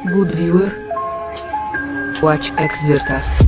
Good viewer. Watch Xirtus.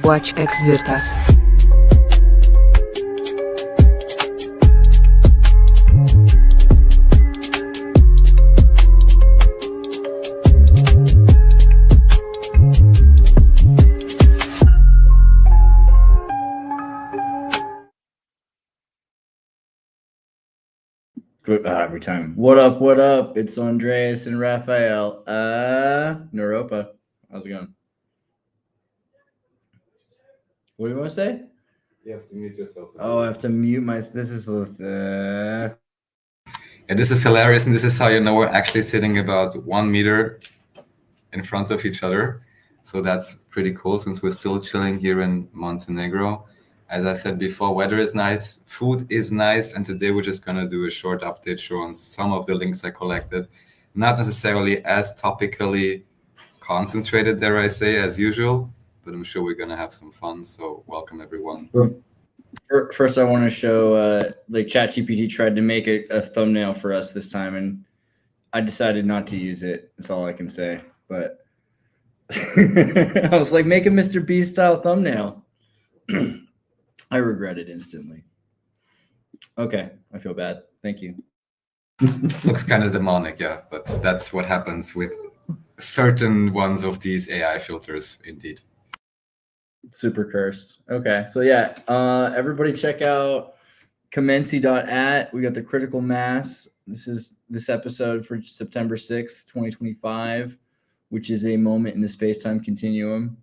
Watch Xirtus. Every time. What up? What up? It's Andreas and Raphael. Neuropa. How's it going? What do you want to say? You have to mute yourself. Oh, I have to mute my. This is. Yeah, this is hilarious, and this is how you know we're actually sitting about 1 meter in front of each other. So that's pretty cool since we're still chilling here in Montenegro. As I said before, weather is nice, food is nice, and today we're just gonna do a short update show on some of the links I collected. Not necessarily as topically concentrated, dare I say, as usual, but I'm sure we're gonna have some fun. So welcome everyone. First, I want to show like ChatGPT tried to make a thumbnail for us this time, and I decided not to use it. That's all I can say. But I was like, make a Mr. Beast style thumbnail. I regret it instantly. Okay, I feel bad. Thank you. Looks kind of demonic, yeah, but that's what happens with certain ones of these AI filters, indeed. Super cursed. Okay, so yeah, everybody check out commency.at. We got the critical mass. This is this episode for September 6th, 2025, which is a moment in the space-time continuum.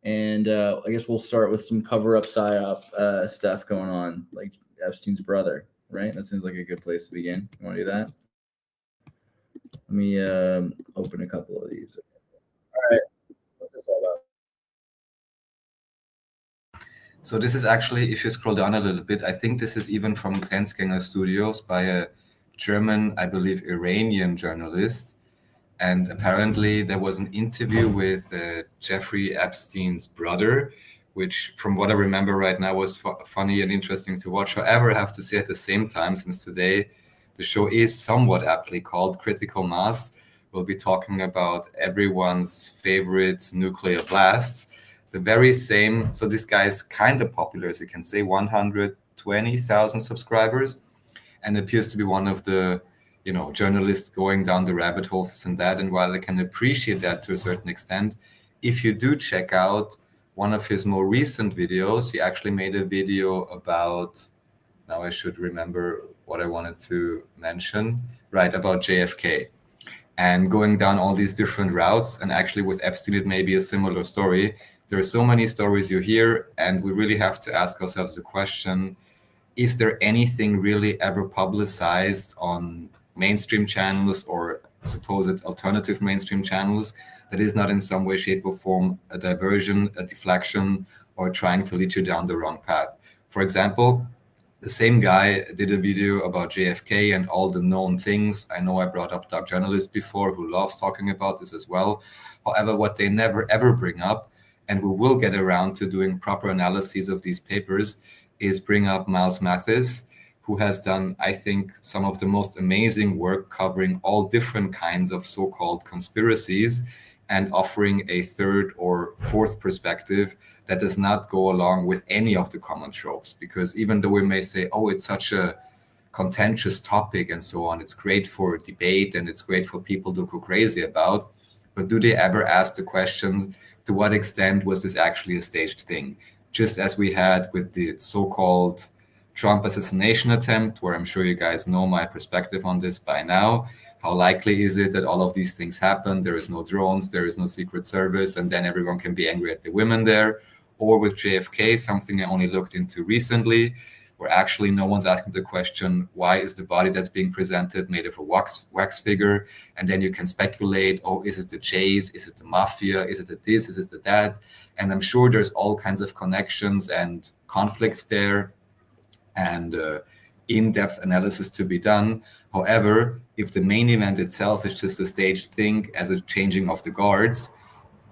And I guess we'll start with some cover-up, psyop stuff going on, like Epstein's brother, right? That seems like a good place to begin. You want to do that? Let me open a couple of these. All right. What's this all about? So this is actually, if you scroll down a little bit, I think this is even from Grenzgänger Studios by a German, I believe, Iranian journalist. And apparently there was an interview with Jeffrey Epstein's brother, which from what I remember right now was funny and interesting to watch. However, I have to say at the same time, since today the show is somewhat aptly called Critical Mass, we'll be talking about everyone's favorite nuclear blasts. The very same, so this guy is kind of popular, as you can say, 120,000 subscribers, and appears to be one of the journalists going down the rabbit holes and that. And while I can appreciate that to a certain extent, if you do check out one of his more recent videos, he actually made a video about, now I should remember what I wanted to mention, right, about JFK. And going down all these different routes, and actually with Epstein, it may be a similar story. There are so many stories you hear, and we really have to ask ourselves the question, is there anything really ever publicized on mainstream channels or supposed alternative mainstream channels that is not in some way, shape, or form a diversion, a deflection, or trying to lead you down the wrong path? For example, the same guy did a video about JFK and all the known things. I know I brought up Dark Journalist before, who loves talking about this as well. However, what they never ever bring up, and we will get around to doing proper analyses of these papers, is bring up Miles Mathis, who has done, I think, some of the most amazing work covering all different kinds of so-called conspiracies and offering a third or fourth perspective that does not go along with any of the common tropes. Because even though we may say, oh, it's such a contentious topic and so on, it's great for debate and it's great for people to go crazy about, but do they ever ask the questions, to what extent was this actually a staged thing? Just as we had with the so-called Trump assassination attempt, where I'm sure you guys know my perspective on this by now. How likely is it that all of these things happen? There is no drones, there is no Secret Service, and then everyone can be angry at the women there. Or with JFK, something I only looked into recently, where actually no one's asking the question, why is the body that's being presented made of a wax figure? And then you can speculate, oh, is it the chase? Is it the mafia? Is it the this? Is it the that? And I'm sure there's all kinds of connections and conflicts there and in-depth analysis to be done. However, if the main event itself is just a staged thing as a changing of the guards,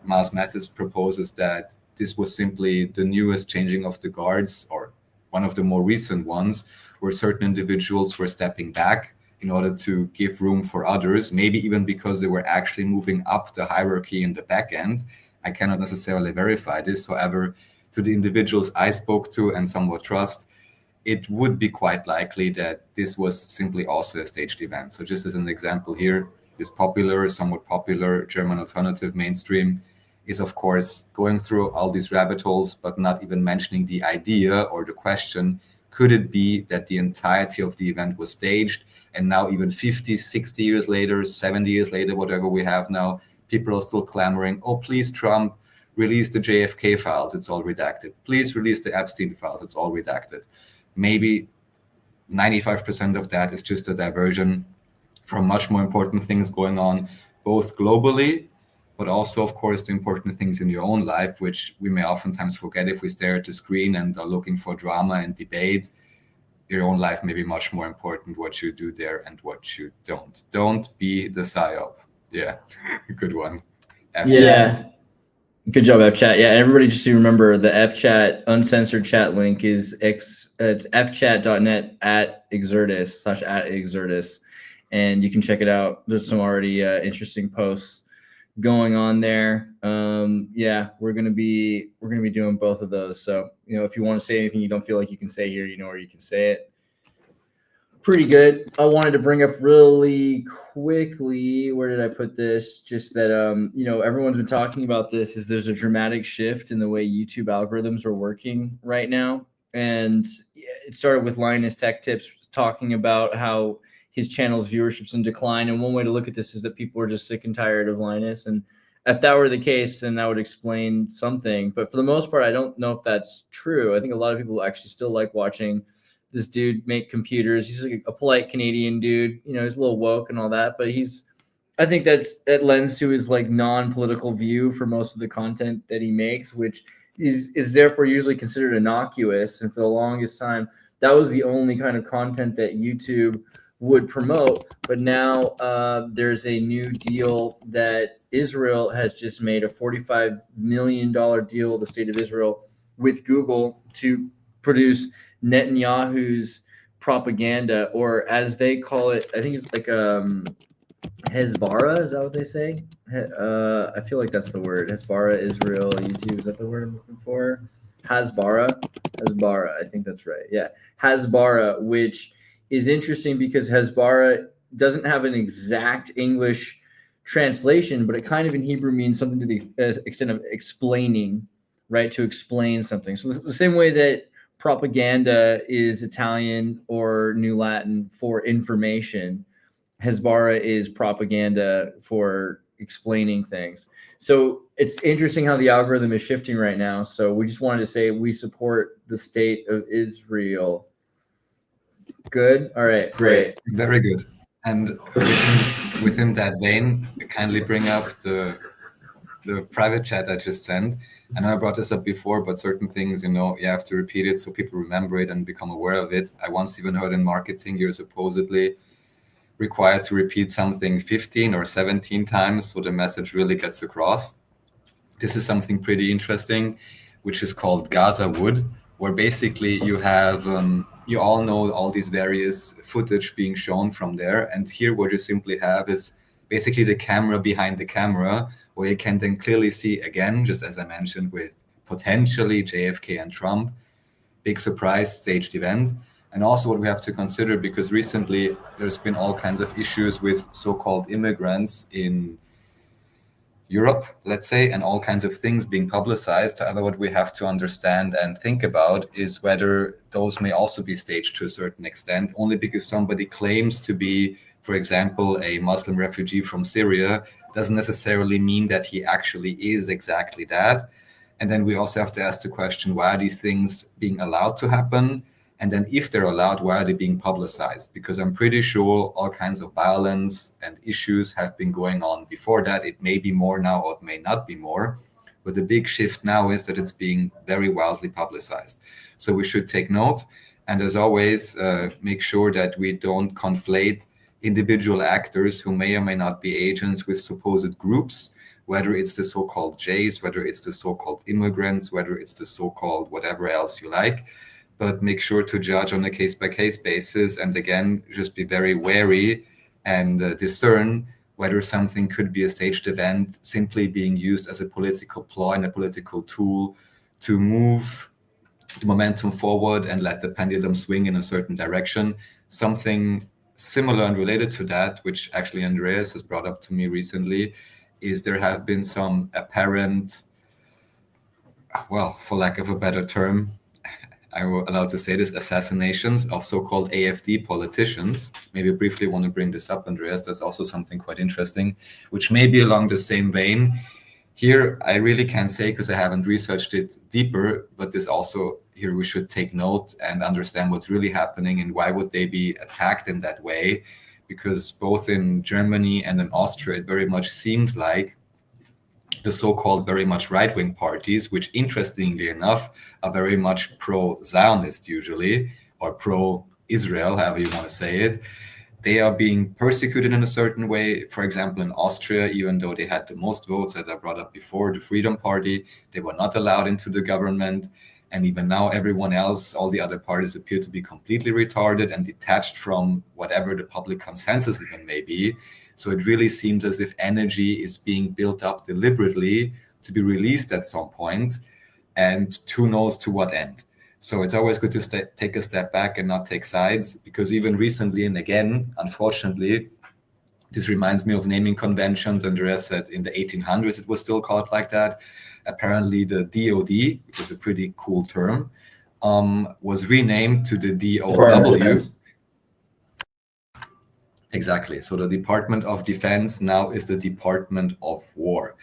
Miles Mathis proposes that this was simply the newest changing of the guards, or one of the more recent ones, where certain individuals were stepping back in order to give room for others, maybe even because they were actually moving up the hierarchy in the back end. I cannot necessarily verify this. However, to the individuals I spoke to and somewhat trust, it would be quite likely that this was simply also a staged event. So just as an example here, this popular, somewhat popular German alternative mainstream is, of course, going through all these rabbit holes, but not even mentioning the idea or the question, could it be that the entirety of the event was staged? And now even 50, 60 years later, 70 years later, whatever we have now, people are still clamoring, oh, please, Trump, release the JFK files, it's all redacted. Please release the Epstein files, it's all redacted. Maybe 95% of that is just a diversion from much more important things going on, both globally, but also, of course, the important things in your own life, which we may oftentimes forget if we stare at the screen and are looking for drama and debate. Your own life may be much more important, what you do there and what you don't. Don't be the psyop. Yeah, good one. Yeah. Good job, FChat. Yeah, everybody just to remember the FChat uncensored chat link is it's fchat.net/Xirtus, and you can check it out. There's some already interesting posts going on there. Yeah, we're gonna be doing both of those. So if you want to say anything you don't feel like you can say here, you know where you can say it. Pretty good. I wanted to bring up really quickly, where did I put this? Just that, everyone's been talking about this, is there's a dramatic shift in the way YouTube algorithms are working right now. And it started with Linus Tech Tips talking about how his channel's viewership's in decline. And one way to look at this is that people are just sick and tired of Linus. And if that were the case, then that would explain something. But for the most part, I don't know if that's true. I think a lot of people actually still like watching this dude make computers. He's like a polite Canadian dude, he's a little woke and all that, but I think that lends to his like non-political view for most of the content that he makes, which is therefore usually considered innocuous. And for the longest time, that was the only kind of content that YouTube would promote. But now there's a new deal that Israel has just made, a $45 million deal with the state of Israel with Google to produce Netanyahu's propaganda, or as they call it, I think it's like Hezbollah. Is that what they say? I feel like that's the word. Hezbollah, Israel, YouTube. Is that the word I'm looking for? Hezbollah. I think that's right. Yeah, Hezbollah, which is interesting because Hezbollah doesn't have an exact English translation, but it kind of in Hebrew means something to the extent of explaining, right? To explain something. So the same way that propaganda is Italian or New Latin for information, Hezbollah is propaganda for explaining things. So it's interesting how the algorithm is shifting right now. So we just wanted to say we support the state of Israel. Good. All right. Great. Very good. And within that vein, kindly bring up the private chat I just sent. I know I brought this up before, but certain things, you have to repeat it so people remember it and become aware of it. I once even heard in marketing you're supposedly required to repeat something 15 or 17 times so the message really gets across. This is something pretty interesting, which is called Gaza Wood, where basically you have, you all know all these various footage being shown from there. And here what you simply have is basically the camera behind the camera, where you can then clearly see, again, just as I mentioned, with potentially JFK and Trump, big surprise staged event. And also what we have to consider, because recently there's been all kinds of issues with so-called immigrants in Europe, let's say, and all kinds of things being publicized. However, what we have to understand and think about is whether those may also be staged to a certain extent, only because somebody claims to be, for example, a Muslim refugee from Syria, doesn't necessarily mean that he actually is exactly that. And then we also have to ask the question, why are these things being allowed to happen? And then if they're allowed, why are they being publicized? Because I'm pretty sure all kinds of violence and issues have been going on before that. It may be more now or it may not be more. But the big shift now is that it's being very wildly publicized. So we should take note. And as always, make sure that we don't conflate individual actors who may or may not be agents with supposed groups, whether it's the so-called Jays, whether it's the so-called immigrants, whether it's the so-called whatever else you like. But make sure to judge on a case-by-case basis. And again, just be very wary and discern whether something could be a staged event simply being used as a political ploy and a political tool to move the momentum forward and let the pendulum swing in a certain direction. Something similar and related to that, which actually Andreas has brought up to me recently, is there have been some apparent, well, for lack of a better term, I'm allowed to say this, assassinations of so-called AfD politicians. Maybe briefly want to bring this up, Andreas. That's also something quite interesting, which may be along the same vein. Here, I really can't say because I haven't researched it deeper, but this also, here we should take note and understand what's really happening and why would they be attacked in that way. Because both in Germany and in Austria, it very much seems like the so-called very much right-wing parties, which interestingly enough are very much pro-Zionist usually, or pro-Israel, however you want to say it, they are being persecuted in a certain way. For example, in Austria, even though they had the most votes, as I brought up before, the Freedom Party, they were not allowed into the government. And even now, everyone else, all the other parties appear to be completely retarded and detached from whatever the public consensus even may be. So it really seems as if energy is being built up deliberately to be released at some point, and who knows to what end. So it's always good to take a step back and not take sides, because even recently, and again, unfortunately, this reminds me of naming conventions. Andreas said in the 1800s it was still called like that. Apparently the DOD, which is a pretty cool term, was renamed to the DOW. Exactly. So the Department of Defense now is the Department of War.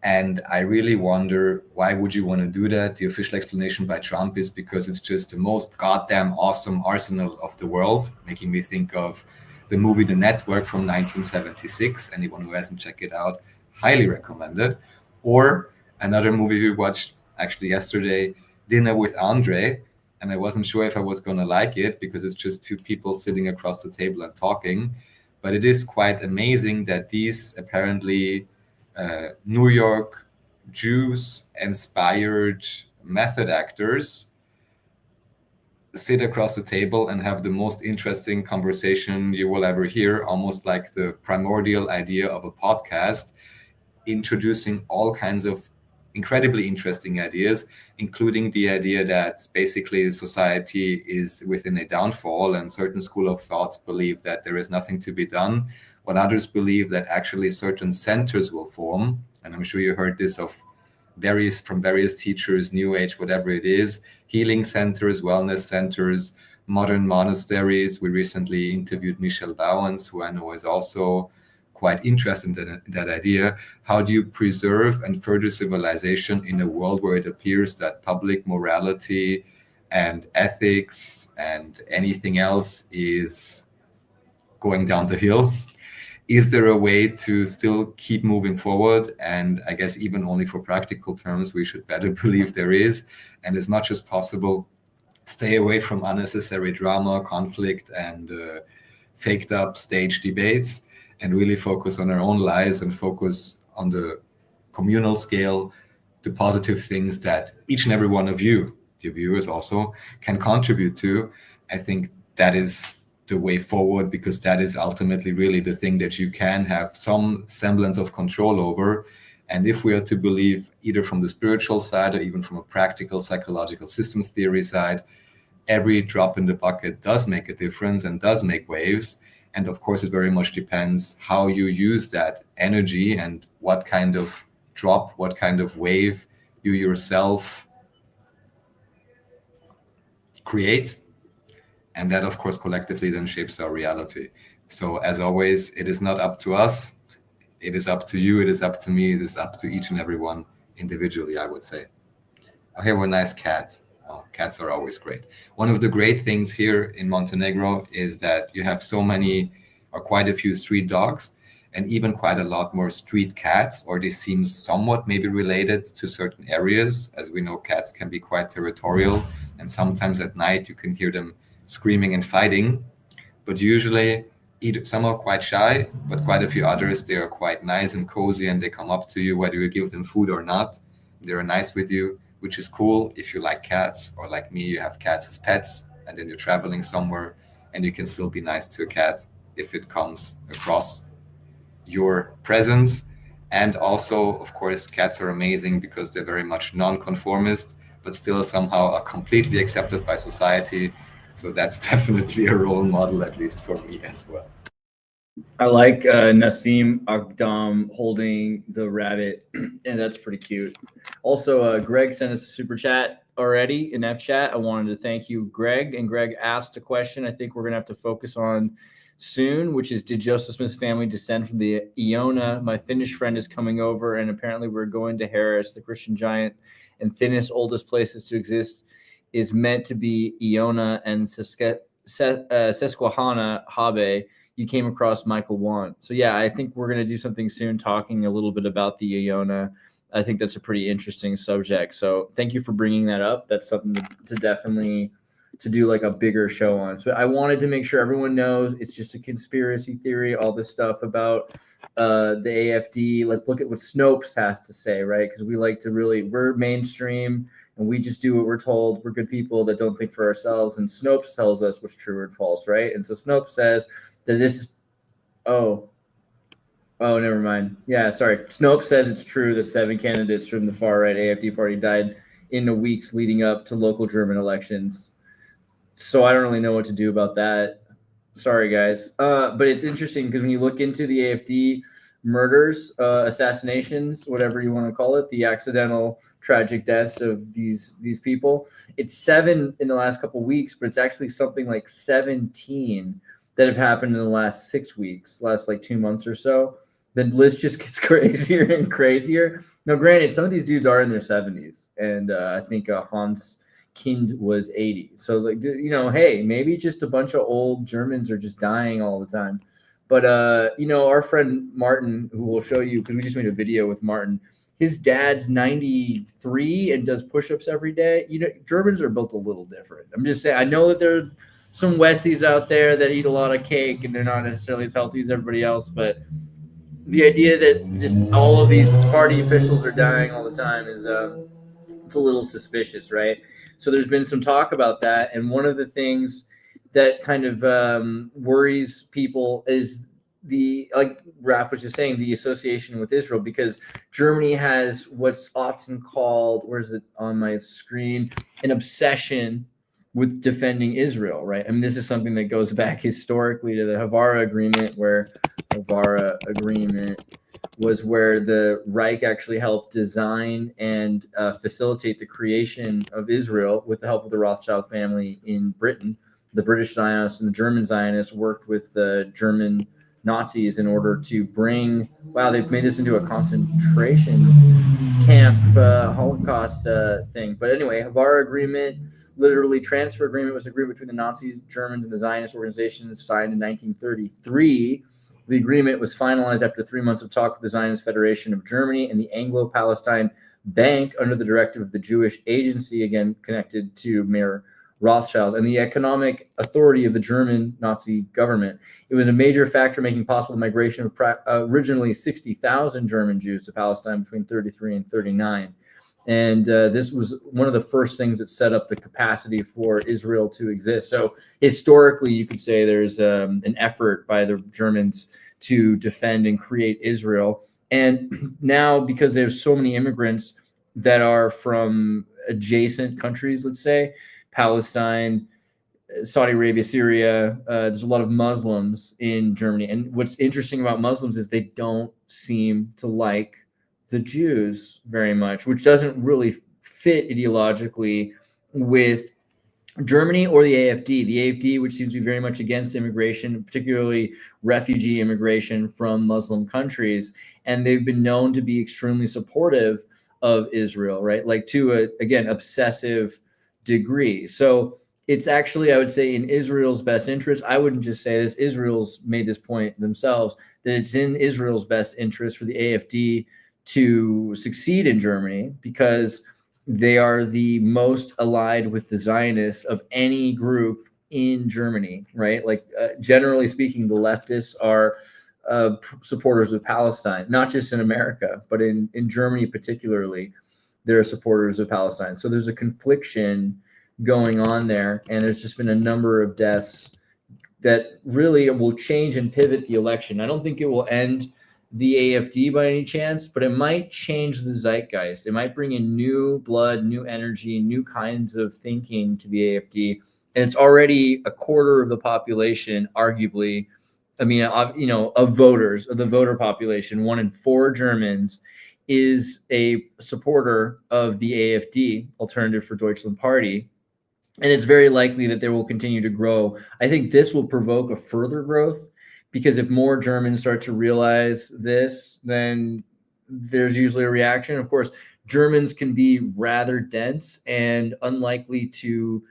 And I really wonder, why would you want to do that? The official explanation by Trump is because it's just the most goddamn awesome arsenal of the world, making me think of the movie The Network from 1976. Anyone who hasn't checked it out, highly recommend it. Or another movie we watched actually yesterday, Dinner with Andre. And I wasn't sure if I was going to like it because it's just two people sitting across the table and talking. But it is quite amazing that these apparently New York Jews-inspired method actors sit across the table and have the most interesting conversation you will ever hear, almost like the primordial idea of a podcast, introducing all kinds of incredibly interesting ideas, including the idea that basically society is within a downfall, and certain school of thoughts believe that there is nothing to be done, while others believe that actually certain centers will form. And I'm sure you heard this from various teachers, New Age, whatever it is, healing centers, wellness centers, modern monasteries. We recently interviewed Michelle Bowens, who I know is also quite interested in that idea. How do you preserve and further civilization in a world where it appears that public morality and ethics and anything else is going down the hill? Is there a way to still keep moving forward? And I guess even only for practical terms, we should better believe there is. And as much as possible, stay away from unnecessary drama, conflict, and faked up stage debates, and really focus on our own lives and focus on the communal scale, the positive things that each and every one of you, the viewers also, can contribute to. I think that is the way forward, because that is ultimately really the thing that you can have some semblance of control over. And if we are to believe either from the spiritual side or even from a practical psychological systems theory side, every drop in the bucket does make a difference and does make waves. And of course, it very much depends how you use that energy and what kind of drop, what kind of wave you yourself create. And that, of course, collectively then shapes our reality. So as always, it is not up to us. It is up to you. It is up to me. It is up to each and every one individually, I would say. Oh, here we're a nice cat. Oh, cats are always great. One of the great things here in Montenegro is that you have so many, or quite a few street dogs, and even quite a lot more street cats, or they seem somewhat maybe related to certain areas. As we know, cats can be quite territorial, and sometimes at night you can hear them screaming and fighting. But usually, some are quite shy, but quite a few others, they are quite nice and cozy, and they come up to you whether you give them food or not. They're nice with you, which is cool if you like cats, or like me, you have cats as pets, and then you're traveling somewhere, and you can still be nice to a cat if it comes across your presence. And also, of course, cats are amazing because they're very much non-conformist, but still somehow are completely accepted by society. So that's definitely a role model, at least for me as well. I like Nassim Agdam holding the rabbit, and that's pretty cute. Also, Greg sent us a super chat already in F chat. I wanted to thank you, Greg. And Greg asked a question I think we're going to have to focus on soon, which is, did Joseph Smith's family descend from the Iona? My Finnish friend is coming over, and apparently we're going to Harris, the Christian giant and thinnest, oldest places to exist, is meant to be Iona and Susquehanna Habe. You came across Michael Want. So yeah, I think we're going to do something soon talking a little bit about the Iona. I think that's a pretty interesting subject. So thank you for bringing that up. That's something to definitely to do like a bigger show on. So I wanted to make sure everyone knows it's just a conspiracy theory, all this stuff about the AFD. Let's look at what Snopes has to say, right? Because we like to we're mainstream and we just do what we're told. We're good people that don't think for ourselves. And Snopes tells us what's true and false, right? And so Snopes says that this is, oh, never mind. Yeah, sorry. Snopes says it's true that 7 candidates from the far-right AFD party died in the weeks leading up to local German elections. So I don't really know what to do about that. Sorry, guys. But it's interesting because when you look into the AFD murders, assassinations, whatever you want to call it, the accidental tragic deaths of these people, it's 7 in the last couple of weeks, but it's actually something like 17 that have happened in the last 6 weeks, last like 2 months or so. The list just gets crazier and crazier. Now, granted, some of these dudes are in their 70s, and I think Hans Kind was 80. So, like, you know, hey, maybe just a bunch of old Germans are just dying all the time. But, you know, our friend Martin, who we'll show you, because we just made a video with Martin, his dad's 93 and does push-ups every day. You know, Germans are built a little different. I'm just saying, I know that there are some Westies out there that eat a lot of cake and they're not necessarily as healthy as everybody else, but the idea that just all of these party officials are dying all the time is it's a little suspicious, right? So there's been some talk about that, and one of the things that kind of worries people is the, like Raph was just saying, the association with Israel, because Germany has what's often called, where's it on my screen, an obsession with defending Israel, right? I mean, this is something that goes back historically to the Havara Agreement, where was where the Reich actually helped design and facilitate the creation of Israel with the help of the Rothschild family in Britain. The British Zionists and the German Zionists worked with the German Nazis in order to bring, wow, they've made this into a concentration camp Holocaust thing. But anyway, Havara Agreement, literally transfer agreement, was agreed between the Nazis, Germans, and the Zionist organizations, signed in 1933. The agreement was finalized after 3 months of talk with the Zionist Federation of Germany and the Anglo-Palestine Bank under the directive of the Jewish Agency, again connected to Mayor Rothschild, and the economic authority of the German Nazi government. It was a major factor making possible the migration of originally 60,000 German Jews to Palestine between 33 and 39. And this was one of the first things that set up the capacity for Israel to exist. So historically, you could say there's an effort by the Germans to defend and create Israel. And now, because there's so many immigrants that are from adjacent countries, let's say, Palestine, Saudi Arabia, Syria, there's a lot of Muslims in Germany. And what's interesting about Muslims is they don't seem to like the Jews very much, which doesn't really fit ideologically with Germany or the AfD. The AfD, which seems to be very much against immigration, particularly refugee immigration from Muslim countries. And they've been known to be extremely supportive of Israel, right? Like to a, again, obsessive degree. So it's actually, I would say, in Israel's best interest. I wouldn't just say this. Israel's made this point themselves, that it's in Israel's best interest for the AfD to succeed in Germany, because they are the most allied with the Zionists of any group in Germany, right? Like generally speaking, the leftists are supporters of Palestine, not just in America, but in Germany particularly, they're supporters of Palestine. So there's a confliction going on there, and there's just been a number of deaths that really will change and pivot the election. I don't think it will end the AfD by any chance, but it might change the zeitgeist. It might bring in new blood, new energy, new kinds of thinking to the AfD. And it's already a quarter of the population, arguably. I mean, you know, of voters, of the voter population, 1 in 4 Germans is a supporter of the AfD, Alternative for Deutschland Party. And it's very likely that they will continue to grow. I think this will provoke a further growth, because if more Germans start to realize this, then there's usually a reaction. Of course, Germans can be rather dense and unlikely to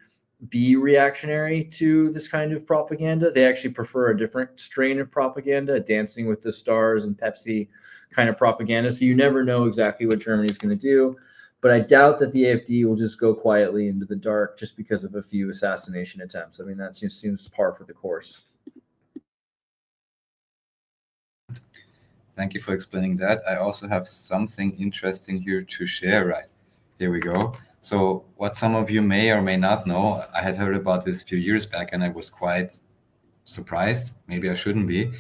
be reactionary to this kind of propaganda. They actually prefer a different strain of propaganda, Dancing with the Stars and Pepsi kind of propaganda. So you never know exactly what Germany is going to do. But I doubt that the AfD will just go quietly into the dark just because of a few assassination attempts. I mean, that seems par for the course. Thank you for explaining that. I also have something interesting here to share. Right, here we go. So what some of you may or may not know, I had heard about this a few years back and I was quite surprised. Maybe I shouldn't be.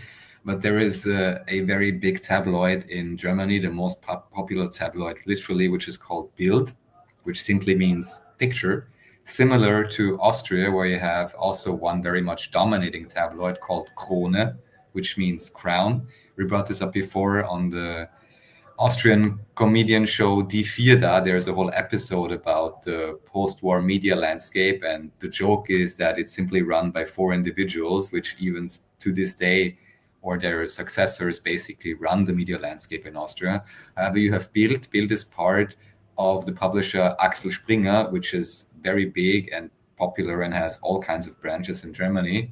But there is a very big tabloid in Germany, the most popular tabloid, literally, which is called Bild, which simply means picture, similar to Austria, where you have also one very much dominating tabloid called Krone, which means crown. We brought this up before on the Austrian comedian show Die Vierda. There's a whole episode about the post-war media landscape, and the joke is that it's simply run by 4 individuals, which even to this day, or their successors, basically run the media landscape in Austria. However, you have Bild. Bild is part of the publisher Axel Springer, which is very big and popular and has all kinds of branches in Germany.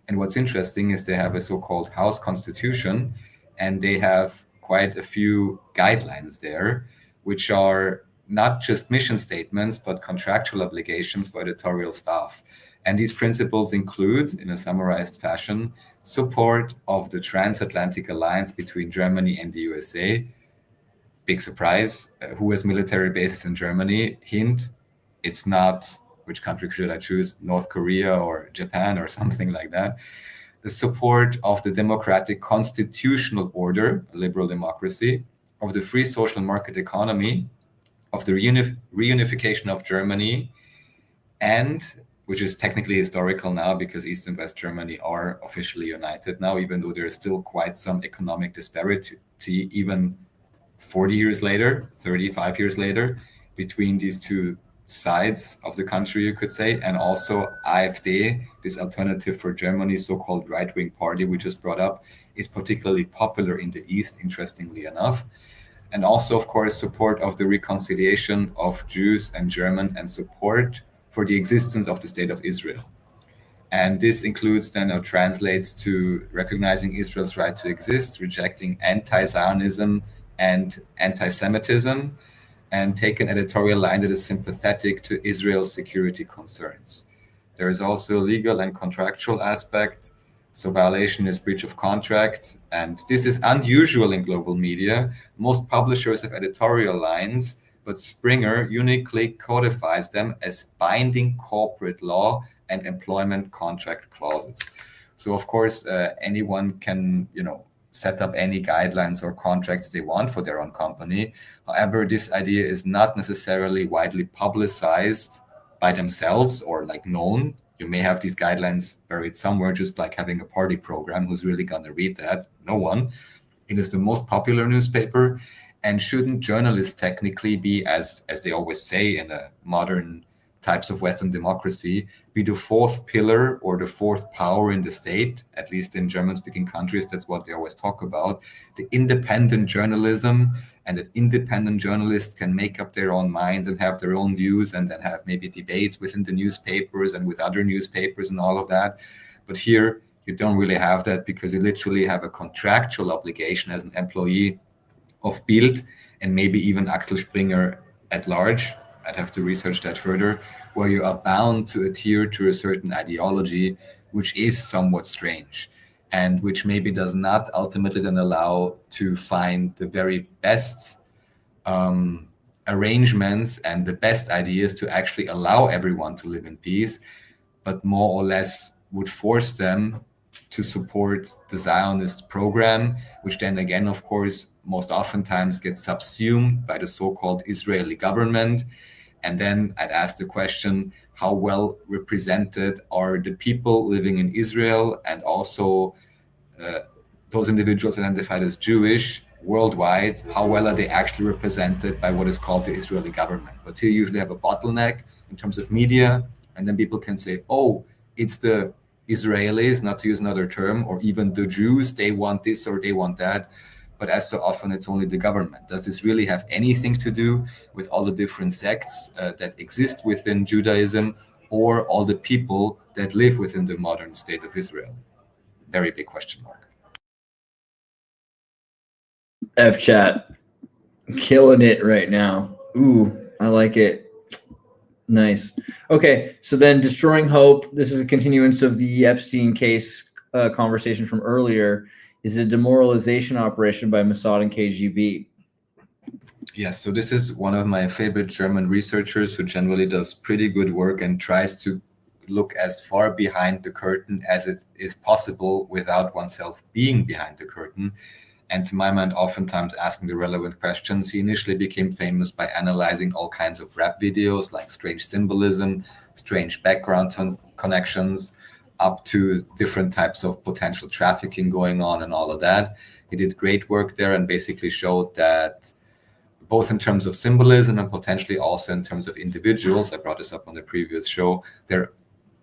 And what's interesting is they have a so-called house constitution, and they have quite a few guidelines there, which are not just mission statements, but contractual obligations for editorial staff. And these principles include, in a summarized fashion, support of the transatlantic alliance between Germany and the USA. Big surprise, who has military bases in Germany? Hint, it's not, which country should I choose? North Korea or Japan or something like that. The support of the democratic constitutional order, a liberal democracy, of the free social market economy, of the reunification of Germany, and, which is technically historical now because East and West Germany are officially united now, even though there is still quite some economic disparity, even 40 years later, 35 years later, between these two sides of the country, you could say. And also AfD, this Alternative for Germany, so-called right-wing party we just brought up, is particularly popular in the East, interestingly enough. And also, of course, support of the reconciliation of Jews and German and support for the existence of the State of Israel. And this includes then or translates to recognizing Israel's right to exist, rejecting anti-Zionism and anti-Semitism, and take an editorial line that is sympathetic to Israel's security concerns. There is also a legal and contractual aspect. So violation is breach of contract. And this is unusual in global media. Most publishers have editorial lines, but Springer uniquely codifies them as binding corporate law and employment contract clauses. So of course, anyone can, set up any guidelines or contracts they want for their own company. However, this idea is not necessarily widely publicized by themselves or like known. You may have these guidelines buried somewhere, just like having a party program. Who's really going to read that? No one. It is the most popular newspaper. And shouldn't journalists technically be, as they always say in a modern types of Western democracy, be the fourth pillar or the fourth power in the state? At least in German-speaking countries, that's what they always talk about. The independent journalism, and that independent journalists can make up their own minds and have their own views and then have maybe debates within the newspapers and with other newspapers and all of that. But here, you don't really have that because you literally have a contractual obligation as an employee of Bild and maybe even Axel Springer at large. I'd have to research that further, where you are bound to adhere to a certain ideology, which is somewhat strange and which maybe does not ultimately then allow to find the very best arrangements and the best ideas to actually allow everyone to live in peace, but more or less would force them to support the Zionist program, which then again, of course, most oftentimes gets subsumed by the so-called Israeli government. And then I'd ask the question, how well represented are the people living in Israel and also those individuals identified as Jewish worldwide? How well are they actually represented by what is called the Israeli government? But here you usually have a bottleneck in terms of media, and then people can say, oh, it's the Israelis, not to use another term, or even the Jews, they want this or they want that. But as so often, it's only the government. Does this really have anything to do with all the different sects that exist within Judaism or all the people that live within the modern state of Israel? Very big question mark. F-chat, killing it right now. Ooh, I like it. Nice. Okay, so then destroying hope. This is a continuance of the Epstein case conversation from earlier. Is a demoralization operation by Mossad and KGB. Yes, so this is one of my favorite German researchers who generally does pretty good work and tries to look as far behind the curtain as it is possible without oneself being behind the curtain. And to my mind, oftentimes asking the relevant questions. He initially became famous by analyzing all kinds of rap videos like strange symbolism, strange background connections, up to different types of potential trafficking going on and all of that. He did great work there and basically showed that both in terms of symbolism and potentially also in terms of individuals, I brought this up on the previous show, there,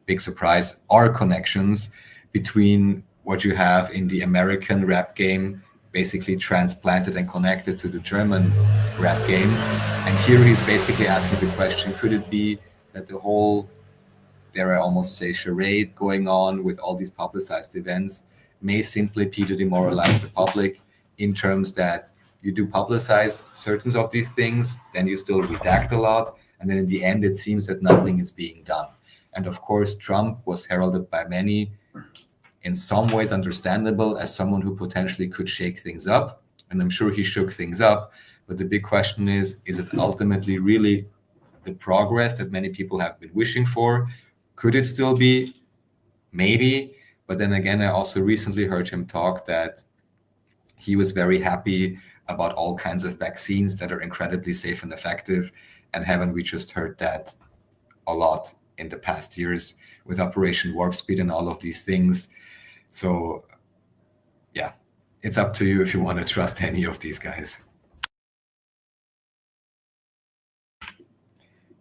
big surprise, are connections between what you have in the American rap game, basically transplanted and connected to the German rap game. And here he's basically asking the question, could it be that the whole, dare I almost say, charade going on with all these publicized events may simply be to demoralize the public in terms that you do publicize certain of these things, then you still redact a lot, and then in the end it seems that nothing is being done. And of course, Trump was heralded by many, in some ways understandable, as someone who potentially could shake things up, and I'm sure he shook things up, but the big question is it ultimately really the progress that many people have been wishing for? Could it still be? Maybe. But then again, I also recently heard him talk that he was very happy about all kinds of vaccines that are incredibly safe and effective. And haven't we just heard that a lot in the past years with Operation Warp Speed and all of these things? So yeah, it's up to you if you want to trust any of these guys.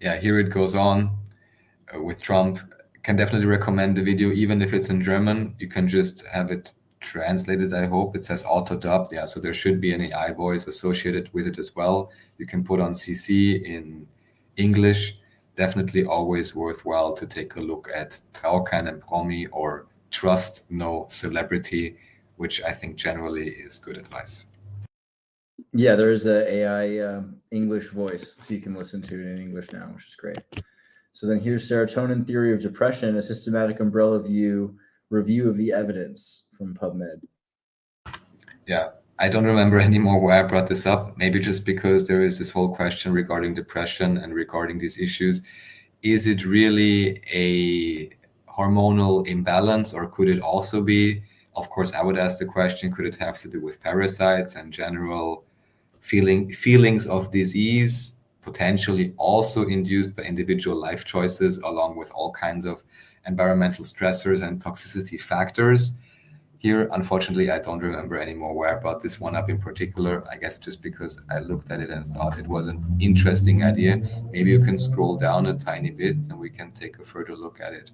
Yeah, here it goes on with Trump. Can definitely recommend the video, even if it's in German. You can just have it translated, I hope. It says auto-dubbed. Yeah, so there should be an AI voice associated with it as well. You can put on CC in English. Definitely always worthwhile to take a look at Trau keinem Promi or Trust No Celebrity, which I think generally is good advice. Yeah, there's a AI English voice, so you can listen to it in English now, which is great. So then here's Serotonin Theory of Depression, a systematic umbrella review of the evidence from PubMed. Yeah, I don't remember anymore why I brought this up. Maybe just because there is this whole question regarding depression and regarding these issues. Is it really a hormonal imbalance, or could it also be? Of course, I would ask the question, could it have to do with parasites and general feelings of disease, potentially also induced by individual life choices, along with all kinds of environmental stressors and toxicity factors? Here, unfortunately, I don't remember anymore where I brought this one up in particular. I guess just because I looked at it and thought it was an interesting idea. Maybe you can scroll down a tiny bit and we can take a further look at it.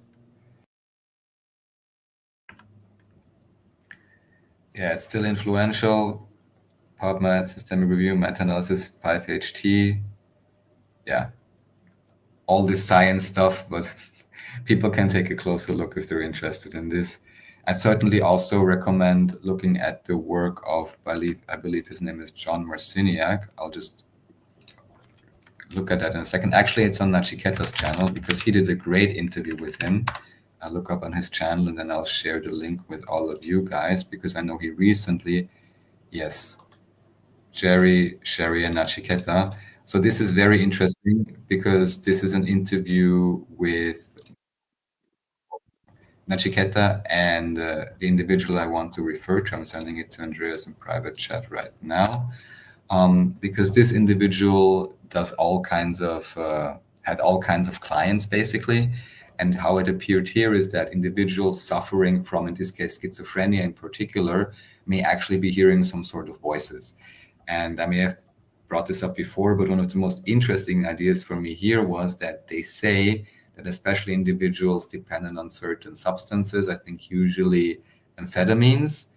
Yeah, it's still influential. PubMed, Systemic Review, Meta-Analysis, 5HT. Yeah, all this science stuff, but people can take a closer look if they're interested in this. I certainly also recommend looking at the work of, I believe his name is John Marciniak. I'll just look at that in a second. Actually, it's on Nachiketa's channel because he did a great interview with him. I'll look up on his channel and then I'll share the link with all of you guys because I know he recently, yes, Sherry and Nachiketa. So this is very interesting because this is an interview with Nachiketa and the individual I want to refer to. I'm sending it to Andreas in private chat right now because this individual does had all kinds of clients basically. And how it appeared here is that individuals suffering from, in this case, schizophrenia in particular, may actually be hearing some sort of voices. And I may have brought this up before, but one of the most interesting ideas for me here was that they say that especially individuals dependent on certain substances, I think usually amphetamines,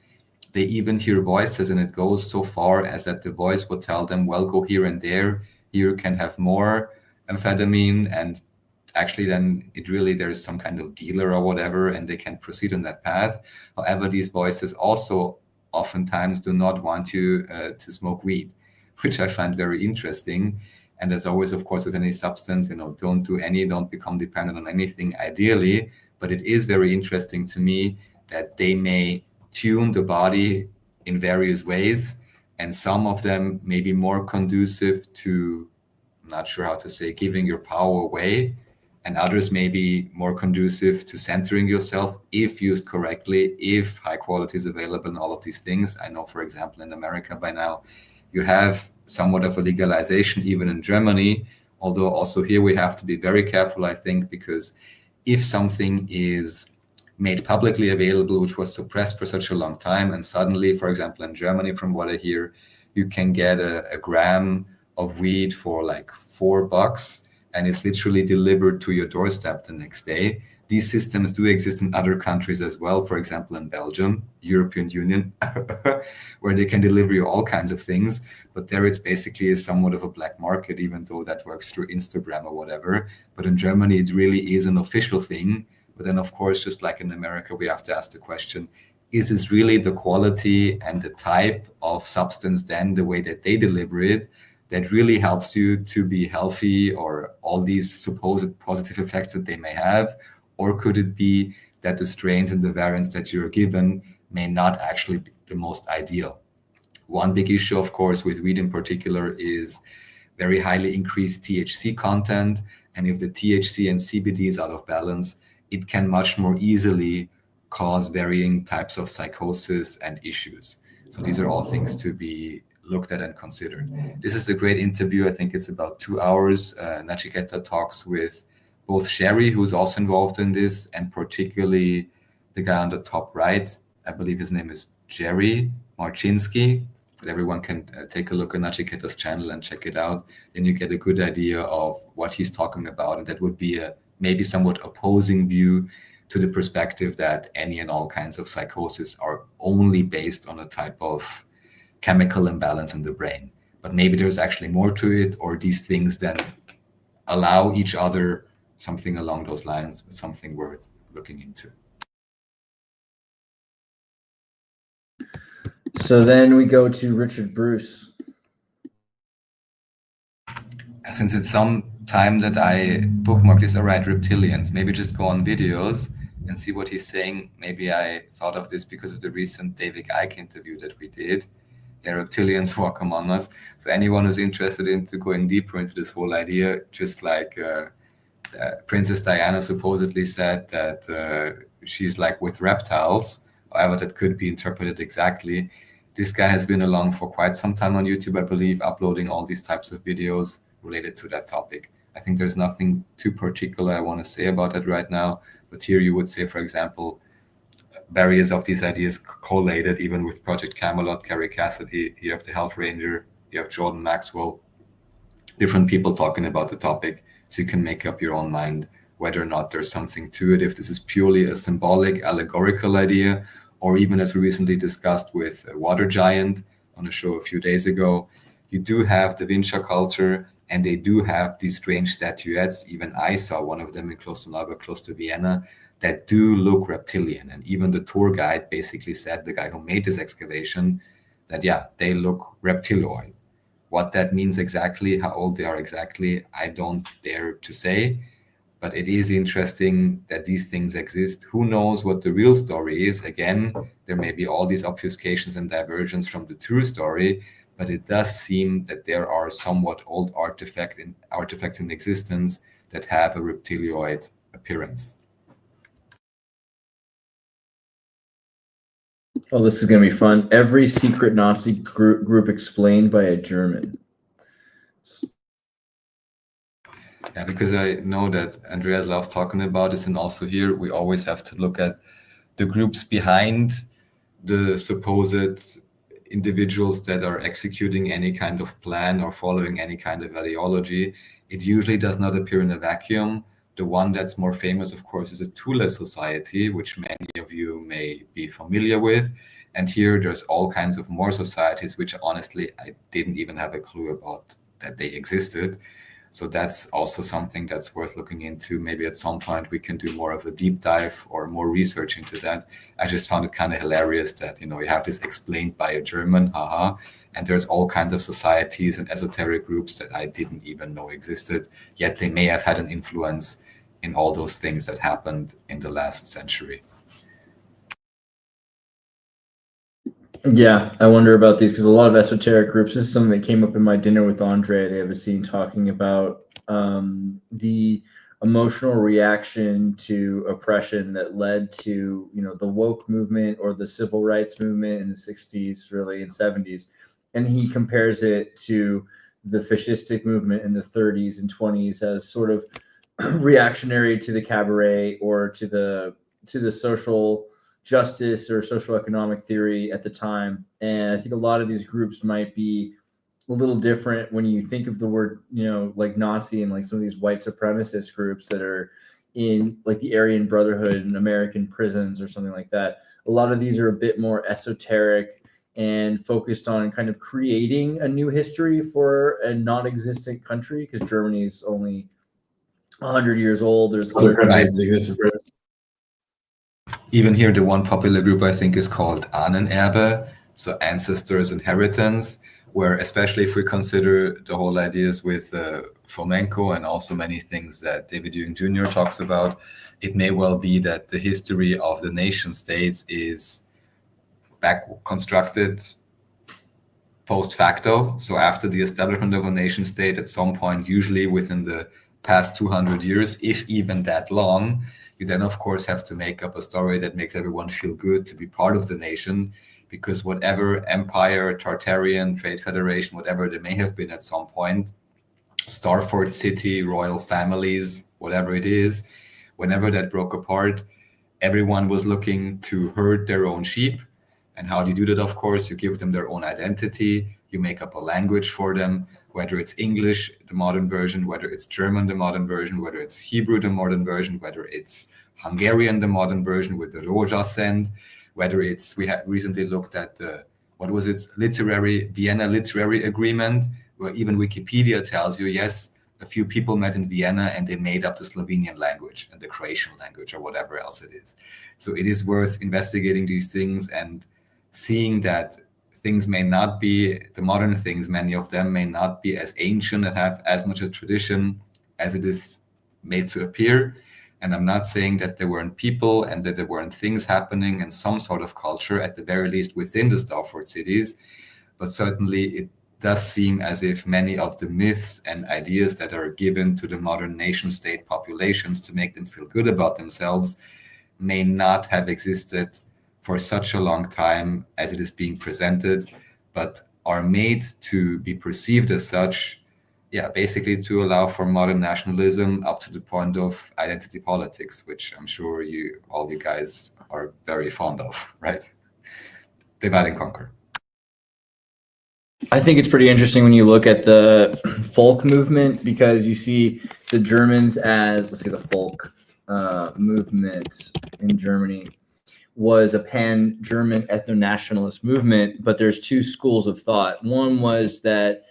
they even hear voices, and it goes so far as that the voice will tell them, well, go here and there, here you can have more amphetamine, and actually then there's some kind of dealer or whatever, and they can proceed on that path. However, these voices also oftentimes do not want you to smoke weed, which I find very interesting. And as always, of course, with any substance, don't become dependent on anything ideally. But it is very interesting to me that they may tune the body in various ways. And some of them may be more conducive to, I'm not sure how to say, giving your power away. And others may be more conducive to centering yourself if used correctly, if high quality is available and all of these things. I know, for example, in America by now, you have somewhat of a legalization, even in Germany, although also here we have to be very careful, I think, because if something is made publicly available, which was suppressed for such a long time, and suddenly, for example, in Germany, from what I hear, you can get a gram of weed for like $4, and it's literally delivered to your doorstep the next day. These systems do exist in other countries as well, for example, in Belgium, European Union, where they can deliver you all kinds of things. But there it's basically somewhat of a black market, even though that works through Instagram or whatever. But in Germany, it really is an official thing. But then, of course, just like in America, we have to ask the question, is this really the quality and the type of substance then, the way that they deliver it, that really helps you to be healthy, or all these supposed positive effects that they may have? Or could it be that the strains and the variants that you're given may not actually be the most ideal? One big issue, of course, with weed in particular is very highly increased THC content. And if the THC and CBD is out of balance, it can much more easily cause varying types of psychosis and issues. So these are all things to be looked at and considered. This is a great interview. I think it's about 2 hours. Nachiketa talks with both Sherry, who's also involved in this, and particularly the guy on the top right. I believe his name is Jerry Marchinsky. But everyone can take a look at Nachiketa's channel and check it out. Then you get a good idea of what he's talking about. And that would be a maybe somewhat opposing view to the perspective that any and all kinds of psychosis are only based on a type of chemical imbalance in the brain. But maybe there's actually more to it, or these things then allow each other, something along those lines, something worth looking into. So then we go to Richard Bruce. Since it's some time that I bookmarked this, all right, reptilians, maybe just go on videos and see what he's saying. Maybe I thought of this because of the recent David Icke interview that we did. Yeah, reptilians walk among us. So anyone who's interested into going deeper into this whole idea, just like Princess Diana supposedly said that she's like with reptiles, however that could be interpreted exactly. This guy has been along for quite some time on YouTube, I believe, uploading all these types of videos related to that topic. I think there's nothing too particular I want to say about it right now, but here you would say, for example, various of these ideas collated even with Project Camelot, Carrie Cassidy, you have the Health Ranger, you have Jordan Maxwell, different people talking about the topic, so you can make up your own mind whether or not there's something to it, if this is purely a symbolic, allegorical idea, or even as we recently discussed with Water Giant on a show a few days ago, you do have the Vinci culture, and they do have these strange statuettes. Even I saw one of them in Klosterneuburg, close to Vienna, that do look reptilian. And even the tour guide basically said, the guy who made this excavation, that yeah, they look reptiloid. What that means exactly, how old they are exactly, I don't dare to say. But it is interesting that these things exist. Who knows what the real story is? Again, there may be all these obfuscations and diversions from the true story, but it does seem that there are somewhat old artifacts in existence that have a reptilioid appearance. Oh, this is going to be fun. Every secret Nazi group explained by a German. Yeah, because I know that Andreas loves talking about this, and also here we always have to look at the groups behind the supposed individuals that are executing any kind of plan or following any kind of ideology. It usually does not appear in a vacuum. The one that's more famous, of course, is a Thule Society, which many of you may be familiar with. And here there's all kinds of more societies, which honestly, I didn't even have a clue about that they existed. So that's also something that's worth looking into. Maybe at some point we can do more of a deep dive or more research into that. I just found it kind of hilarious that, you have this explained by a German, haha, and there's all kinds of societies and esoteric groups that I didn't even know existed, yet they may have had an influence in all those things that happened in the last century. Yeah, I wonder about these because a lot of esoteric groups, this is something that came up in my dinner with Andre. They have a scene talking about the emotional reaction to oppression that led to, the woke movement or the civil rights movement in the 60s, really, and 70s. And he compares it to the fascistic movement in the 30s and 20s as sort of reactionary to the cabaret or to the social justice or social economic theory at the time. And I think a lot of these groups might be a little different when you think of the word, like Nazi and like some of these white supremacist groups that are in like the Aryan Brotherhood and American prisons or something like that. A lot of these are a bit more esoteric and focused on kind of creating a new history for a non-existent country, because Germany is only 100 years old. There's other countries that exist for it. Even here, the one popular group I think is called Ahnenerbe, so ancestors' inheritance, where especially if we consider the whole ideas with Fomenko and also many things that David Ewing Jr. talks about, it may well be that the history of the nation states is back constructed post facto. So after the establishment of a nation state, at some point, usually within the past 200 years, if even that long, you then, of course, have to make up a story that makes everyone feel good to be part of the nation, because whatever empire, Tartarian, Trade Federation, whatever there may have been at some point, Starford City, royal families, whatever it is, whenever that broke apart, everyone was looking to herd their own sheep. And how do you do that? Of course, you give them their own identity, you make up a language for them, whether it's English, the modern version, whether it's German, the modern version, whether it's Hebrew, the modern version, whether it's Hungarian, the modern version with the Rózsa Szent, whether it's, we had recently looked at the, what was it, Vienna literary agreement, where even Wikipedia tells you, yes, a few people met in Vienna and they made up the Slovenian language and the Croatian language or whatever else it is. So it is worth investigating these things and seeing that things may not be, the modern things, many of them may not be as ancient and have as much a tradition as it is made to appear. And I'm not saying that there weren't people and that there weren't things happening in some sort of culture, at the very least within the Stafford cities, but certainly it does seem as if many of the myths and ideas that are given to the modern nation-state populations to make them feel good about themselves may not have existed for such a long time as it is being presented, but are made to be perceived as such, basically to allow for modern nationalism up to the point of identity politics, which I'm sure all you guys are very fond of, right? Divide and conquer. I think it's pretty interesting when you look at the folk movement, because you see the Germans as, let's see, the folk movement in Germany was a pan-German ethno-nationalist movement, but there's two schools of thought. One was that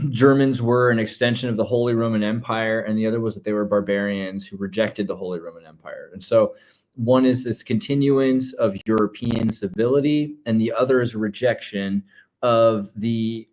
Germans were an extension of the Holy Roman Empire, and the other was that they were barbarians who rejected the Holy Roman Empire. And so one is this continuance of European civility, and the other is a rejection of the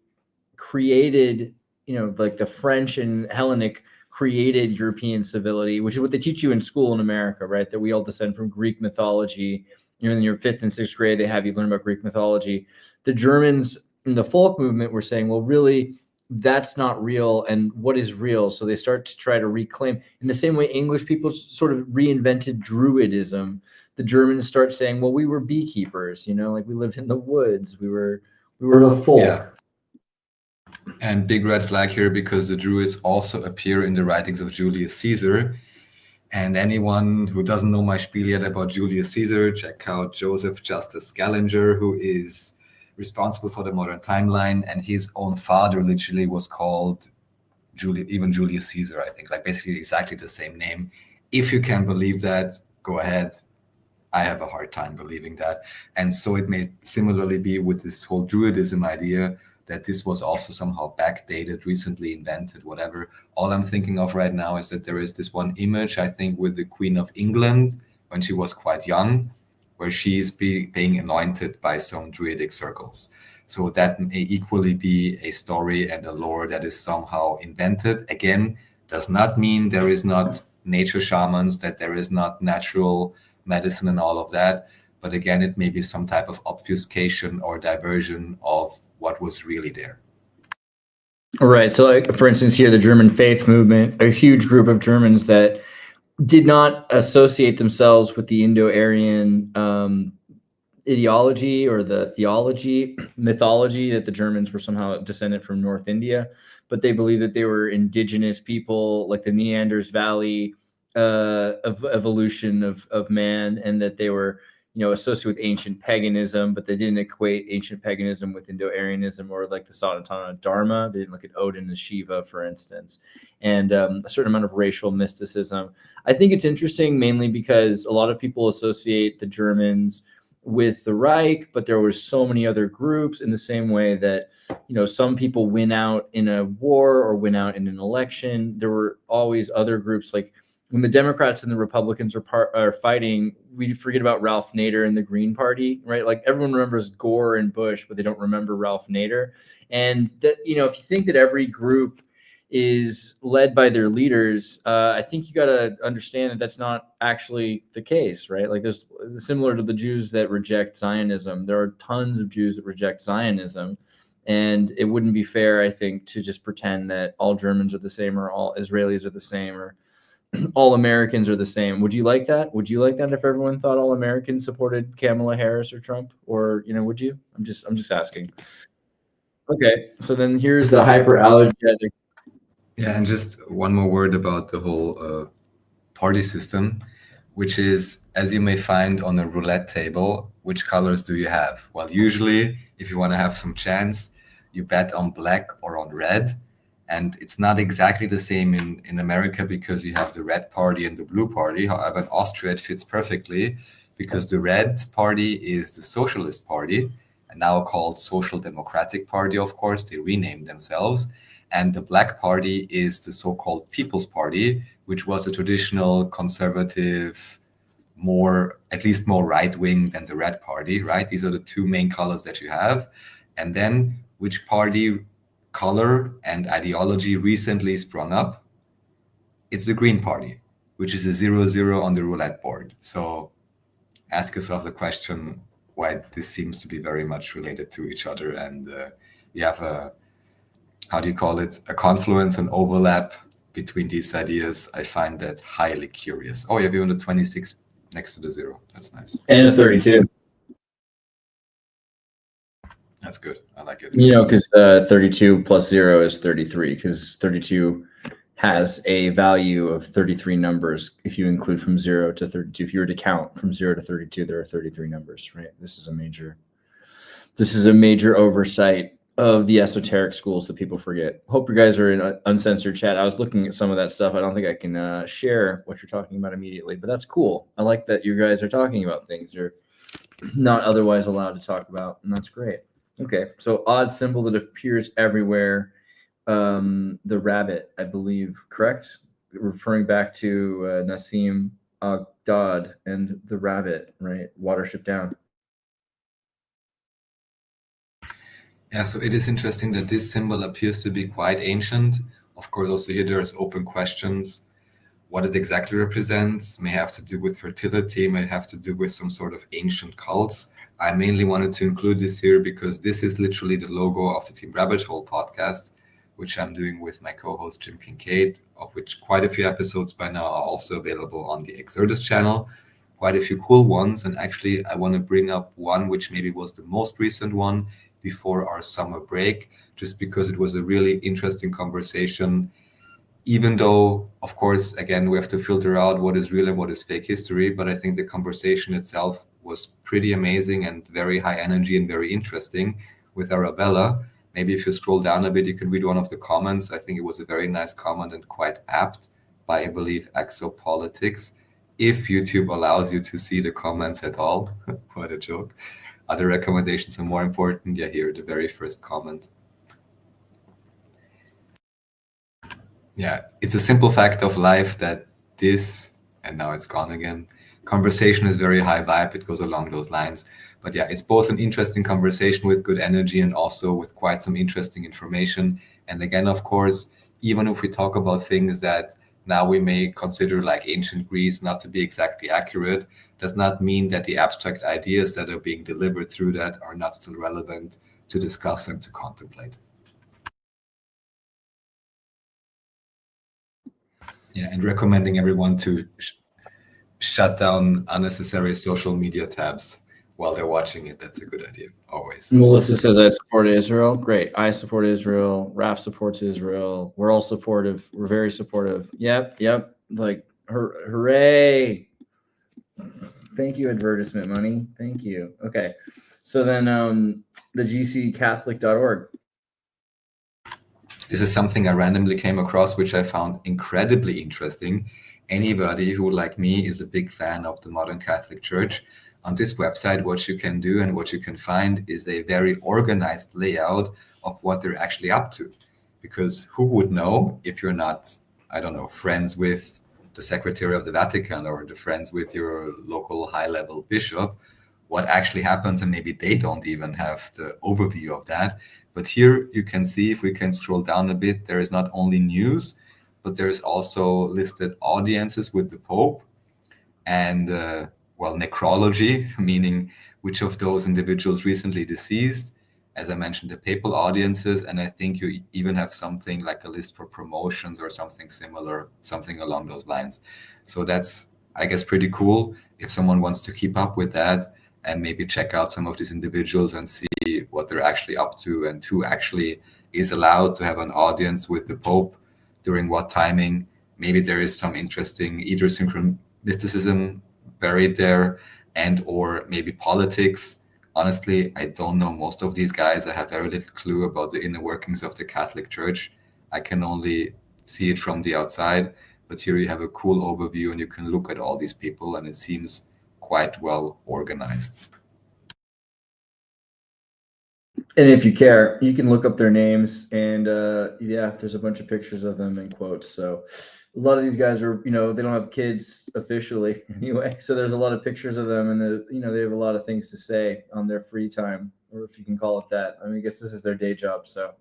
created, like the French and Hellenic created European civility, which is what they teach you in school in America, right? That we all descend from Greek mythology. In your 5th and 6th grade, they have you learn about Greek mythology. The Germans in the folk movement were saying, well, really, that's not real, and what is real? So they start to try to reclaim, in the same way English people sort of reinvented Druidism. The Germans start saying, well, we were beekeepers, like we lived in the woods, we were the folk. Yeah. And big red flag here, because the Druids also appear in the writings of Julius Caesar. And anyone who doesn't know my spiel yet about Julius Caesar, check out Joseph Justus Scaliger, who is responsible for the modern timeline, and his own father literally was called Julius Caesar, I think, like basically exactly the same name. If you can believe that, go ahead. I have a hard time believing that. And so it may similarly be with this whole Druidism idea, that this was also somehow backdated, recently invented, whatever. All I'm thinking of right now is that there is this one image, I think, with the Queen of England when she was quite young, where she's being anointed by some Druidic circles. So that may equally be a story and a lore that is somehow invented. Again, does not mean there is not nature shamans, that there is not natural medicine and all of that. But again, it may be some type of obfuscation or diversion of what was really there. Right. So, like, for instance, here, the German faith movement, a huge group of Germans that did not associate themselves with the Indo-Aryan ideology or the mythology that the Germans were somehow descended from North India, but they believed that they were indigenous people, like the Neander's Valley of evolution of man, and that they were associated with ancient paganism, but they didn't equate ancient paganism with Indo-Aryanism or like the Sanatana Dharma. They didn't look at Odin and Shiva, for instance, and a certain amount of racial mysticism. I think it's interesting mainly because a lot of people associate the Germans with the Reich, but there were so many other groups, in the same way that, some people win out in a war or win out in an election. There were always other groups, like when the Democrats and the Republicans are fighting, we forget about Ralph Nader and the Green Party, right? Like everyone remembers Gore and Bush, but they don't remember Ralph Nader. And that, if you think that every group is led by their leaders, I think you got to understand that that's not actually the case, right? Like there's similar to the Jews that reject Zionism. There are tons of Jews that reject Zionism. And it wouldn't be fair, I think, to just pretend that all Germans are the same or all Israelis are the same or all Americans are the same. Would you like that? Would you like that if everyone thought all Americans supported Kamala Harris or Trump? Or, would you? I'm just asking. Okay, so then here's the hyperallergenic. Yeah, and just one more word about the whole party system, which is, as you may find on a roulette table, which colors do you have? Well, usually, if you want to have some chance, you bet on black or on red. And it's not exactly the same in America because you have the red party and the blue party. However, in Austria, it fits perfectly because the red party is the Socialist Party, and now called Social Democratic Party, of course. They renamed themselves. And the black party is the so-called People's Party, which was a traditional conservative, at least more right-wing than the red party, right? These are the two main colors that you have. And then which party color and ideology recently sprung up? It's the Green Party, which is a 0-0 on the roulette board. So ask yourself the question why this seems to be very much related to each other. And you have a confluence and overlap between these ideas. I find that highly curious. Oh, you have even the 26 next to the 0. That's nice. And a 32. That's good. I like it. Because 32 plus 0 is 33, because 32 has a value of 33 numbers if you include from 0 to 32. If you were to count from 0 to 32, there are 33 numbers, right? This is a major oversight of the esoteric schools that people forget. Hope you guys are in Uncensored chat. I was looking at some of that stuff. I don't think I can share what you're talking about immediately, but that's cool. I like that you guys are talking about things you're not otherwise allowed to talk about, and that's great. Okay, so odd symbol that appears everywhere. The rabbit, I believe, correct? Referring back to Nassim Aghdad and the rabbit, right? Watership Down. Yeah, so it is interesting that this symbol appears to be quite ancient. Of course, also here there's open questions. What it exactly represents may have to do with fertility, may have to do with some sort of ancient cults. I mainly wanted to include this here because this is literally the logo of the Team Rabbit Hole podcast, which I'm doing with my co-host Jim Kincaid, of which quite a few episodes by now are also available on the Xirtus channel. Quite a few cool ones. And actually, I want to bring up one which maybe was the most recent one before our summer break, just because it was a really interesting conversation. Even though, of course, again, we have to filter out what is real and what is fake history, but I think the conversation itself was pretty amazing and very high energy and very interesting with Arabella. Maybe if you scroll down a bit, you can read one of the comments. I think it was a very nice comment and quite apt by, I believe, Exopolitics. If YouTube allows you to see the comments at all. What a joke. Other recommendations are more important. Yeah, here, the very first comment. Yeah, it's a simple fact of life that this, and now it's gone again, conversation is very high vibe. It goes along those lines. But yeah, it's both an interesting conversation with good energy and also with quite some interesting information. And again, of course, even if we talk about things that now we may consider like ancient Greece not to be exactly accurate, does not mean that the abstract ideas that are being delivered through that are not still relevant to discuss and to contemplate. Yeah, and recommending everyone to shut down unnecessary social media tabs while they're watching it. That's a good idea, always. Melissa says, I support Israel. Great. I support Israel. Raf supports Israel. We're all supportive. We're very supportive. Yep. Like, hooray. Thank you, advertisement money. Thank you. Okay. So then the gccatholic.org. This is something I randomly came across, which I found incredibly interesting. Anybody who, like me, is a big fan of the modern Catholic Church, on this website, what you can do and what you can find is a very organized layout of what they're actually up to. Because who would know if you're not, I don't know, friends with the Secretary of the Vatican or the friends with your local high-level bishop, what actually happens, and maybe they don't even have the overview of that. But here you can see, if we can scroll down a bit, there is not only news, but there's also listed audiences with the Pope and, necrology, meaning which of those individuals recently deceased. As I mentioned, the papal audiences, and I think you even have something like a list for promotions or something similar, something along those lines. So that's, I guess, pretty cool if someone wants to keep up with that and maybe check out some of these individuals and see what they're actually up to and who actually is allowed to have an audience with the Pope, during what timing. Maybe there is some interesting either mysticism buried there and or maybe politics. Honestly, I don't know most of these guys. I have very little clue about the inner workings of the Catholic Church. I can only see it from the outside, but here you have a cool overview and you can look at all these people and it seems quite well organized. And if you care, you can look up their names, and yeah, there's a bunch of pictures of them and quotes. So a lot of these guys are, they don't have kids officially anyway. So there's a lot of pictures of them, and they have a lot of things to say on their free time, or if you can call it that. I mean, I guess this is their day job. So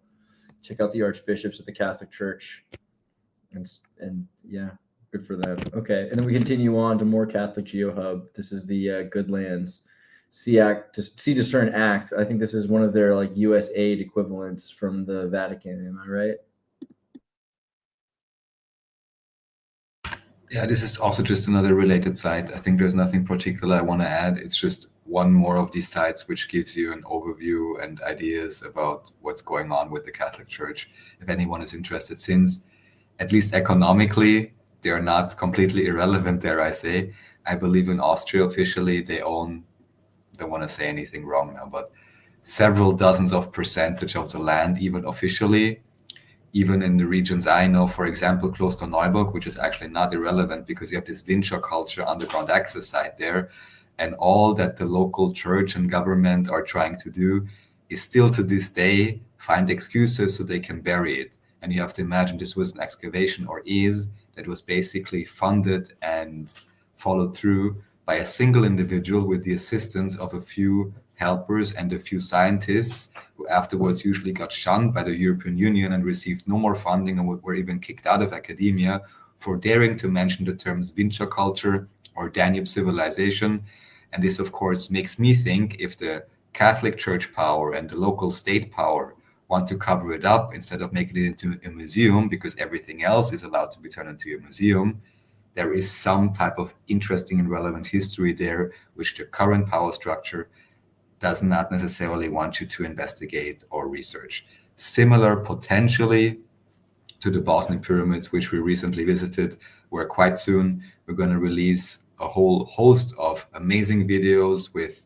check out the archbishops of the Catholic Church, and yeah, good for them. Okay, and then we continue on to more Catholic GeoHub. This is the Goodlands. See Discern Act. I think this is one of their like US aid equivalents from the Vatican. Am I right? Yeah, this is also just another related site. I think there's nothing particular I want to add. It's just one more of these sites which gives you an overview and ideas about what's going on with the Catholic Church. If anyone is interested, since at least economically, they're not completely irrelevant, dare I say. I believe in Austria officially, they own, don't want to say anything wrong now, but several dozens of percentage of the land, even officially, even in the regions I know, for example, close to Neuburg, which is actually not irrelevant because you have this Windsor culture underground access site there. And all that the local church and government are trying to do is still to this day find excuses so they can bury it. And you have to imagine this was an excavation, or is, that was basically funded and followed through by a single individual with the assistance of a few helpers and a few scientists who afterwards usually got shunned by the European Union and received no more funding and were even kicked out of academia for daring to mention the terms Windsor culture or Danube civilization. And this, of course, makes me think if the Catholic Church power and the local state power want to cover it up instead of making it into a museum, because everything else is allowed to be turned into a museum, there is some type of interesting and relevant history there, which the current power structure does not necessarily want you to investigate or research. Similar potentially to the Bosnian pyramids, which we recently visited, where quite soon we're going to release a whole host of amazing videos with,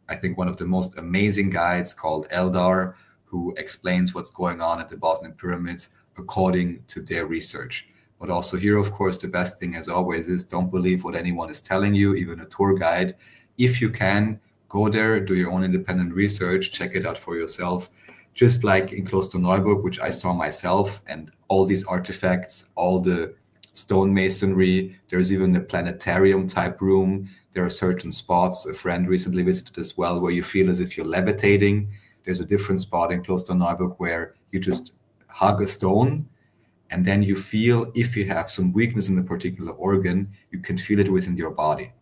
I think, one of the most amazing guides called Eldar, who explains what's going on at the Bosnian pyramids according to their research. But also here, of course, the best thing as always is don't believe what anyone is telling you, even a tour guide. If you can, go there, do your own independent research, check it out for yourself. Just like in close to Neuburg, which I saw myself, and all these artifacts, all the stone masonry, there's even a planetarium type room. There are certain spots, a friend recently visited as well, where you feel as if you're levitating. There's a different spot in close to Neuburg where you just hug a stone, and then you feel, if you have some weakness in a particular organ, you can feel it within your body.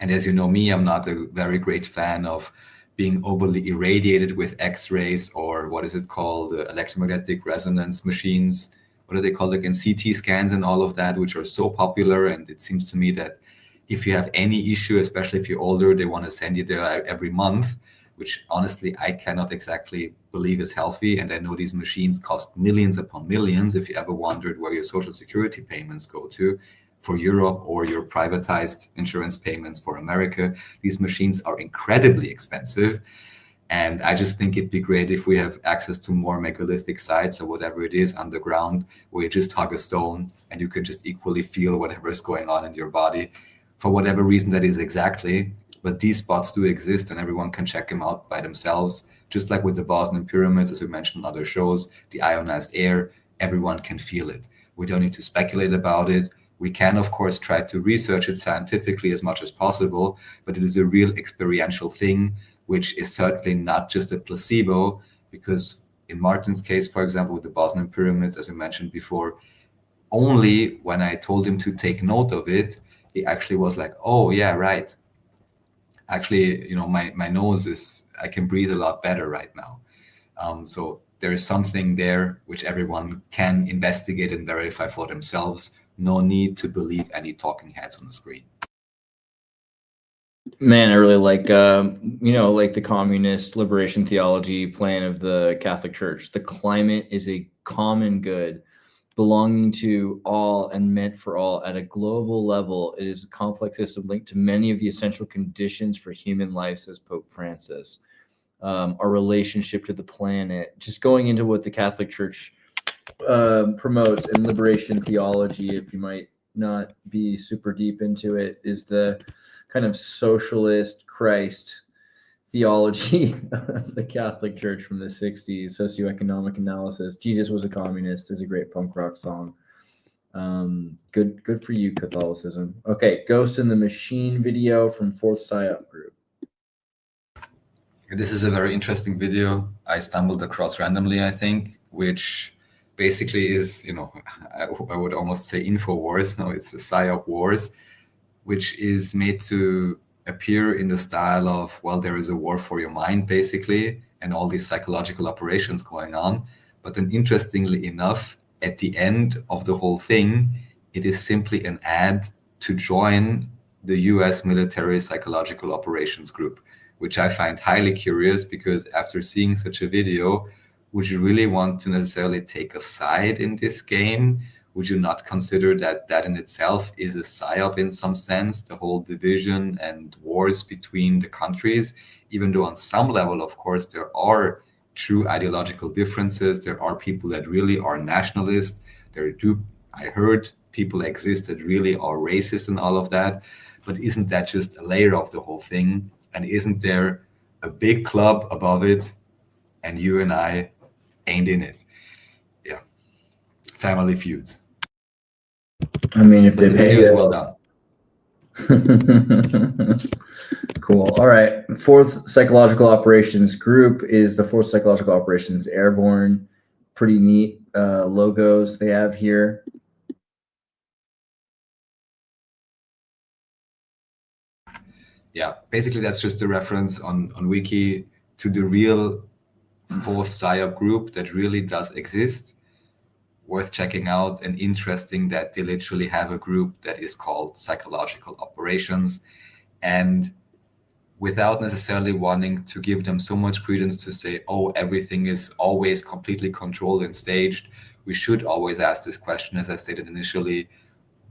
And as you know me, I'm not a very great fan of being overly irradiated with X-rays, or what is it called, electromagnetic resonance machines. What are they called again? CT scans and all of that, which are so popular. And it seems to me that if you have any issue, especially if you're older, they want to send you there every month, which honestly I cannot exactly believe is healthy. And I know these machines cost millions upon millions. If you ever wondered where your social security payments go to for Europe, or your privatized insurance payments for America, these machines are incredibly expensive. And I just think it'd be great if we have access to more megalithic sites or whatever it is underground, where you just hug a stone and you can just equally feel whatever is going on in your body, for whatever reason that is exactly. But these spots do exist, and everyone can check them out by themselves. Just like with the Bosnian pyramids, as we mentioned in other shows, the ionized air, everyone can feel it. We don't need to speculate about it. We can, of course, try to research it scientifically as much as possible, but it is a real experiential thing, which is certainly not just a placebo, because in Martin's case, for example, with the Bosnian pyramids, as we mentioned before, only when I told him to take note of it, he actually was like, oh, yeah, right. Actually, my nose I can breathe a lot better right now. So there is something there which everyone can investigate and verify for themselves. No need to believe any talking heads on the screen. Man, I really like, like the communist liberation theology plan of the Catholic Church. The climate is a common good belonging to all and meant for all at a global level. It is a complex system linked to many of the essential conditions for human life, says Pope Francis. Our relationship to the planet, just going into what the Catholic Church promotes in liberation theology, if you might not be super deep into it, is the kind of socialist Christ theology of the Catholic Church from the 60s, socioeconomic analysis. Jesus Was a Communist is a great punk rock song. Good for you, Catholicism. Okay, Ghost in the Machine video from Fourth PSYOP Group. This is a very interesting video I stumbled across randomly, I think, which basically is, I would almost say InfoWars. No, it's the PSYOP Wars, which is made to appear in the style of, well, there is a war for your mind, basically, and all these psychological operations going on. But then interestingly enough, at the end of the whole thing, it is simply an ad to join the US military psychological operations group, which I find highly curious, because after seeing such a video, would you really want to necessarily take a side in this game? Would you not consider that that in itself is a psyop in some sense, the whole division and wars between the countries, even though on some level, of course, there are true ideological differences. There are people that really are nationalists. I heard people exist that really are racist and all of that. But isn't that just a layer of the whole thing? And isn't there a big club above it, and you and I ain't in it? Yeah, family feuds. I mean, if they pay it, well done. Cool. All right. Fourth Psychological Operations Group is the Fourth Psychological Operations Airborne. Pretty neat logos they have here. Yeah, basically that's just a reference on Wiki to the real Fourth PSYOP group that really does exist. Worth checking out, and interesting that they literally have a group that is called Psychological Operations. And without necessarily wanting to give them so much credence to say, oh, everything is always completely controlled and staged, we should always ask this question, as I stated initially,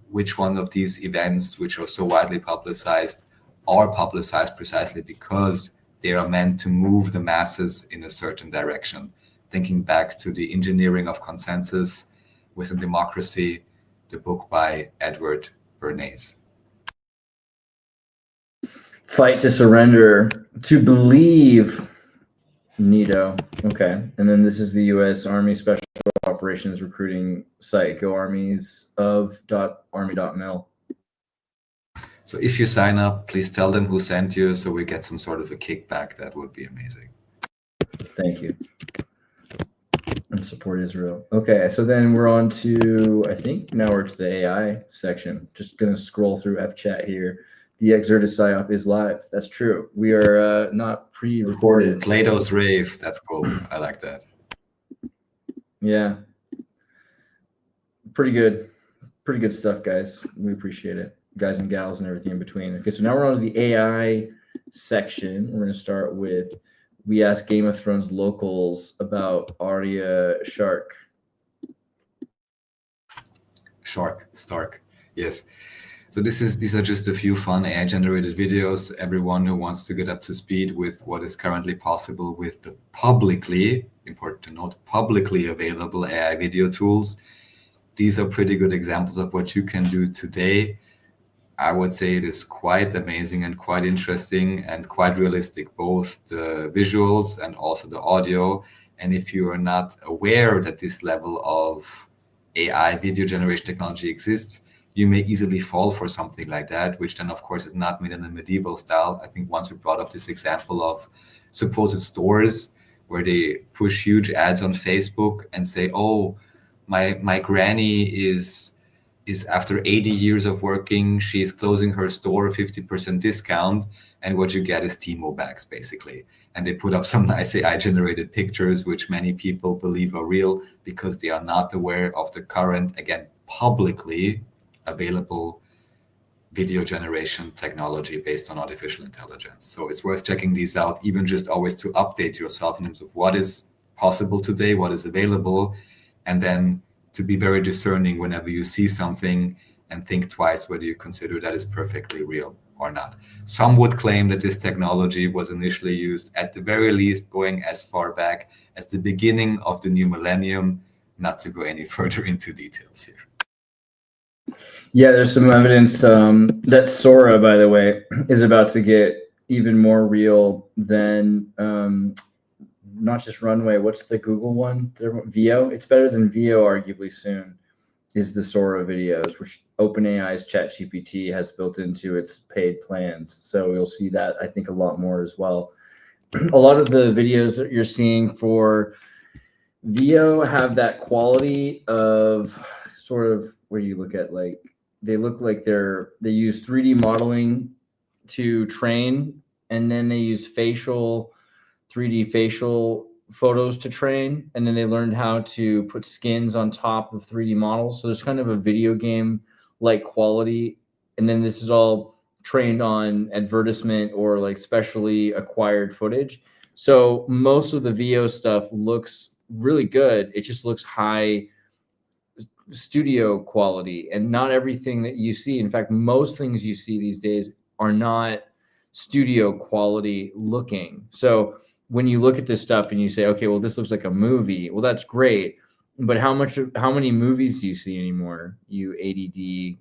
which one of these events, which are so widely publicized, are publicized precisely because they are meant to move the masses in a certain direction. Thinking back to the Engineering of Consensus Within Democracy, the book by Edward Bernays. Fight to Surrender, to Believe, NITO. Okay. And then this is the U.S. Army Special Operations Recruiting site, goarmies.army.mil. So if you sign up, please tell them who sent you so we get some sort of a kickback. That would be amazing. Thank you. And support Israel. Okay, so then we're on to, I think now we're to the AI section. Just going to scroll through F-chat here. The Xirtus PSYOP is live. That's true. We are not pre-recorded. Plato's Rave. That's cool. I like that. Yeah. Pretty good. Pretty good stuff, guys. We appreciate it. Guys and gals and everything in between. Okay, so now we're on to the AI section. We're going to start with, we asked Game of Thrones locals about Arya Stark. Stark. Yes. So these are just a few fun AI-generated videos. Everyone who wants to get up to speed with what is currently possible with the publicly, important to note, publicly available AI video tools. These are pretty good examples of what you can do today. I would say it is quite amazing and quite interesting and quite realistic, both the visuals and also the audio. And if you are not aware that this level of AI video generation technology exists, you may easily fall for something like that, which then, of course, is not made in a medieval style. I think once we brought up this example of supposed stores where they push huge ads on Facebook and say, oh, my granny is after 80 years of working, she's closing her store 50% discount, and what you get is Timo bags, basically. And they put up some nice AI-generated pictures, which many people believe are real because they are not aware of the current, again, publicly available video generation technology based on artificial intelligence. So it's worth checking these out, even just always to update yourself in terms of what is possible today, what is available, and then to be very discerning whenever you see something and think twice whether you consider that is perfectly real or not. Some would claim that this technology was initially used, at the very least, going as far back as the beginning of the new millennium, not to go any further into details here. Yeah, there's some evidence that Sora, by the way, is about to get even more real than not just Runway. What's the Google one? Veo. It's better than Veo, arguably soon. Is the Sora videos, which OpenAI's ChatGPT has built into its paid plans. So you'll see that, I think, a lot more as well. A lot of the videos that you're seeing for Veo have that quality of sort of where you look at, like, they look like they use 3D modeling to train, and then they use 3D facial photos to train, and then they learned how to put skins on top of 3D models. So there's kind of a video game like quality, and then this is all trained on advertisement or like specially acquired footage. So most of the VO stuff looks really good. It just looks high studio quality, and not everything that you see, in fact, most things you see these days are not studio quality looking. So when you look at this stuff and you say, okay, well, this looks like a movie, well, that's great, but how many movies do you see anymore, you ADD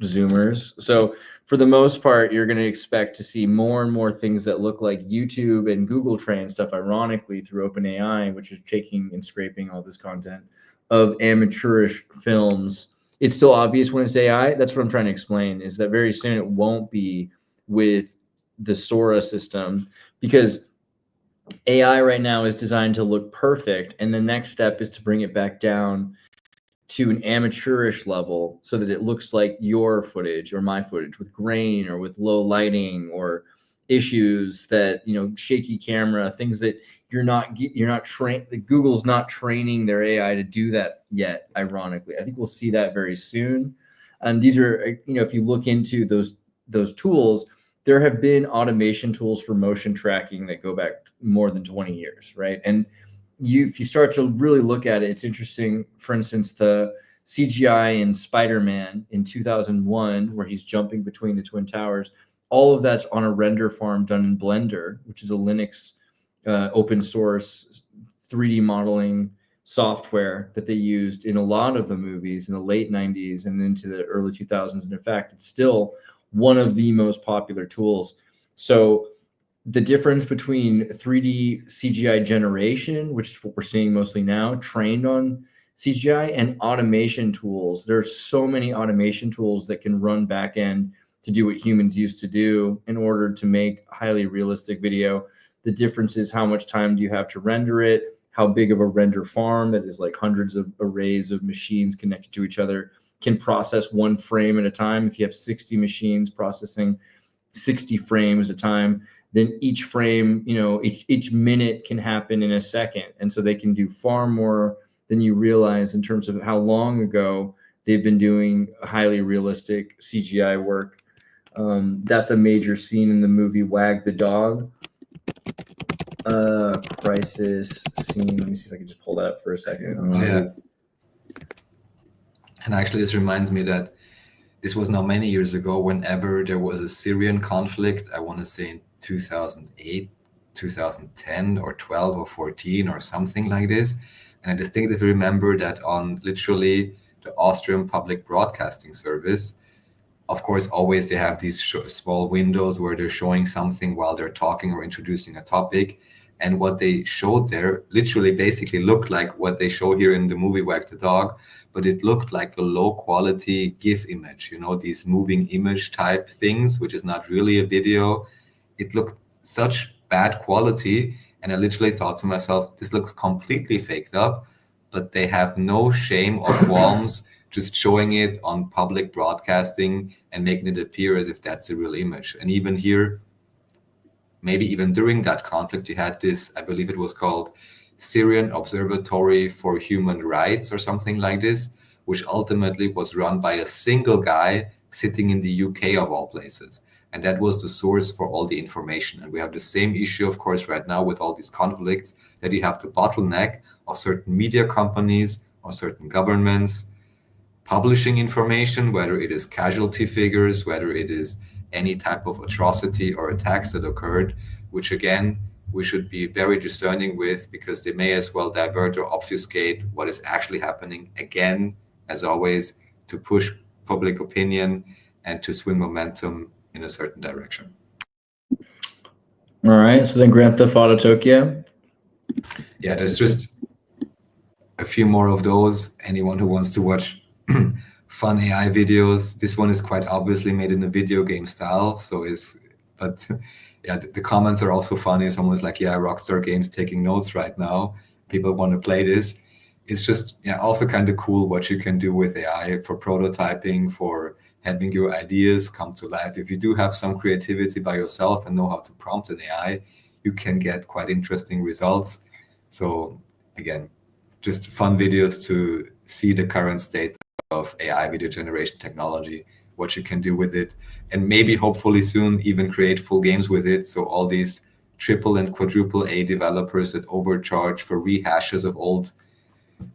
Zoomers? So for the most part, you're going to expect to see more and more things that look like YouTube and Google trained stuff, ironically, through OpenAI, which is taking and scraping all this content of amateurish films. It's still obvious when it's AI. That's what I'm trying to explain, is that very soon it won't be with the Sora system, because AI right now is designed to look perfect, and the next step is to bring it back down to an amateurish level so that it looks like your footage or my footage, with grain or with low lighting or issues that, shaky camera, things that you're not trained. Google's not training their AI to do that yet, ironically. I think we'll see that very soon. And these are, if you look into those tools, there have been automation tools for motion tracking that go back more than 20 years, right? And if you start to really look at it, it's interesting. For instance, the CGI in Spider-Man in 2001, where he's jumping between the Twin Towers, all of that's on a render farm done in Blender, which is a Linux open source 3D modeling software that they used in a lot of the movies in the late 90s and into the early 2000s. And in fact, it's still one of the most popular tools. So the difference between 3D CGI generation, which is what we're seeing mostly now, trained on CGI, and automation tools. There's so many automation tools that can run back end to do what humans used to do in order to make highly realistic video. The difference is how much time do you have to render it, how big of a render farm that is like hundreds of arrays of machines connected to each other can process one frame at a time. If you have 60 machines processing 60 frames at a time, then each frame, each minute can happen in a second. And so they can do far more than you realize in terms of how long ago they've been doing highly realistic CGI work. That's a major scene in the movie Wag the Dog. Crisis scene. Let me see if I can just pull that up for a second. Yeah. And actually, this reminds me that this was now many years ago, whenever there was a Syrian conflict, I want to say in 2008, 2010 or 12 or 14 or something like this. And I distinctly remember that on literally the Austrian public broadcasting service, of course, always they have these small windows where they're showing something while they're talking or introducing a topic. And what they showed there literally basically looked like what they show here in the movie Wag the Dog, but it looked like a low quality GIF image, these moving image type things, which is not really a video. It looked such bad quality. And I literally thought to myself, this looks completely faked up, but they have no shame or qualms just showing it on public broadcasting and making it appear as if that's the real image. And even here, maybe even during that conflict, you had this, I believe it was called Syrian Observatory for Human Rights or something like this, which ultimately was run by a single guy sitting in the UK of all places. And that was the source for all the information. And we have the same issue, of course, right now with all these conflicts, that you have the bottleneck of certain media companies or certain governments publishing information, whether it is casualty figures, whether it is any type of atrocity or attacks that occurred, which again we should be very discerning with, because they may as well divert or obfuscate what is actually happening, again, as always, to push public opinion and to swing momentum in a certain direction. All right, so then Grand Theft Auto Tokyo. Yeah, there's just a few more of those. Anyone who wants to watch fun AI videos, this one is quite obviously made in a video game style, but yeah, the comments are also funny. Someone's like, yeah, Rockstar Games taking notes right now. People want to play this. It's just, yeah, also kind of cool what you can do with AI for prototyping, for having your ideas come to life. If you do have some creativity by yourself and know how to prompt an AI, you can get quite interesting results. So again, just fun videos to see the current state of AI video generation technology, what you can do with it, and maybe hopefully soon even create full games with it. So all these triple and quadruple A developers that overcharge for rehashes of old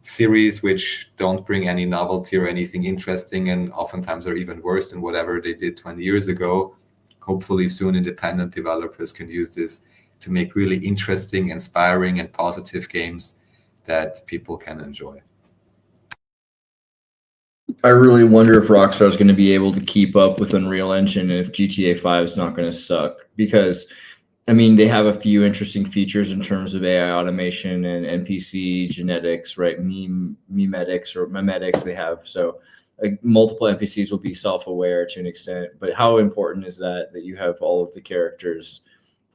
series which don't bring any novelty or anything interesting, and oftentimes are even worse than whatever they did 20 years ago. Hopefully soon independent developers can use this to make really interesting, inspiring, and positive games that people can enjoy. I really wonder if Rockstar is going to be able to keep up with Unreal Engine and if GTA 5 is not going to suck, because I mean, they have a few interesting features in terms of AI automation and NPC genetics, right? Memetics or memetics they have. So like, multiple NPCs will be self-aware to an extent, but how important is that you have all of the characters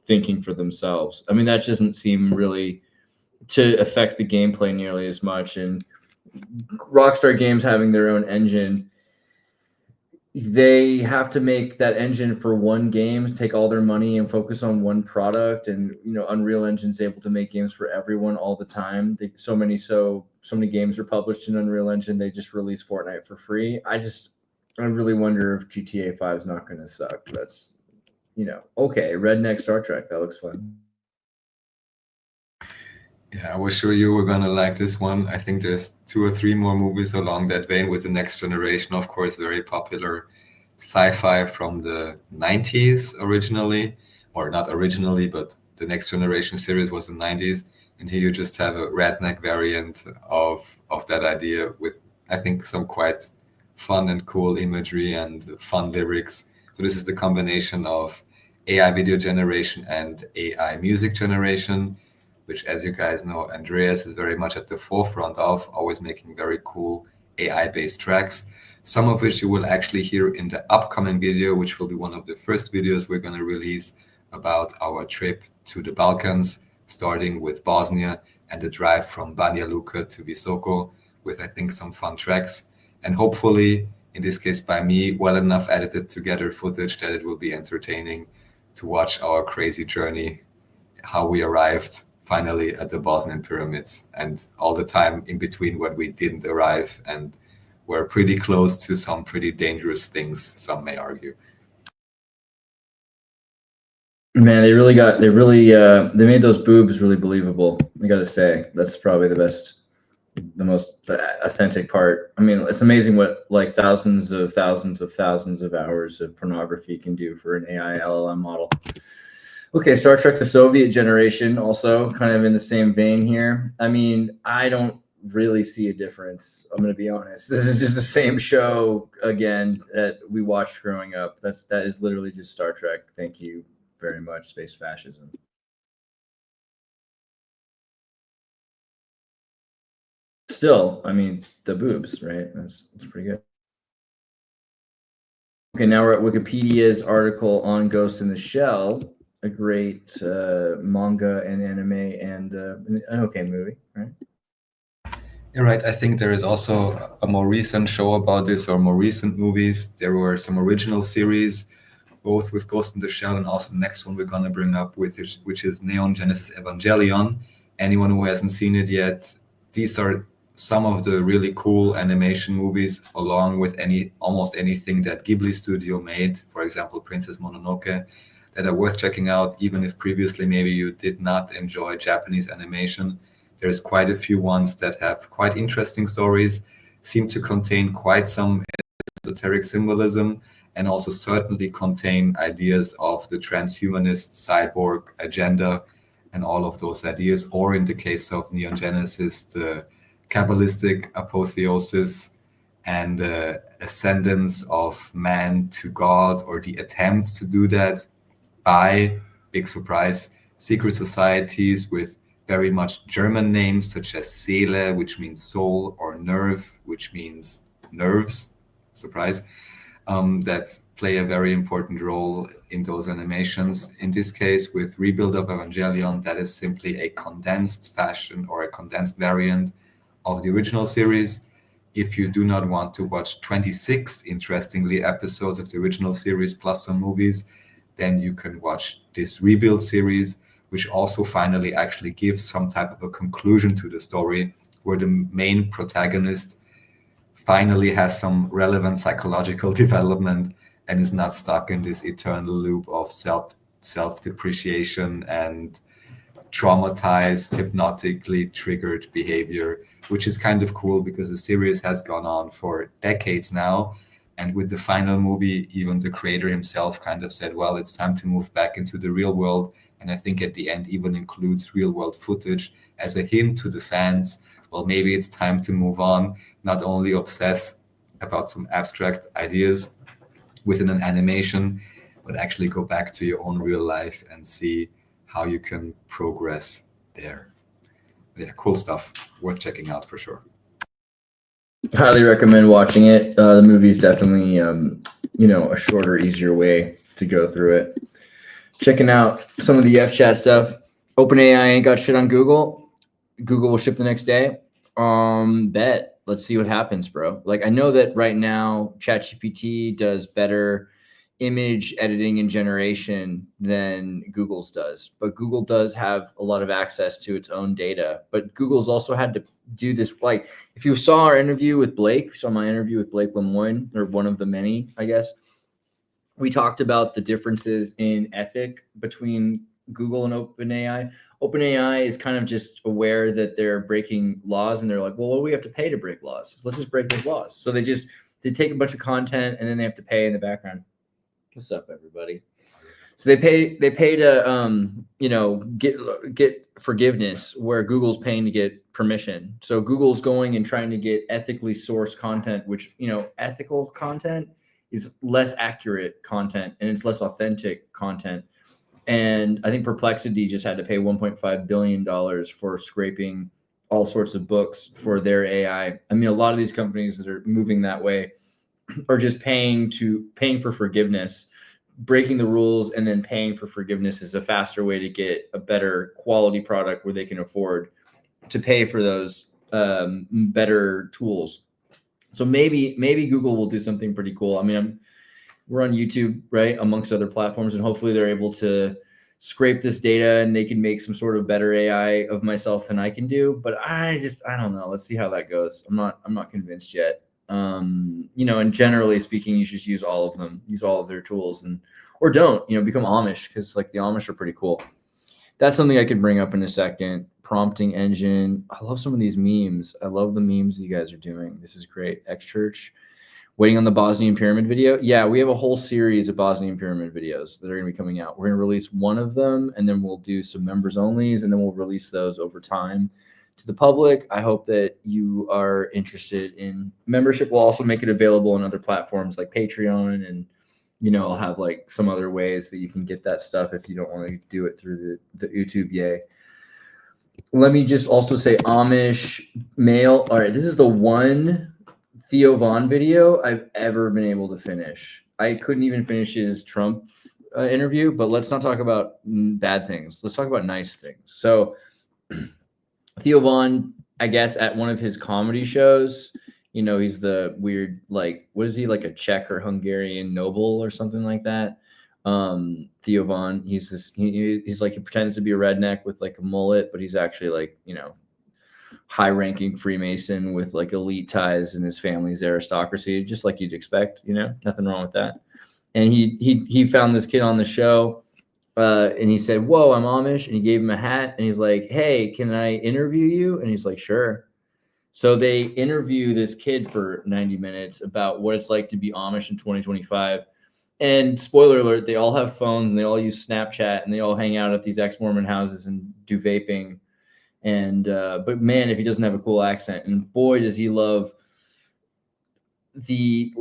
thinking for themselves? I mean, that doesn't seem really to affect the gameplay nearly as much. And Rockstar Games having their own engine, they have to make that engine for one game, take all their money and focus on one product. And Unreal Engine's able to make games for everyone all the time. So many games are published in Unreal Engine. They just release Fortnite for free. I really wonder if GTA 5 is not going to suck. That's okay. Redneck Star Trek, that looks fun. Yeah, I was sure you were gonna like this one. I think there's 2 or 3 more movies along that vein with the next generation, of course, very popular sci-fi from the 90s originally, or not originally, but the next generation series was the 90s. And here you just have a redneck variant of that idea with, I think, some quite fun and cool imagery and fun lyrics. So this is the combination of AI video generation and AI music generation, which, as you guys know, Andreas is very much at the forefront of, always making very cool AI-based tracks, some of which you will actually hear in the upcoming video, which will be one of the first videos we're going to release about our trip to the Balkans, starting with Bosnia and the drive from Banja Luka to Visoko, with, I think, some fun tracks. And hopefully, in this case by me, well enough edited together footage that it will be entertaining to watch our crazy journey, how we arrived finally at the Bosnian pyramids, and all the time in between when we didn't arrive and were pretty close to some pretty dangerous things, some may argue. Man, they made those boobs really believable. I gotta say, that's probably the most authentic part. I mean, it's amazing what like thousands of hours of pornography can do for an AI LLM model. Okay, Star Trek: The Soviet Generation, also kind of in the same vein here. I mean, I don't really see a difference. I'm going to be honest. This is just the same show again that we watched growing up. That is literally just Star Trek. Thank you very much, space fascism. Still, I mean, the boobs, right? That's pretty good. Okay, now we're at Wikipedia's article on Ghost in the Shell. A great manga and anime and an okay movie, right? You're right. I think there is also a more recent show about this, or more recent movies. There were some original series, both with Ghost in the Shell and also the next one we're going to bring up, which is Neon Genesis Evangelion. Anyone who hasn't seen it yet, these are some of the really cool animation movies, along with almost anything that Ghibli Studio made, for example, Princess Mononoke, that are worth checking out, even if previously maybe you did not enjoy Japanese animation. There's quite a few ones that have quite interesting stories, seem to contain quite some esoteric symbolism, and also certainly contain ideas of the transhumanist cyborg agenda and all of those ideas, or in the case of Neon Genesis, the Kabbalistic apotheosis and ascendance of man to God, or the attempts to do that by, big surprise, secret societies with very much German names such as Seele, which means soul, or Nerve, which means nerves, surprise, that play a very important role in those animations. In this case, with Rebuild of Evangelion, that is simply a condensed fashion or a condensed variant of the original series. If you do not want to watch 26, interestingly, episodes of the original series plus some movies, then you can watch this Rebuild series, which also finally actually gives some type of a conclusion to the story, where the main protagonist finally has some relevant psychological development and is not stuck in this eternal loop of self-depreciation and traumatized, hypnotically triggered behavior, which is kind of cool because the series has gone on for decades now. And with the final movie, even the creator himself kind of said, well, it's time to move back into the real world. And I think at the end even includes real world footage as a hint to the fans. Well, maybe it's time to move on, not only obsess about some abstract ideas within an animation, but actually go back to your own real life and see how you can progress there. Yeah, cool stuff. Worth checking out for sure. Highly recommend watching it. The movie's definitely, a shorter, easier way to go through it. Checking out some of the F-chat stuff. OpenAI ain't got shit on Google. Google will ship the next day. Bet. Let's see what happens, bro. Like, I know that right now ChatGPT does better image editing and generation than Google's does, but Google does have a lot of access to its own data. But Google's also had to do this. Like, if you saw our interview with Blake, saw my interview with Blake Lemoine, or one of the many, I guess, we talked about the differences in ethic between Google and OpenAI. OpenAI is kind of just aware that they're breaking laws, and they're like, well, what do we have to pay to break laws? Let's just break those laws. So they take a bunch of content, and then they have to pay in the background. What's up, everybody? So they pay to get forgiveness, where Google's paying to get permission. So Google's going and trying to get ethically sourced content, which, ethical content is less accurate content, and it's less authentic content. And I think Perplexity just had to pay $1.5 billion for scraping all sorts of books for their AI. I mean, a lot of these companies that are moving that way are just paying for forgiveness. Breaking the rules and then paying for forgiveness is a faster way to get a better quality product where they can afford to pay for those better tools. So maybe Google will do something pretty cool. I mean, we're on YouTube, right, amongst other platforms, and hopefully they're able to scrape this data and they can make some sort of better AI of myself than I can do. But I don't know. Let's see how that goes. I'm not convinced yet. And generally speaking, you should use all of them, use all of their tools, or don't, become Amish, because like the Amish are pretty cool. That's something I could bring up in a second. Prompting engine. I love some of these memes. I love the memes that you guys are doing. This is great. X Church. Waiting on the Bosnian Pyramid video. Yeah, we have a whole series of Bosnian Pyramid videos that are going to be coming out. We're going to release one of them, and then we'll do some members onlys, and then we'll release those over time to the public. I hope that you are interested in membership. We'll also make it available on other platforms like Patreon, and I'll have like some other ways that you can get that stuff if you don't want to do it through the YouTube. Yay. Let me just also say Amish male. All right, this is the one Theo Von video I've ever been able to finish. I couldn't even finish his Trump interview, but let's not talk about bad things. Let's talk about nice things. So Theo Von, I guess at one of his comedy shows, he's the weird, like, what is he, like a Czech or Hungarian noble or something like that? Theo Von, he's like, he pretends to be a redneck with like a mullet, but he's actually like, high-ranking Freemason with like elite ties, and his family's aristocracy, just like you'd expect. Nothing wrong with that. And he found this kid on the show, and he said, "Whoa, I'm Amish," and he gave him a hat, and he's like, "Hey, can I interview you?" And he's like, "Sure." So they interview this kid for 90 minutes about what it's like to be Amish in 2025. And spoiler alert, they all have phones and they all use Snapchat and they all hang out at these ex-Mormon houses and do vaping. And but man, if he doesn't have a cool accent, and boy does he love the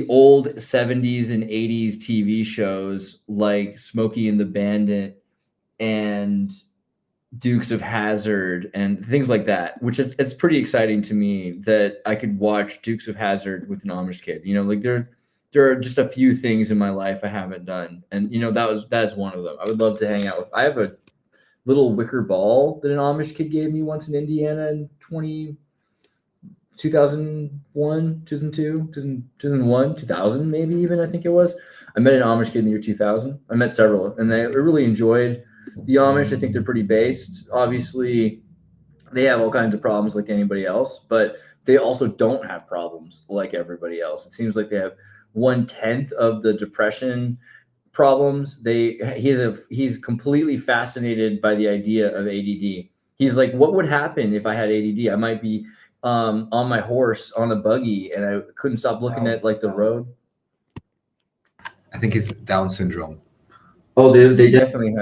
old 70s and 80s TV shows like Smokey and the Bandit and Dukes of Hazzard and things like that, which it's pretty exciting to me that I could watch Dukes of Hazzard with an Amish kid. You know, like there are just a few things in my life I haven't done, and you know that's one of them. I would love to hang out with. I have a little wicker ball that an Amish kid gave me once in Indiana in 2001, 2002, 2001, 2000, maybe even, I think it was. I met an Amish kid in the year 2000. I met several, and they really enjoyed the Amish. I think they're pretty based. Obviously, they have all kinds of problems like anybody else, but they also don't have problems like everybody else. It seems like they have 1/10 of the depression problems. He's completely fascinated by the idea of ADD. He's like, what would happen if I had ADD? I might be on my horse on a buggy and I couldn't stop looking at like the road. I think it's Down syndrome. Oh, they definitely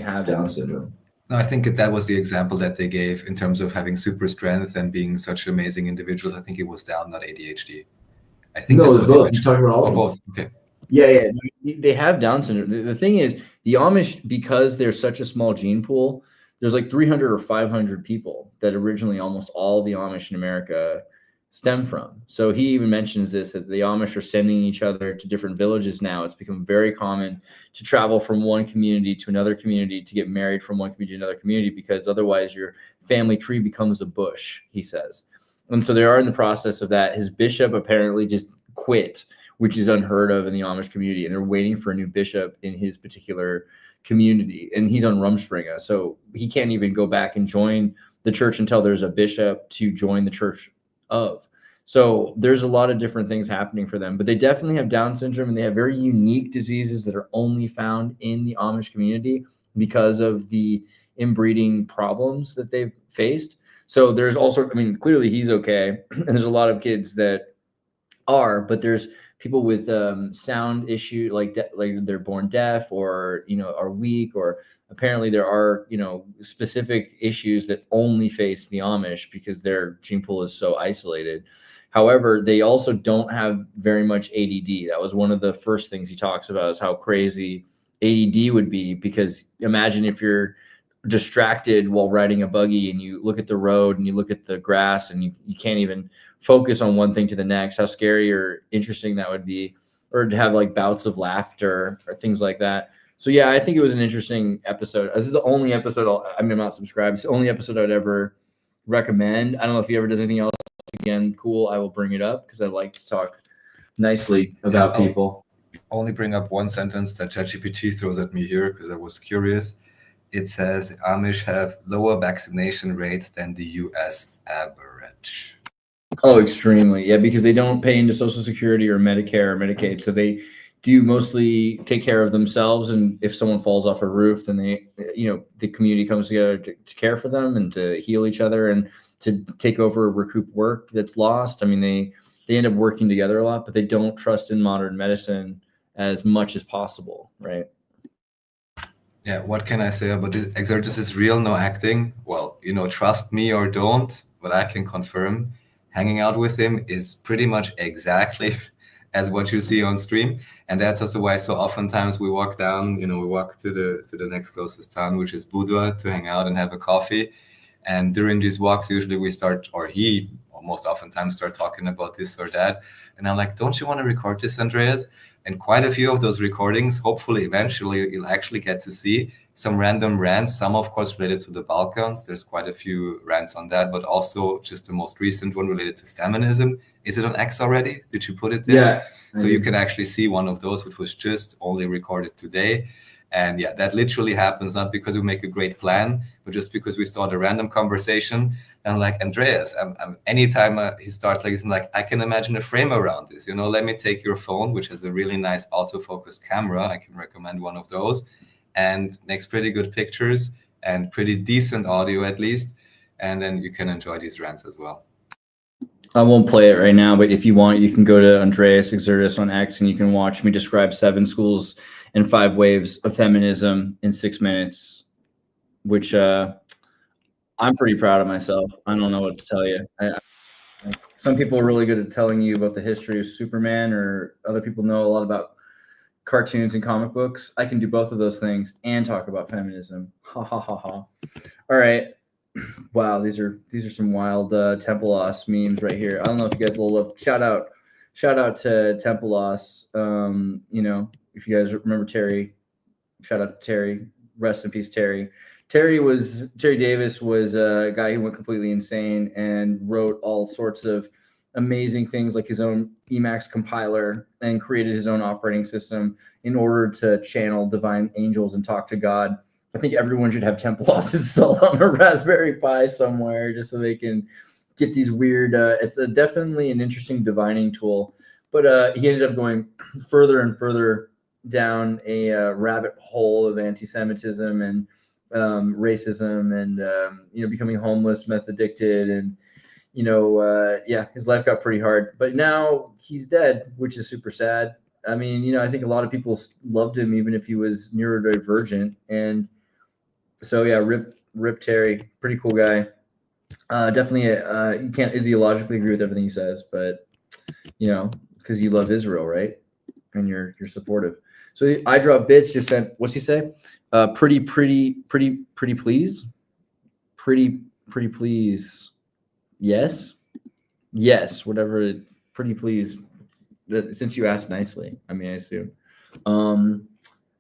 have Down syndrome. No, I think that was the example that they gave in terms of having super strength and being such amazing individuals. I think it was Down, not ADHD. I think no, that's it's both. You're talking about all of them. Both. Okay. Yeah. They have Down syndrome. The thing is, the Amish, because they're such a small gene pool, there's like 300 or 500 people that originally almost all the Amish in America stem from. So he even mentions this, that the Amish are sending each other to different villages now. It's become very common to travel from one community to another community, to get married from one community to another community, because otherwise your family tree becomes a bush, he says. And so they are in the process of that. His bishop apparently just quit, which is unheard of in the Amish community. And they're waiting for a new bishop in his particular community. And he's on Rumspringa. So he can't even go back and join the church until there's a bishop to join the church of. So there's a lot of different things happening for them. But they definitely have Down syndrome, and they have very unique diseases that are only found in the Amish community because of the inbreeding problems that they've faced. So there's also, I mean, clearly he's okay. And there's a lot of kids that are, but there's people with sound issue, like they're born deaf, or are weak, or apparently there are specific issues that only face the Amish because their gene pool is so isolated. However, they also don't have very much ADD. That was one of the first things he talks about, is how crazy ADD would be, because imagine if you're distracted while riding a buggy and you look at the road and you look at the grass and you can't even focus on one thing to the next, how scary or interesting that would be. Or to have like bouts of laughter or things like that. So yeah, I think it was an interesting episode. This is the only episode I'm not subscribed. It's the only episode I'd ever recommend. I don't know if he ever does anything else. Again, cool, I will bring it up because I like to talk nicely about people. I'll only bring up one sentence that ChatGPT throws at me here because I was curious. It says Amish have lower vaccination rates than the US average. Oh, extremely. Yeah, because they don't pay into Social Security or Medicare or Medicaid. So they do mostly take care of themselves. And if someone falls off a roof, then the community comes together to care for them and to heal each other and to take over, recoup work that's lost. I mean, they end up working together a lot, but they don't trust in modern medicine as much as possible, right? Yeah, what can I say about this? Xirtus is real, no acting. Well, trust me or don't, but I can confirm hanging out with him is pretty much exactly as what you see on stream. And that's also why so oftentimes we walk down, we walk to the next closest town, which is Budva, to hang out and have a coffee. And during these walks, usually we start, or he most oftentimes start talking about this or that. And I'm like, don't you want to record this, Andreas? And quite a few of those recordings, hopefully, eventually, you'll actually get to see some random rants, some, of course, related to the Balkans. There's quite a few rants on that, but also just the most recent one related to feminism. Is it on X already? Did you put it there? Yeah. So you can actually see one of those, which was just only recorded today. And yeah, that literally happens not because we make a great plan, but just because we start a random conversation. And I'm like, Andreas, anytime he starts like this, I'm like, I can imagine a frame around this. Let me take your phone, which has a really nice autofocus camera. I can recommend one of those, and makes pretty good pictures and pretty decent audio at least. And then you can enjoy these rants as well. I won't play it right now, but if you want, you can go to Andreas Xirtus on X and you can watch me describe 7 schools and 5 waves of feminism in 6 minutes, which I'm pretty proud of myself. I don't know what to tell you. Some people are really good at telling you about the history of Superman, or other people know a lot about cartoons and comic books. I can do both of those things and talk about feminism. Ha ha ha ha. All right. Wow, these are some wild Tempelos memes right here. I don't know if you guys will love. Shout out to Tempelos. You know, if you guys remember Terry, shout out to Terry. Rest in peace, Terry. Terry Davis was a guy who went completely insane and wrote all sorts of amazing things, like his own Emacs compiler, and created his own operating system in order to channel divine angels and talk to God. I think everyone should have Tempelos installed on a Raspberry Pi somewhere, just so they can get these weird. It's definitely an interesting divining tool, but he ended up going further and further down a rabbit hole of anti-Semitism and racism, and you know, becoming homeless, meth addicted, and you know, yeah, his life got pretty hard. But now he's dead, which is super sad. I mean, you know, I think a lot of people loved him even if he was neurodivergent, and so yeah, rip Terry, pretty cool guy. Definitely, you can't ideologically agree with everything he says, but you know, because you love Israel, right? And you're supportive. So I Drop Bits just sent, what's he say? Pretty please, pretty please. Yes, whatever. Pretty please. Since you asked nicely, I mean, I assume.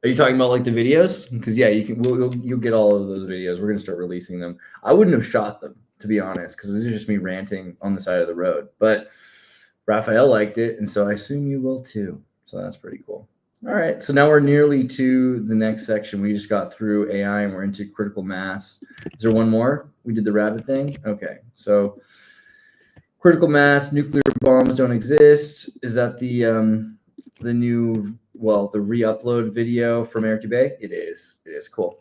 Are you talking about like the videos? Because yeah, you can. You'll get all of those videos. We're gonna start releasing them. I wouldn't have shot them, to be honest, because this is just me ranting on the side of the road. But Raphael liked it, and so I assume you will too. So that's pretty cool. All right, so now we're nearly to the next section. We just got through AI and we're into critical mass. Is there one more? We did the rabbit thing. Okay, so critical mass, nuclear bombs don't exist. Is that the new, well, the re-upload video from Eric Bay? It is. It is cool.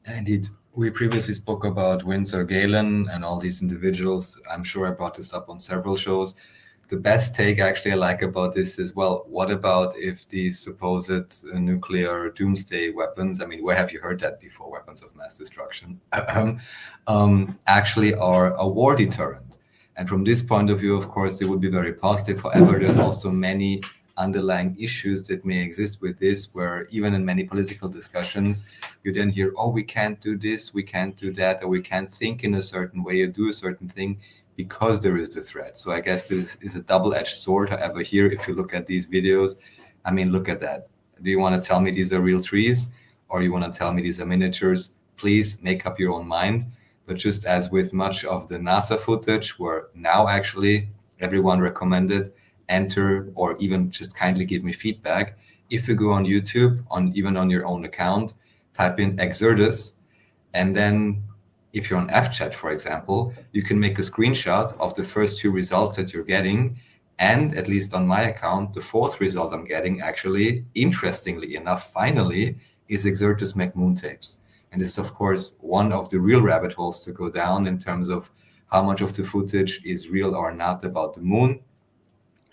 Indeed. We previously spoke about Windsor Galen and all these individuals. I'm sure I brought this up on several shows. The best take actually I like about this is, well, what about if these supposed nuclear doomsday weapons, I mean, where have you heard that before, weapons of mass destruction, actually are a war deterrent? And from this point of view, of course, they would be very positive. However, there's also many underlying issues that may exist with this, where even in many political discussions, you then hear, oh, we can't do this, we can't do that, or we can't think in a certain way or do a certain thing, because there is the threat. So I guess this is a double-edged sword. However, here, if you look at these videos, I mean, look at that. Do you want to tell me these are real trees, or you want to tell me these are miniatures? Please make up your own mind. But just as with much of the NASA footage, where now actually everyone recommended enter, or even just kindly give me feedback. If you go on YouTube, even on your own account, type in Xirtus, and then if you're on FChat, for example, you can make a screenshot of the first 2 results that you're getting. And at least on my account, the 4th result I'm getting, actually, interestingly enough, finally, is Xirtus McMoon tapes. And this is, of course, one of the real rabbit holes to go down in terms of how much of the footage is real or not about the moon.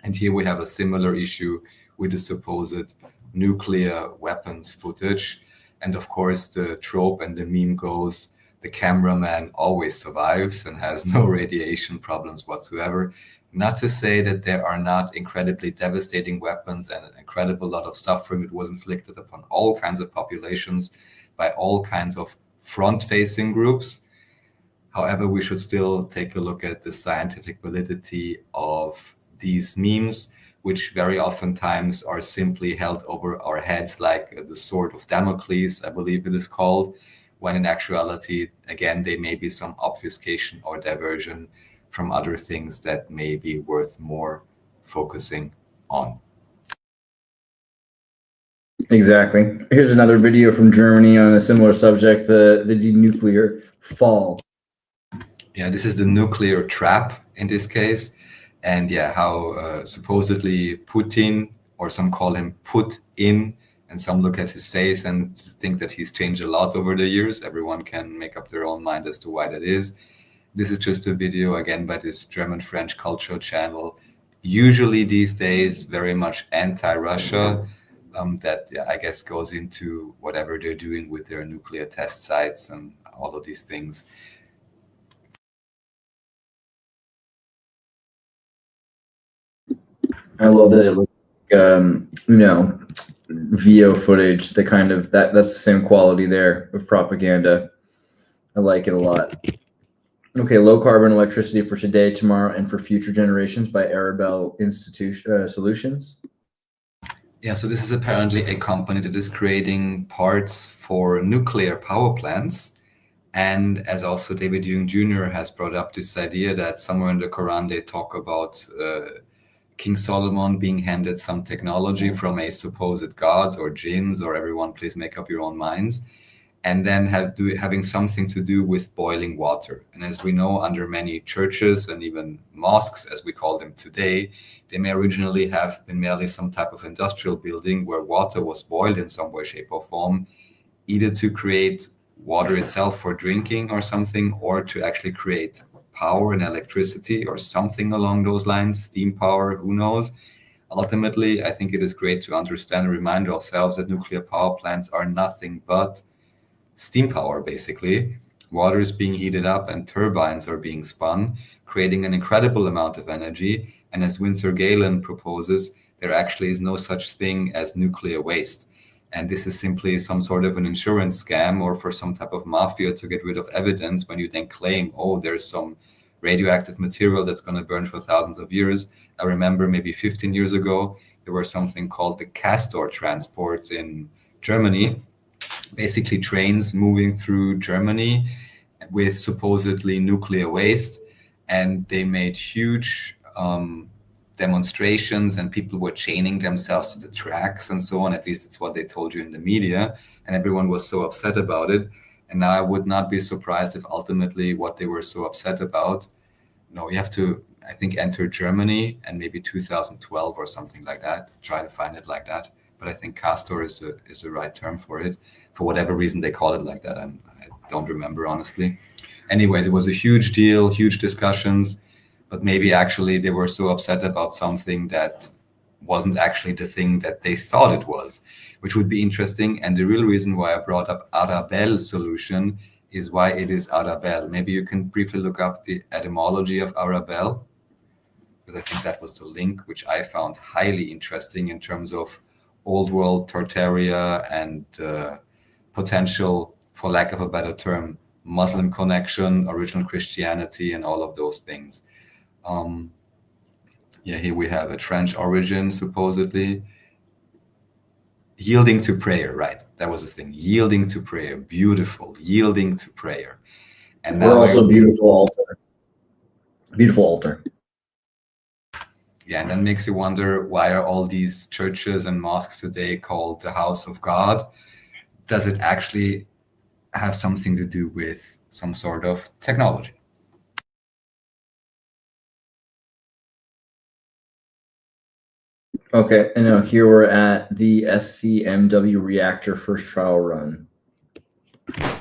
And here we have a similar issue with the supposed nuclear weapons footage. And of course, the trope and the meme goes, the cameraman always survives and has no radiation problems whatsoever. Not to say that there are not incredibly devastating weapons and an incredible lot of suffering that was inflicted upon all kinds of populations by all kinds of front-facing groups. However, we should still take a look at the scientific validity of these memes, which very oftentimes are simply held over our heads like the sword of Damocles, I believe it is called, when in actuality, again, they may be some obfuscation or diversion from other things that may be worth more focusing on. Exactly. Here's another video from Germany on a similar subject, the denuclear fall. Yeah, this is the nuclear trap in this case. And yeah, how supposedly Putin, or some call him Put-in, and some look at his face and think that he's changed a lot over the years. Everyone can make up their own mind as to why that is. This is just a video again by this German-French culture channel, usually these days very much anti-Russia, that I guess goes into whatever they're doing with their nuclear test sites and all of these things. I love that it looks like, VO footage, the kind of that's the same quality there of propaganda. I like it a lot. Okay, low carbon electricity for today, tomorrow, and for future generations by Arabelle Solutions. Yeah, so this is apparently a company that is creating parts for nuclear power plants. And as also David Hume Jr. has brought up this idea that somewhere in the Quran they talk about King Solomon being handed some technology from a supposed gods or jinns, or everyone please make up your own minds, and then having something to do with boiling water. And as we know, under many churches and even mosques, as we call them today, they may originally have been merely some type of industrial building where water was boiled in some way, shape, or form, either to create water itself for drinking or something, or to actually create power and electricity or something along those lines, steam power, who knows. Ultimately, I think it is great to understand and remind ourselves that nuclear power plants are nothing but steam power, basically. Water is being heated up and turbines are being spun, creating an incredible amount of energy. And as Winsor Galen proposes, there actually is no such thing as nuclear waste. And this is simply some sort of an insurance scam or for some type of mafia to get rid of evidence when you then claim, oh, there's some radioactive material that's going to burn for thousands of years. I remember maybe 15 years ago, there were something called the Castor transports in Germany, basically trains moving through Germany with supposedly nuclear waste. And they made huge demonstrations, and people were chaining themselves to the tracks and so on. At least it's what they told you in the media, and everyone was so upset about it. And now I would not be surprised if ultimately what they were so upset about, you have to, I think, enter Germany and maybe 2012 or something like that, try to find it like that. But I think Castor is the right term for it. For whatever reason they call it like that, I don't remember, honestly. Anyways, it was a huge deal, huge discussions. But maybe actually they were so upset about something that wasn't actually the thing that they thought it was, which would be interesting. And the real reason why I brought up Arabelle solution is why it is Arabelle. Maybe you can briefly look up the etymology of Arabelle, because I think that was the link which I found highly interesting in terms of old world Tartaria and potential, for lack of a better term, Muslim connection, original Christianity, and all of those things. Here we have a French origin, supposedly. Yielding to prayer, right? That was the thing. Yielding to prayer, beautiful. Yielding to prayer, and we're also beautiful altar. Beautiful altar. Yeah, and that makes you wonder, why are all these churches and mosques today called the house of God? Does it actually have something to do with some sort of technology? Okay, and now here we're at the SCMW reactor first trial run.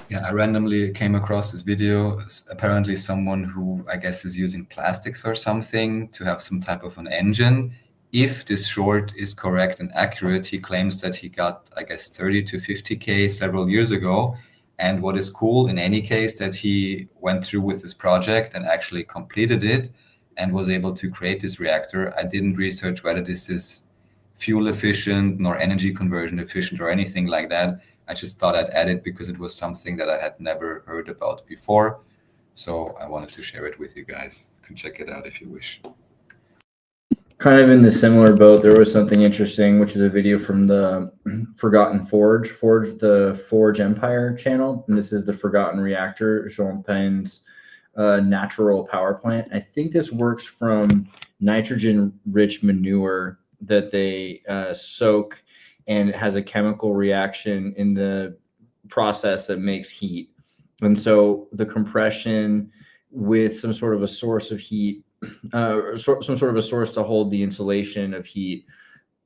Yeah, I randomly came across this video. Apparently someone who, I guess, is using plastics or something to have some type of an engine. If this short is correct and accurate, he claims that he got, I guess, 30 to 50K several years ago. And what is cool in any case, that he went through with this project and actually completed it and was able to create this reactor. I didn't research whether this is fuel efficient nor energy conversion efficient or anything like that. I just thought I'd add it because it was something that I had never heard about before. So I wanted to share it with you guys. You can check it out if you wish. Kind of in the similar boat, there was something interesting, which is a video from the Forgotten Forge, the Forge Empire channel. And this is the Forgotten Reactor, Jean Pen's natural power plant. I think this works from nitrogen-rich manure that they soak, and it has a chemical reaction in the process that makes heat. And so the compression with some sort of a source of heat, some sort of a source to hold the insulation of heat,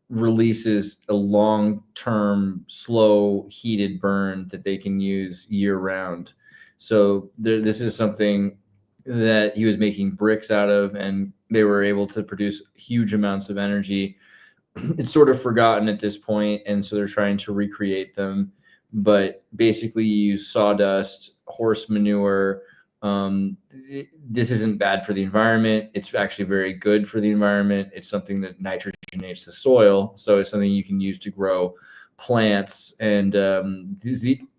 releases a long-term, slow heated burn that they can use year-round. So this is something that he was making bricks out of, and they were able to produce huge amounts of energy. It's sort of forgotten at this point, and so they're trying to recreate them. But basically, you use sawdust, horse manure. This isn't bad for the environment. It's actually very good for the environment. It's something that nitrogenates the soil, so it's something you can use to grow plants. And a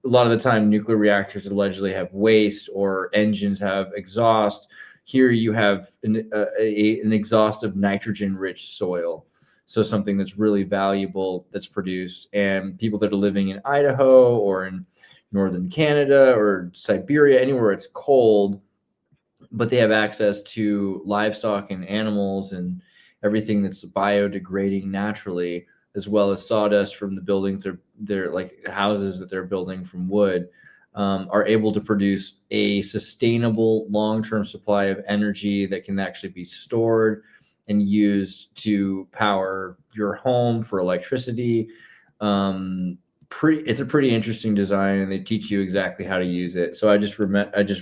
lot of the time, nuclear reactors allegedly have waste, or engines have exhaust. Here you have an exhaust of nitrogen-rich soil. So something that's really valuable that's produced. And people that are living in Idaho or in northern Canada or Siberia, anywhere it's cold, but they have access to livestock and animals and everything that's biodegrading naturally, as well as sawdust from the buildings they're like houses that they're building from wood, are able to produce a sustainable long-term supply of energy that can actually be stored and used to power your home for electricity. It's a pretty interesting design, and they teach you exactly how to use it. So I just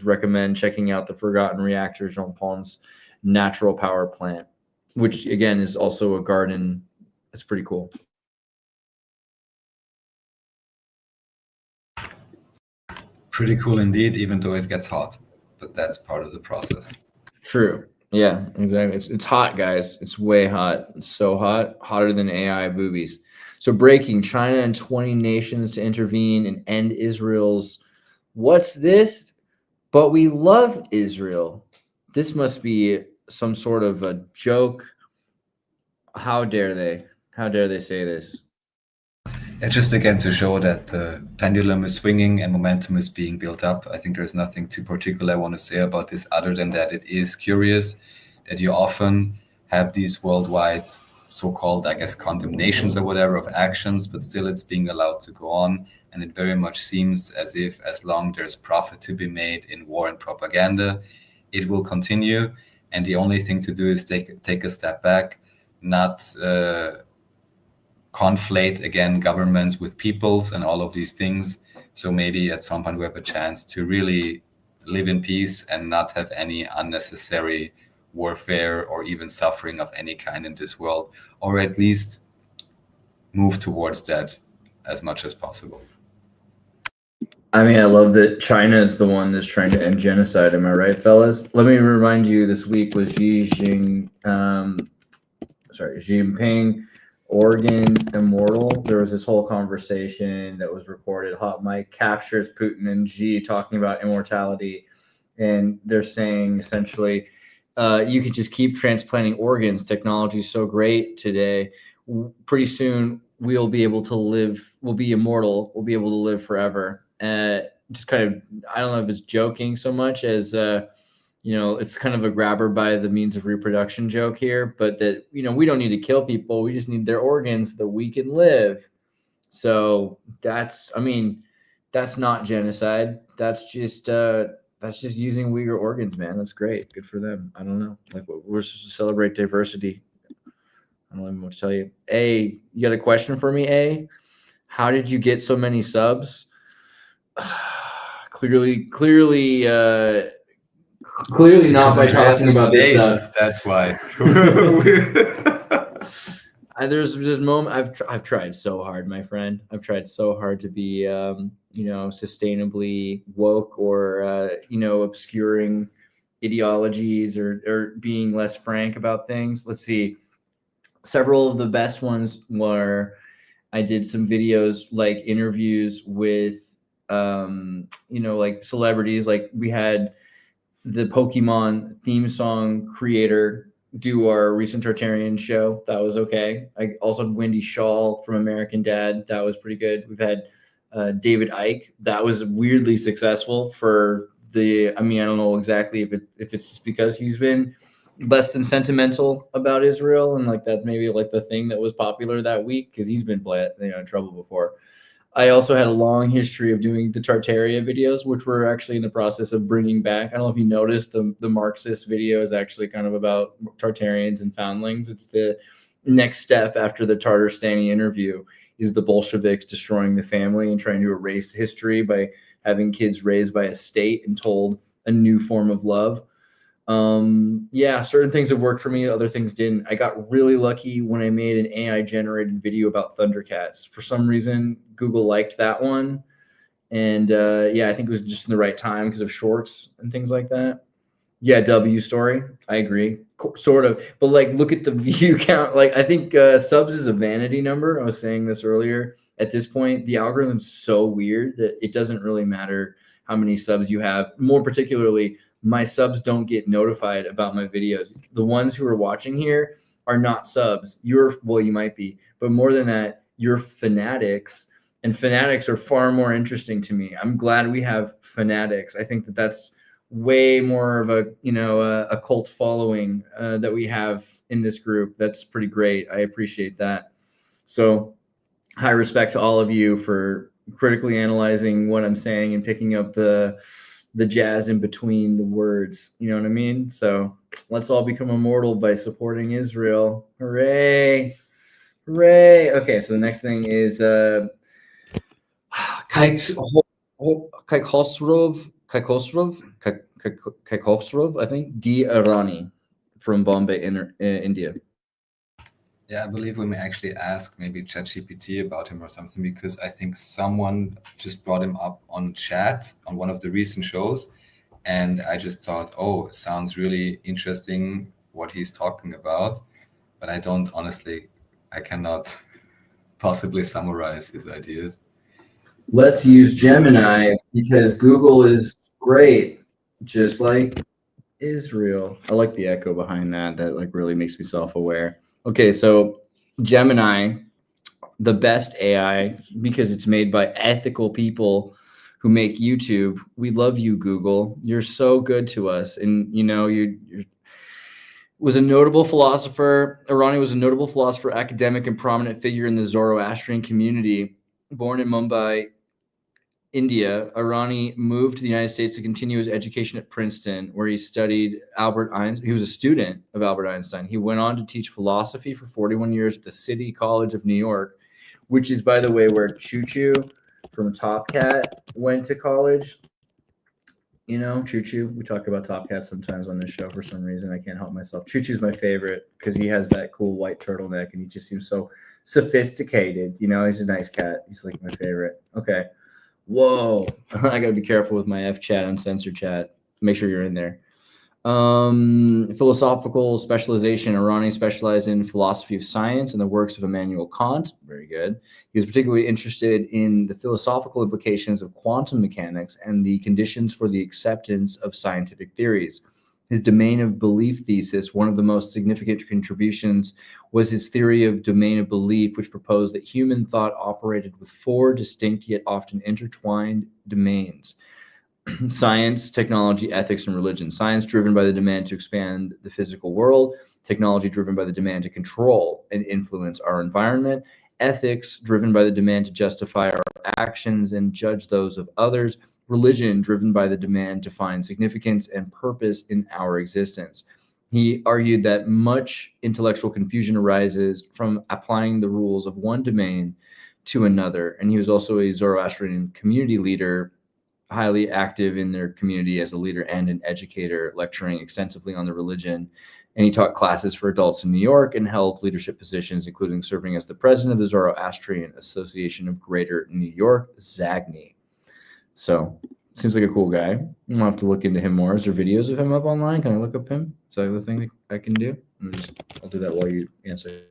recommend checking out the Forgotten Reactor, Jean Paul's natural power plant, which again is also a garden. It's pretty cool. Pretty cool indeed, even though it gets hot, but that's part of the process. True. Yeah, exactly. It's hot, guys. It's way hot. It's so hot, hotter than AI boobies. So breaking: China and 20 nations to intervene and end Israel's. What's this? But we love Israel. This must be some sort of a joke. How dare they? How dare they say this? Just again to show that the pendulum is swinging and momentum is being built up. I think there's nothing too particular I want to say about this other than that it is curious that you often have these worldwide so-called, I guess, condemnations or whatever of actions, but still it's being allowed to go on. And it very much seems as if as long there's profit to be made in war and propaganda, it will continue. And the only thing to do is take a step back, not conflate again governments with peoples and all of these things. So maybe at some point we have a chance to really live in peace and not have any unnecessary warfare or even suffering of any kind in this world, or at least move towards that as much as possible. I mean, I love that China is the one that's trying to end genocide. Am I right, fellas? Let me remind you, this week was Xi Jinping, organs immortal. There was this whole conversation that was recorded. Hot Mic captures Putin and Xi talking about immortality, and they're saying essentially, you could just keep transplanting organs. Technology is so great today. Pretty soon we'll be able to live. We'll be immortal. We'll be able to live forever. Just kind of, I don't know if it's joking so much as it's kind of a grabber by the means of reproduction joke here, but that, we don't need to kill people. We just need their organs so that we can live. So that's not genocide. That's just using Uyghur organs, man. That's great. Good for them. I don't know. Like, we're supposed to celebrate diversity. I don't even know what to tell you. A, you got a question for me, A? How did you get so many subs? Clearly not by talking about this stuff. That's why. There's a moment I've tried so hard, my friend. I've tried so hard to be sustainably woke or obscuring ideologies or being less frank about things. Let's see. Several of the best ones were I did some videos like interviews with like celebrities. Like we had the Pokemon theme song creator do our recent Tartarian show. That was okay. I also had Wendy Shaw from American Dad. That was pretty good. We've had David Icke. That was weirdly successful for I don't know exactly if it's just because he's been less than sentimental about Israel, and like that maybe like the thing that was popular that week, because he's been in trouble before. I also had a long history of doing the Tartaria videos, which we're actually in the process of bringing back. I don't know if you noticed the Marxist video is actually kind of about Tartarians and foundlings. It's the next step after the Tartarstani interview is the Bolsheviks destroying the family and trying to erase history by having kids raised by a state and told a new form of love. Yeah, certain things have worked for me, other things didn't. I got really lucky when I made an AI generated video about Thundercats. For some reason, Google liked that one. And yeah, I think it was just in the right time because of shorts and things like that. Yeah, W story. I agree. Sort of. But like, look at the view count. Like, I think subs is a vanity number. I was saying this earlier. At this point, the algorithm's so weird that it doesn't really matter how many subs you have. More particularly, my subs don't get notified about my videos. The ones who are watching here are not subs. Well, you might be, but more than that, you're fanatics, and fanatics are far more interesting to me. I'm glad we have fanatics. I think that that's way more of a, you know, a cult following that we have in this group. That's pretty great. I appreciate that. So high respect to all of you for critically analyzing what I'm saying and picking up the jazz in between the words. You know what I mean? So let's all become immortal by supporting Israel. Hooray. Hooray. Okay, so the next thing is Kaikosrov, I think, D. Arani from Bombay, India. Yeah, I believe we may actually ask maybe ChatGPT about him or something, because I think someone just brought him up on chat on one of the recent shows. And I just thought, oh, it sounds really interesting what he's talking about. But I don't, honestly, I cannot possibly summarize his ideas. Let's use Gemini because Google is great, just like Israel. I like the echo behind that. That like really makes me self-aware. Okay, so Gemini, the best AI because it's made by ethical people who make YouTube. We love you, Google. You're so good to us, and you know you're was a notable philosopher. Irani was a notable philosopher, academic, and prominent figure in the Zoroastrian community. Born in Mumbai, India, Irani moved to the United States to continue his education at Princeton, where he studied Albert Einstein. He was a student of Albert Einstein. He went on to teach philosophy for 41 years at the City College of New York, which is, by the way, where Choo Choo from Top Cat went to college. You know, Choo Choo. We talk about Top Cat sometimes on this show for some reason. I can't help myself. Choo Choo's my favorite because he has that cool white turtleneck and he just seems so sophisticated. You know, he's a nice cat. He's like my favorite. Okay. Whoa. I got to be careful with my F chat, uncensored chat. Make sure you're in there. Philosophical specialization. Irani specialized in philosophy of science and the works of Immanuel Kant. Very good. He was particularly interested in the philosophical implications of quantum mechanics and the conditions for the acceptance of scientific theories. His domain of belief thesis, one of the most significant contributions, was his theory of domain of belief, which proposed that human thought operated with four distinct yet often intertwined domains: science, technology, ethics, and religion. Science driven by the demand to expand the physical world, technology driven by the demand to control and influence our environment, ethics driven by the demand to justify our actions and judge those of others, religion driven by the demand to find significance and purpose in our existence. He argued that much intellectual confusion arises from applying the rules of one domain to another, and he was also a Zoroastrian community leader, highly active in their community as a leader and an educator, lecturing extensively on the religion. And he taught classes for adults in New York and held leadership positions, including serving as the president of the Zoroastrian Association of Greater New York, ZAGNY. So seems like a cool guy. I'll have to look into him more. Is there videos of him up online? Can I look up him? Is that the thing that I can do? I'll do that while you answer.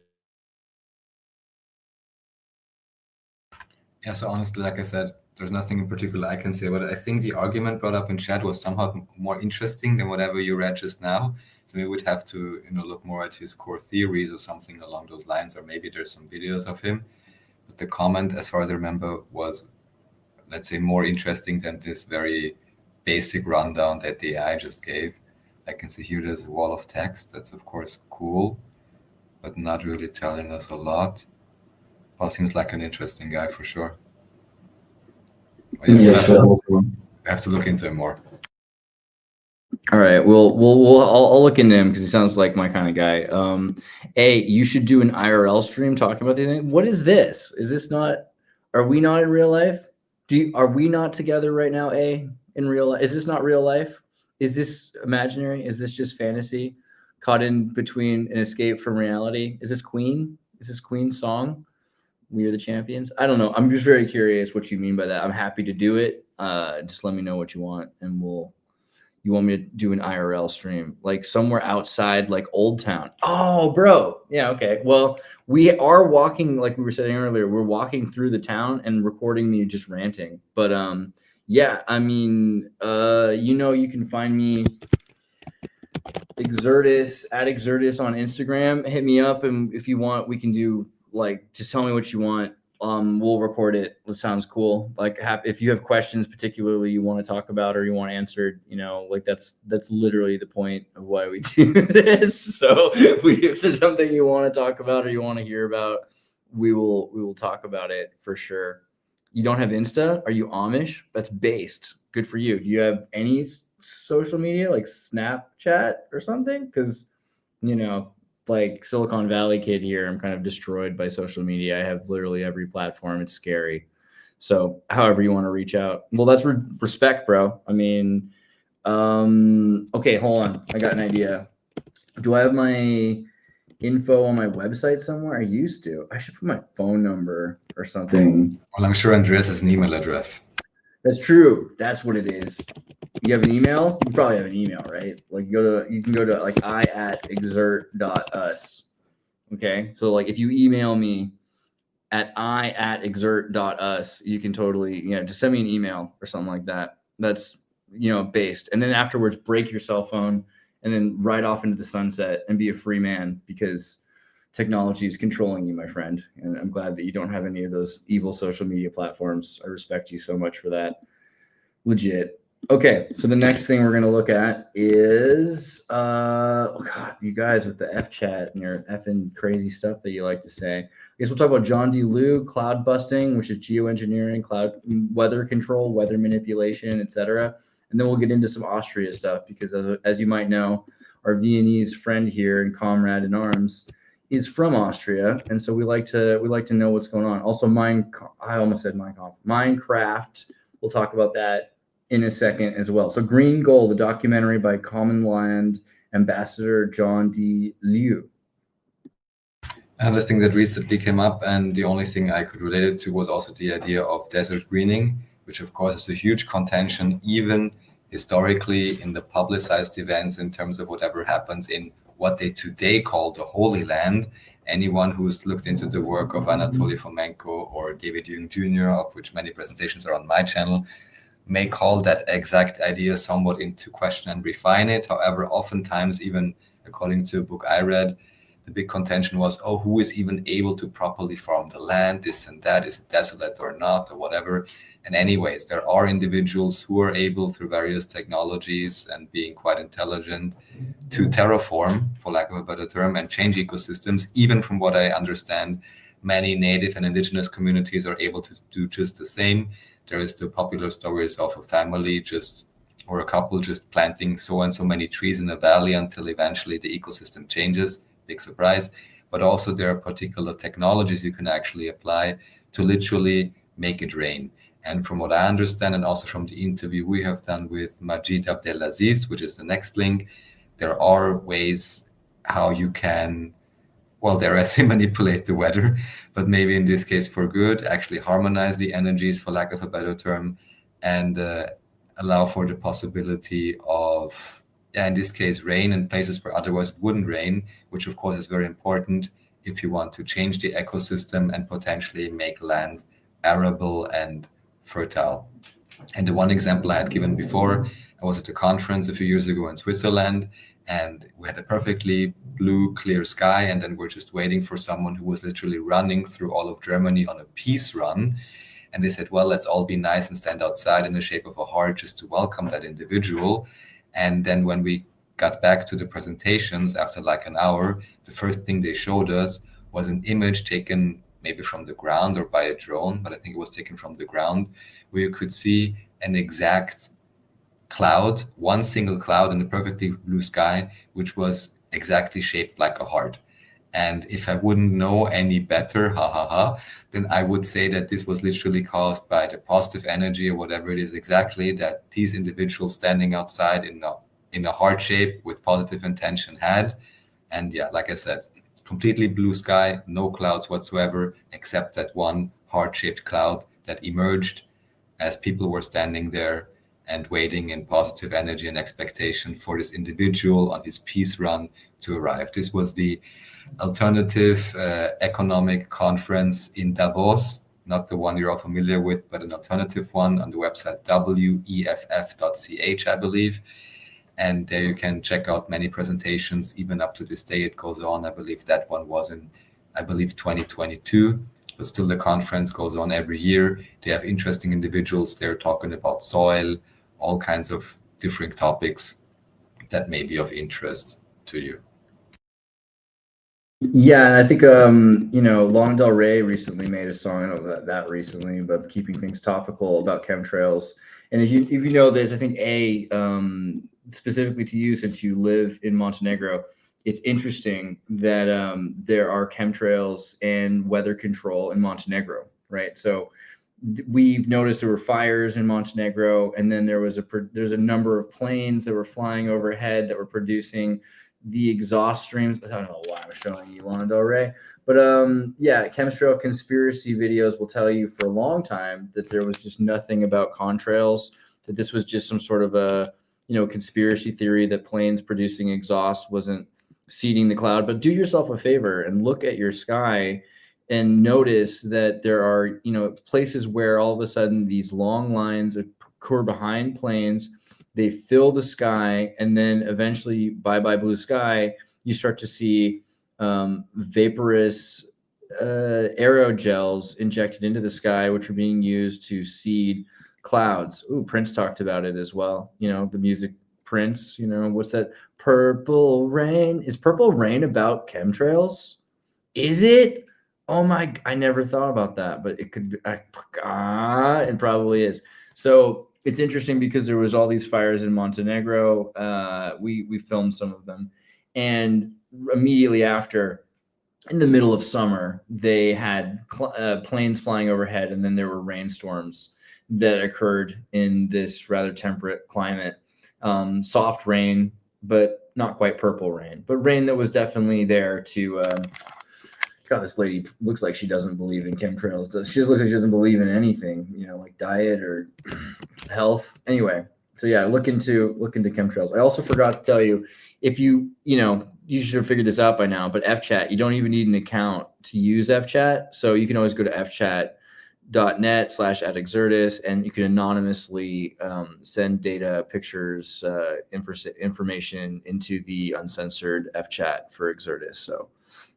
Yeah, so honestly, like I said, there's nothing in particular I can say, but I think the argument brought up in chat was somehow more interesting than whatever you read just now. So we would have to, look more at his core theories or something along those lines, or maybe there's some videos of him. But the comment, as far as I remember, was, let's say, more interesting than this very basic rundown that the AI just gave. I can see here there's a wall of text. That's, of course, cool, but not really telling us a lot. Well, seems like an interesting guy for sure. Yes, we have to look into him more. All right, I'll look into him because he sounds like my kind of guy. You should do an IRL stream talking about these things. What is this? Is this not? Are we not in real life? Are we not together right now? In real life? Is this not real life? is this imaginary? Is this just fantasy caught in between an escape from reality? Is this Queen? Is this Queen's song? We are the champions. I don't know. I'm just very curious what you mean by that. I'm happy to do it. Just let me know what you want, and you want me to do an IRL stream, like somewhere outside, like Old Town. Oh, bro. Yeah. Okay. Well, we are walking, like we were saying earlier, we're walking through the town and recording me just ranting. But yeah, I mean, you can find me Xirtus at Xirtus on Instagram. Hit me up, and if you want, we can do just tell me what you want. We'll record it. It sounds cool. Like, if you have questions particularly you want to talk about or you want answered, that's literally the point of why we do this. So if there's something you want to talk about or you want to hear about, we will talk about it for sure. You don't have Insta? Are you Amish? That's based. Good for you. Do you have any social media like Snapchat or something? Because like Silicon Valley kid here, I'm kind of destroyed by social media. I have literally every platform. It's scary. So however you want to reach out. Well, that's respect, bro. I mean, okay, hold on. I got an idea. Do I have my info on my website somewhere? I used to. I should put my phone number or something. Well, I'm sure Andreas has an email address. That's true. That's what it is. You have an email? You probably have an email, right? Like you can go to like i@exert.us. Okay. So like if you email me at i@exert.us, you can totally, just send me an email or something like that. That's, based. And then afterwards break your cell phone and then ride off into the sunset and be a free man, because technology is controlling you, my friend. And I'm glad that you don't have any of those evil social media platforms. I respect you so much for that. Legit. Okay, so the next thing we're going to look at is, you guys with the F chat and your effing crazy stuff that you like to say. I guess we'll talk about John D. Liu, cloud busting, which is geoengineering, cloud weather control, weather manipulation, etc. And then we'll get into some Austria stuff, because as you might know, our Viennese friend here and comrade in arms is from Austria, and so we like to know what's going on. Also, Minecraft. We'll talk about that in a second as well. So Green Gold, a documentary by Common Land Ambassador John D. Liu. Another thing that recently came up, and the only thing I could relate it to, was also the idea of desert greening, which of course is a huge contention, even historically in the publicized events, in terms of whatever happens in what they today call the Holy Land. Anyone who's looked into the work of Anatoly Fomenko or David Jung Jr., of which many presentations are on my channel, may call that exact idea somewhat into question and refine it. However, oftentimes, even according to a book I read, the big contention was, who is even able to properly farm the land, this and that, is it desolate or not, or whatever. And anyways, there are individuals who are able, through various technologies and being quite intelligent, to terraform, for lack of a better term, and change ecosystems. Even from what I understand, many native and indigenous communities are able to do just the same. There is the popular stories of a family or a couple just planting so and so many trees in a valley until eventually the ecosystem changes. Big surprise. But also there are particular technologies you can actually apply to literally make it rain. And from what I understand, and also from the interview we have done with Majid Abdelaziz, which is the next link, there are ways how you can, dare I say, manipulate the weather, but maybe in this case for good, actually harmonize the energies, for lack of a better term, and allow for the possibility of, in this case, rain in places where otherwise it wouldn't rain, which of course is very important if you want to change the ecosystem and potentially make land arable and fertile. And the one example I had given before, I was at a conference a few years ago in Switzerland, and we had a perfectly blue, clear sky, and then we're just waiting for someone who was literally running through all of Germany on a peace run. And they said, well, let's all be nice and stand outside in the shape of a heart just to welcome that individual. And then when we got back to the presentations after like an hour, the first thing they showed us was an image taken maybe from the ground or by a drone, but I think it was taken from the ground, where you could see an exact cloud, one single cloud in a perfectly blue sky, which was exactly shaped like a heart. And if I wouldn't know any better, then I would say that this was literally caused by the positive energy or whatever it is exactly, that these individuals standing outside in a in a heart shape with positive intention had. And yeah, like I said, completely blue sky, no clouds whatsoever, except that one heart-shaped cloud that emerged as people were standing there and waiting in positive energy and expectation for this individual on his peace run to arrive. This was the Alternative Economic Conference in Davos, not the one you're all familiar with, but an alternative one on the website weff.ch, I believe. And there you can check out many presentations, even up to this day it goes on. I believe that one was in, 2022, but still the conference goes on every year. They have interesting individuals there talking about soil, all kinds of different topics that may be of interest to you. Yeah, and I think Lana Del Rey recently made a song, I don't know that recently, but keeping things topical about chemtrails. And if you know this, I think specifically to you, since you live in Montenegro, it's interesting that there are chemtrails and weather control in Montenegro, right? So we've noticed there were fires in Montenegro, and then there's a number of planes that were flying overhead that were producing the exhaust streams. I don't know why I'm showing you Lana Del Rey, but yeah, chemtrail conspiracy videos will tell you for a long time that there was just nothing about contrails, that this was just some sort of a conspiracy theory that planes producing exhaust wasn't seeding the cloud. But do yourself a favor and look at your sky and notice that there are places where all of a sudden these long lines occur behind planes. They fill the sky, and then eventually, bye-bye blue sky, you start to see vaporous aerogels injected into the sky, which are being used to seed clouds. Ooh, Prince talked about it as well. The music Prince, what's that? Purple Rain. Is Purple Rain about chemtrails? Is it? Oh my, I never thought about that, but it could be, it probably is. So it's interesting because there was all these fires in Montenegro. We filmed some of them, and immediately after, in the middle of summer, they had planes flying overhead, and then there were rainstorms that occurred in this rather temperate climate. Soft rain, but not quite purple rain, but rain that was definitely there to God, this lady looks like she doesn't believe in chemtrails. She looks like she doesn't believe in anything, like diet or health. Anyway, so yeah, look into chemtrails. I also forgot to tell you, if you should have figured this out by now, but FChat, you don't even need an account to use FChat. So you can always go to fchat.net/@Xirtus, and you can anonymously send data, pictures, information into the uncensored FChat for Xirtus. So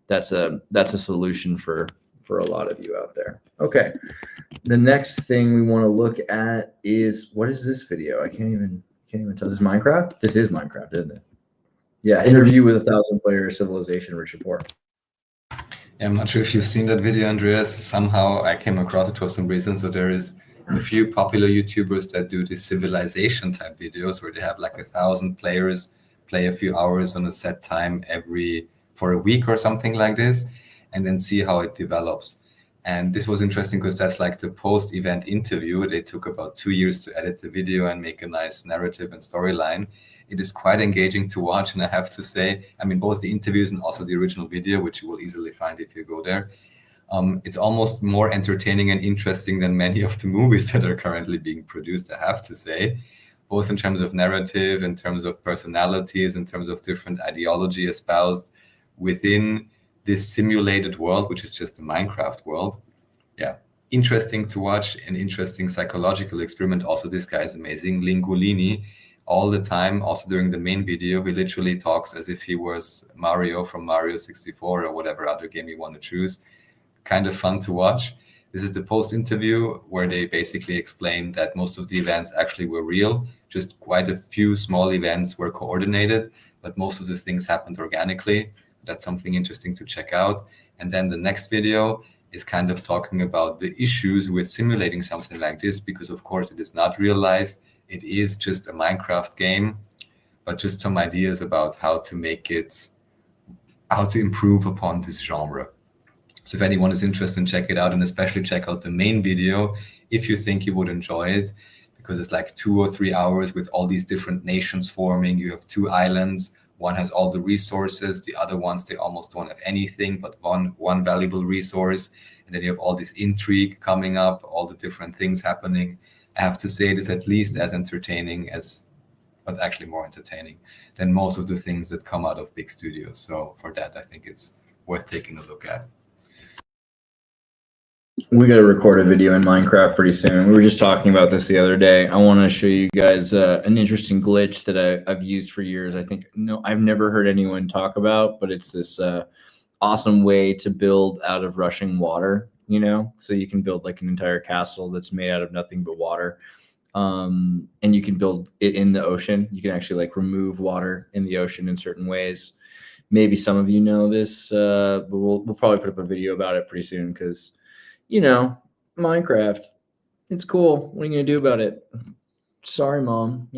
that's a solution for a lot of you out there. Okay, the next thing we want to look at is, what is this video? I can't even tell. This is Minecraft. This is Minecraft, isn't it? Yeah, interview with 1,000-player civilization rich report. Yeah, I'm not sure if you've seen that video, Andreas. Somehow I came across it for some reason. So there is a few popular YouTubers that do these civilization type videos where they have like 1,000 players play a few hours on a set time for a week or something like this, and then see how it develops. And this was interesting because that's like the post-event interview. They took about 2 years to edit the video and make a nice narrative and storyline. It is quite engaging to watch, and I have to say, both the interviews and also the original video, which you will easily find if you go there, it's almost more entertaining and interesting than many of the movies that are currently being produced, I have to say, both in terms of narrative, in terms of personalities, in terms of different ideology espoused within this simulated world, which is just the Minecraft world. Yeah, interesting to watch, an interesting psychological experiment. Also, this guy is amazing, Lingolini. All the time, also during the main video, he literally talks as if he was Mario from Mario 64 or whatever other game you want to choose. Kind of fun to watch. This is the post-interview where they basically explain that most of the events actually were real. Just quite a few small events were coordinated, but most of the things happened organically. That's something interesting to check out. And then the next video is kind of talking about the issues with simulating something like this, because of course it is not real life. It is just a Minecraft game, but just some ideas about how to improve upon this genre. So if anyone is interested, check it out, and especially check out the main video if you think you would enjoy it, because it's like 2 or 3 hours with all these different nations forming. You have 2 islands. One has all the resources. The other ones, they almost don't have anything but one valuable resource. And then you have all this intrigue coming up, all the different things happening. I have to say it is at least as entertaining but actually more entertaining than most of the things that come out of big studios. So for that, I think it's worth taking a look at. We got to record a video in Minecraft pretty soon. We were just talking about this the other day. I want to show you guys an interesting glitch that I've used for years. I've never heard anyone talk about, but it's this awesome way to build out of rushing water, so you can build like an entire castle that's made out of nothing but water. And you can build it in the ocean. You can actually like remove water in the ocean in certain ways. Maybe some of you know this, but we'll probably put up a video about it pretty soon because Minecraft, it's cool. What are you going to do about it? Sorry, Mom.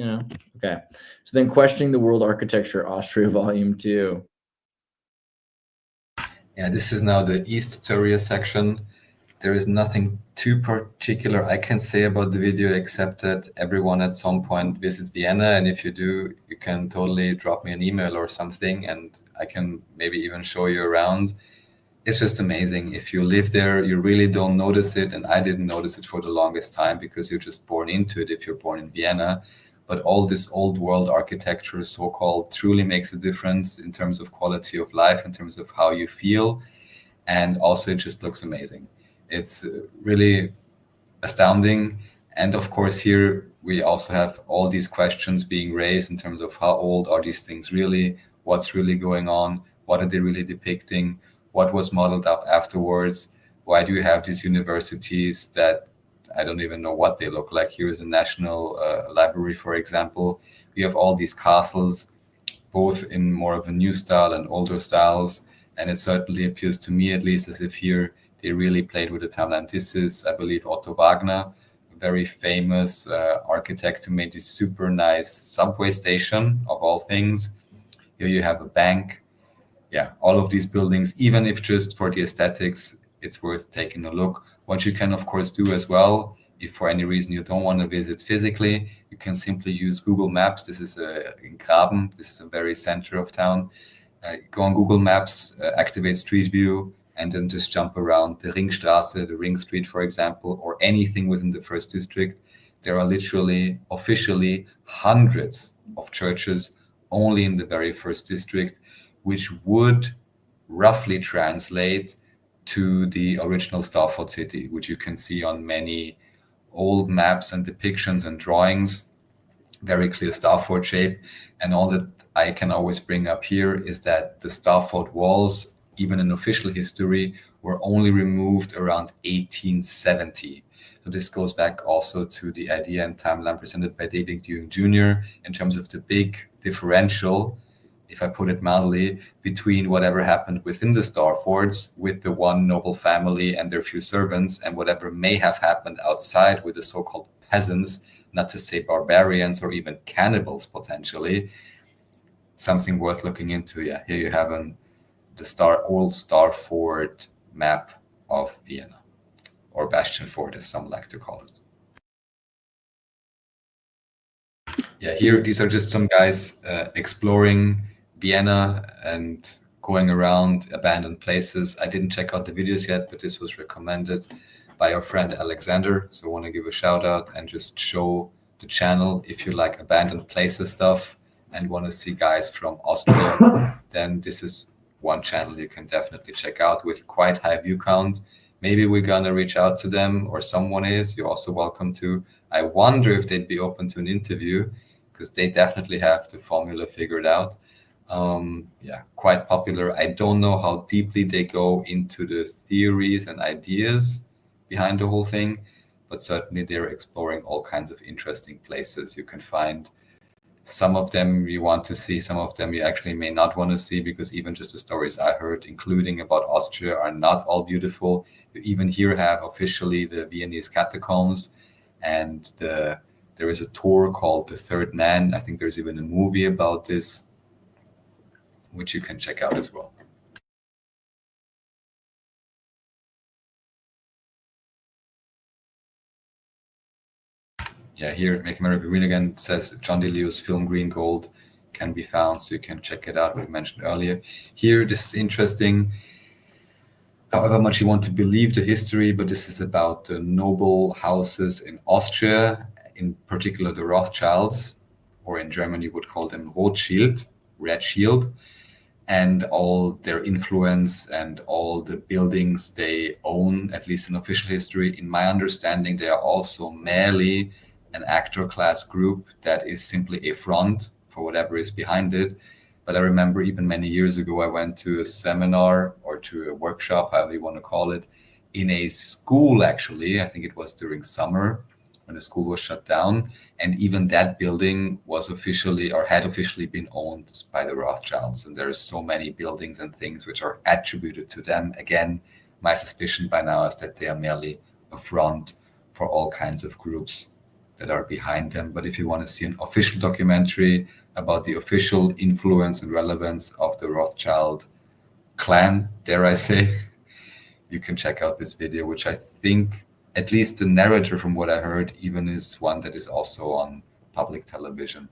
Okay. So then questioning the world architecture, Austria, volume 2. Yeah, this is now the East Turia section. There is nothing too particular I can say about the video, except that everyone at some point visit Vienna. And if you do, you can totally drop me an email or something, and I can maybe even show you around. It's just amazing. If you live there, you really don't notice it. And I didn't notice it for the longest time because you're just born into it if you're born in Vienna. But all this old world architecture, so-called, truly makes a difference in terms of quality of life, in terms of how you feel. And also it just looks amazing. It's really astounding. And of course, here we also have all these questions being raised in terms of how old are these things really? What's really going on? What are they really depicting? What was modeled up afterwards? Why do you have these universities that I don't even know what they look like? Here is a national library, for example. We have all these castles, both in more of a new style and older styles. And it certainly appears to me, at least, as if here they really played with the timeline. This is, I believe, Otto Wagner, a very famous architect who made this super nice subway station, of all things. Here you have a bank. Yeah, all of these buildings, even if just for the aesthetics, it's worth taking a look. What you can, of course, do as well, if for any reason you don't want to visit physically, you can simply use Google Maps. This is in Graben. This is a very center of town. Go on Google Maps, activate Street View, and then just jump around the Ringstraße, the Ring Street, for example, or anything within the first district. There are literally, officially, hundreds of churches only in the very first district, which would roughly translate to the original Stafford city, which you can see on many old maps and depictions and drawings. Very clear Stafford shape. And all that I can always bring up here is that the Stafford walls, even in official history, were only removed around 1870. So this goes back also to the idea and timeline presented by David Dewing Jr. in terms of the big differential, if I put it mildly, between whatever happened within the Staffords with the one noble family and their few servants, and whatever may have happened outside with the so-called peasants, not to say barbarians or even cannibals potentially. Something worth looking into. Yeah, here you have the old Starford map of Vienna, or Bastionford as some like to call it. Yeah, here these are just some guys exploring Vienna and going around abandoned places. I didn't check out the videos yet, but this was recommended by our friend Alexander. So I want to give a shout out and just show the channel. If you like abandoned places stuff and want to see guys from Austria, then this is one channel you can definitely check out with quite high view count. Maybe we're going to reach out to them, or someone is. You're also welcome to. I wonder if they'd be open to an interview, because they definitely have the formula figured out. Yeah, quite popular. I don't know how deeply they go into the theories and ideas behind the whole thing, but certainly they're exploring all kinds of interesting places you can find. Some of them you want to see, some of them you actually may not want to see, because even just the stories I heard, including about Austria, are not all beautiful. You even here have officially the Viennese catacombs, and there is a tour called The Third Man. I think there's even a movie about this, which you can check out as well. yeah, here, Make America Green Again says John DeLeo's film Green Gold can be found, so you can check it out, we mentioned earlier. Here, this is interesting, however much you want to believe the history, but this is about the noble houses in Austria, in particular the Rothschilds, or in German you would call them Rothschild, Red Shield, and all their influence and all the buildings they own, at least in official history. In my understanding, they are also merely an actor class group that is simply a front for whatever is behind it. But I remember even many years ago, I went to a seminar or to a workshop, however you want to call it, in a school, actually. I think it was during summer when the school was shut down. And even that building was officially, or had officially been owned by the Rothschilds. And there's so many buildings and things which are attributed to them. Again, my suspicion by now is that they are merely a front for all kinds of groups that are behind them. But if you want to see an official documentary about the official influence and relevance of the Rothschild clan, dare I say, you can check out this video, which I think, at least the narrator from what I heard, even is one that is also on public television.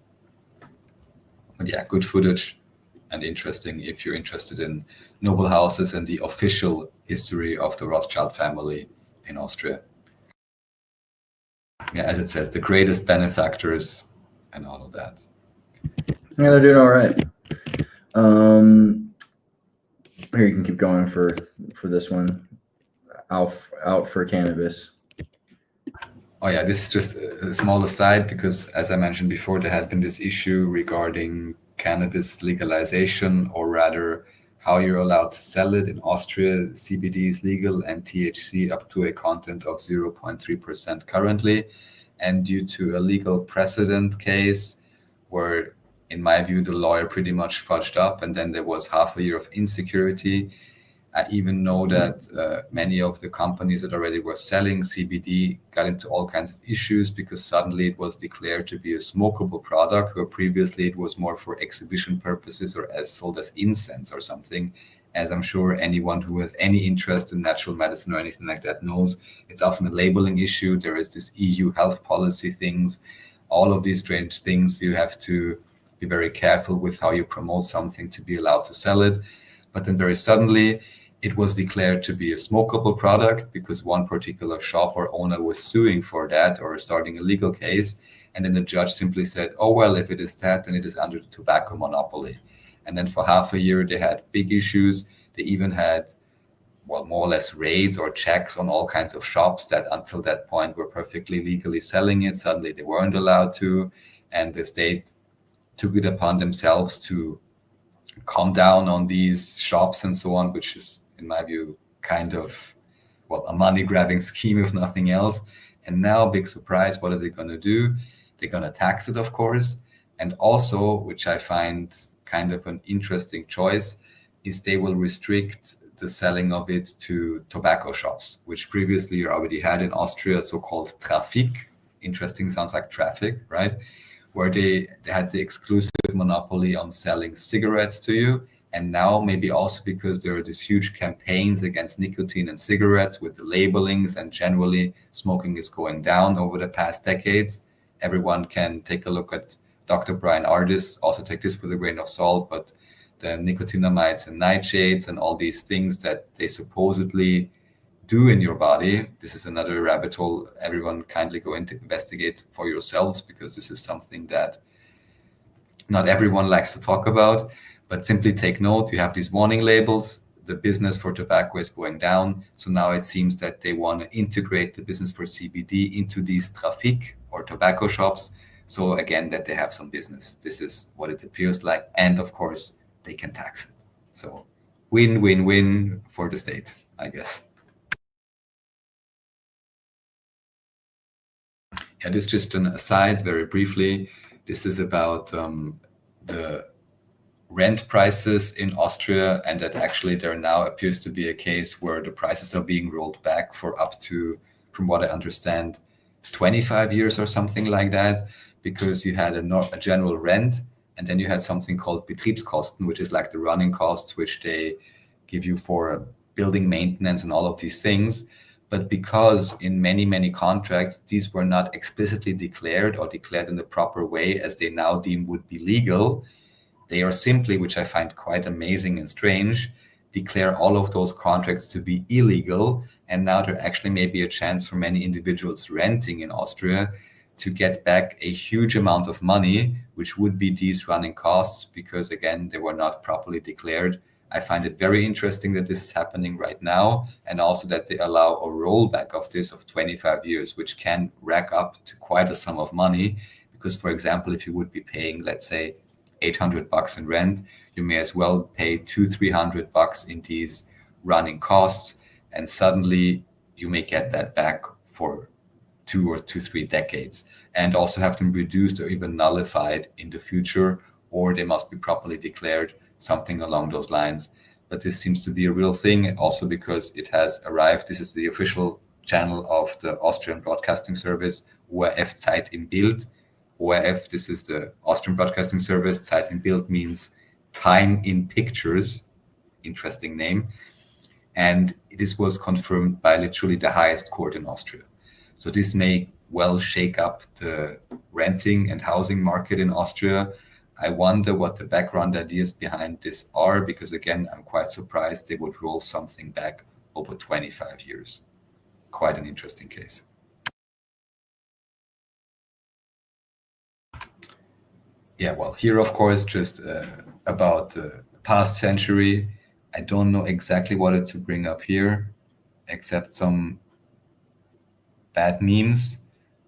But yeah, good footage and interesting if you're interested in noble houses and the official history of the Rothschild family in Austria. Yeah, as it says, the greatest benefactors and all of that. Yeah, they're doing all right. Here, you can keep going for this one. Out for cannabis. Oh yeah, this is just a small aside, because as I mentioned before, there had been this issue regarding cannabis legalization, or rather how you're allowed to sell it. In Austria, CBD is legal and THC up to a content of 0.3% currently. And due to a legal precedent case where, in my view, the lawyer pretty much fudged up, and then there was half a year of insecurity. I even know that many of the companies that already were selling CBD got into all kinds of issues because suddenly it was declared to be a smokable product, where previously it was more for exhibition purposes or as sold as incense or something. As I'm sure anyone who has any interest in natural medicine or anything like that knows, it's often a labeling issue. There is this EU health policy things, all of these strange things. You have to be very careful with how you promote something to be allowed to sell it. But then very suddenly, it was declared to be a smokable product because one particular shop or owner was suing for that or starting a legal case. And then the judge simply said, oh, well, if it is that, then it is under the tobacco monopoly. And then for half a year, they had big issues. They even had, well, more or less raids or checks on all kinds of shops that until that point were perfectly legally selling it. Suddenly they weren't allowed to. And the state took it upon themselves to calm down on these shops and so on, which is, in my view, kind of, well, a money-grabbing scheme if nothing else. And now, big surprise, what are they going to do? They're going to tax it, of course. And also, which I find kind of an interesting choice, is they will restrict the selling of it to tobacco shops, which previously you already had in Austria, so-called Trafik. Interesting, sounds like traffic, right? Where they had the exclusive monopoly on selling cigarettes to you. And now maybe also because there are these huge campaigns against nicotine and cigarettes with the labelings, and generally smoking is going down over the past decades. Everyone can take a look at Dr. Brian Ardis, also take this with a grain of salt, but the nicotinamides and nightshades and all these things that they supposedly do in your body. This is another rabbit hole. Everyone kindly go into investigate for yourselves, because this is something that not everyone likes to talk about. But simply take note, you have these warning labels. The business for tobacco is going down. So now it seems that they want to integrate the business for CBD into these Trafik or tobacco shops. So again, that they have some business. This is what it appears like. And of course, they can tax it. So win, win, win for the state, I guess. Yeah, this is just an aside very briefly. This is about the rent prices in Austria, and that actually there now appears to be a case where the prices are being rolled back for up to, from what I understand, 25 years or something like that, because you had a general rent, and then you had something called Betriebskosten, which is like the running costs, which they give you for building maintenance and all of these things. But because in many, many contracts, these were not explicitly declared or declared in the proper way as they now deem would be legal, they are simply, which I find quite amazing and strange, declare all of those contracts to be illegal. And now there actually may be a chance for many individuals renting in Austria to get back a huge amount of money, which would be these running costs, because again, they were not properly declared. I find it very interesting that this is happening right now, and also that they allow a rollback of this of 25 years, which can rack up to quite a sum of money. Because, for example, if you would be paying, let's say, $800 in rent, you may as well pay $200-300 in these running costs, and suddenly you may get that back for 2 or 3 decades, and also have them reduced or even nullified in the future, or they must be properly declared, something along those lines. But this seems to be a real thing, also because it has arrived. This is the official channel of the Austrian Broadcasting Service, ORF Zeit im Bild. ORF, this is the Austrian Broadcasting Service. Zeit im Bild means time in pictures. Interesting name. And this was confirmed by literally the highest court in Austria. So this may well shake up the renting and housing market in Austria. I wonder what the background ideas behind this are, because again, I'm quite surprised they would roll something back over 25 years. Quite an interesting case. Yeah, well, here, of course, just about the past century. I don't know exactly what to bring up here, except some bad memes.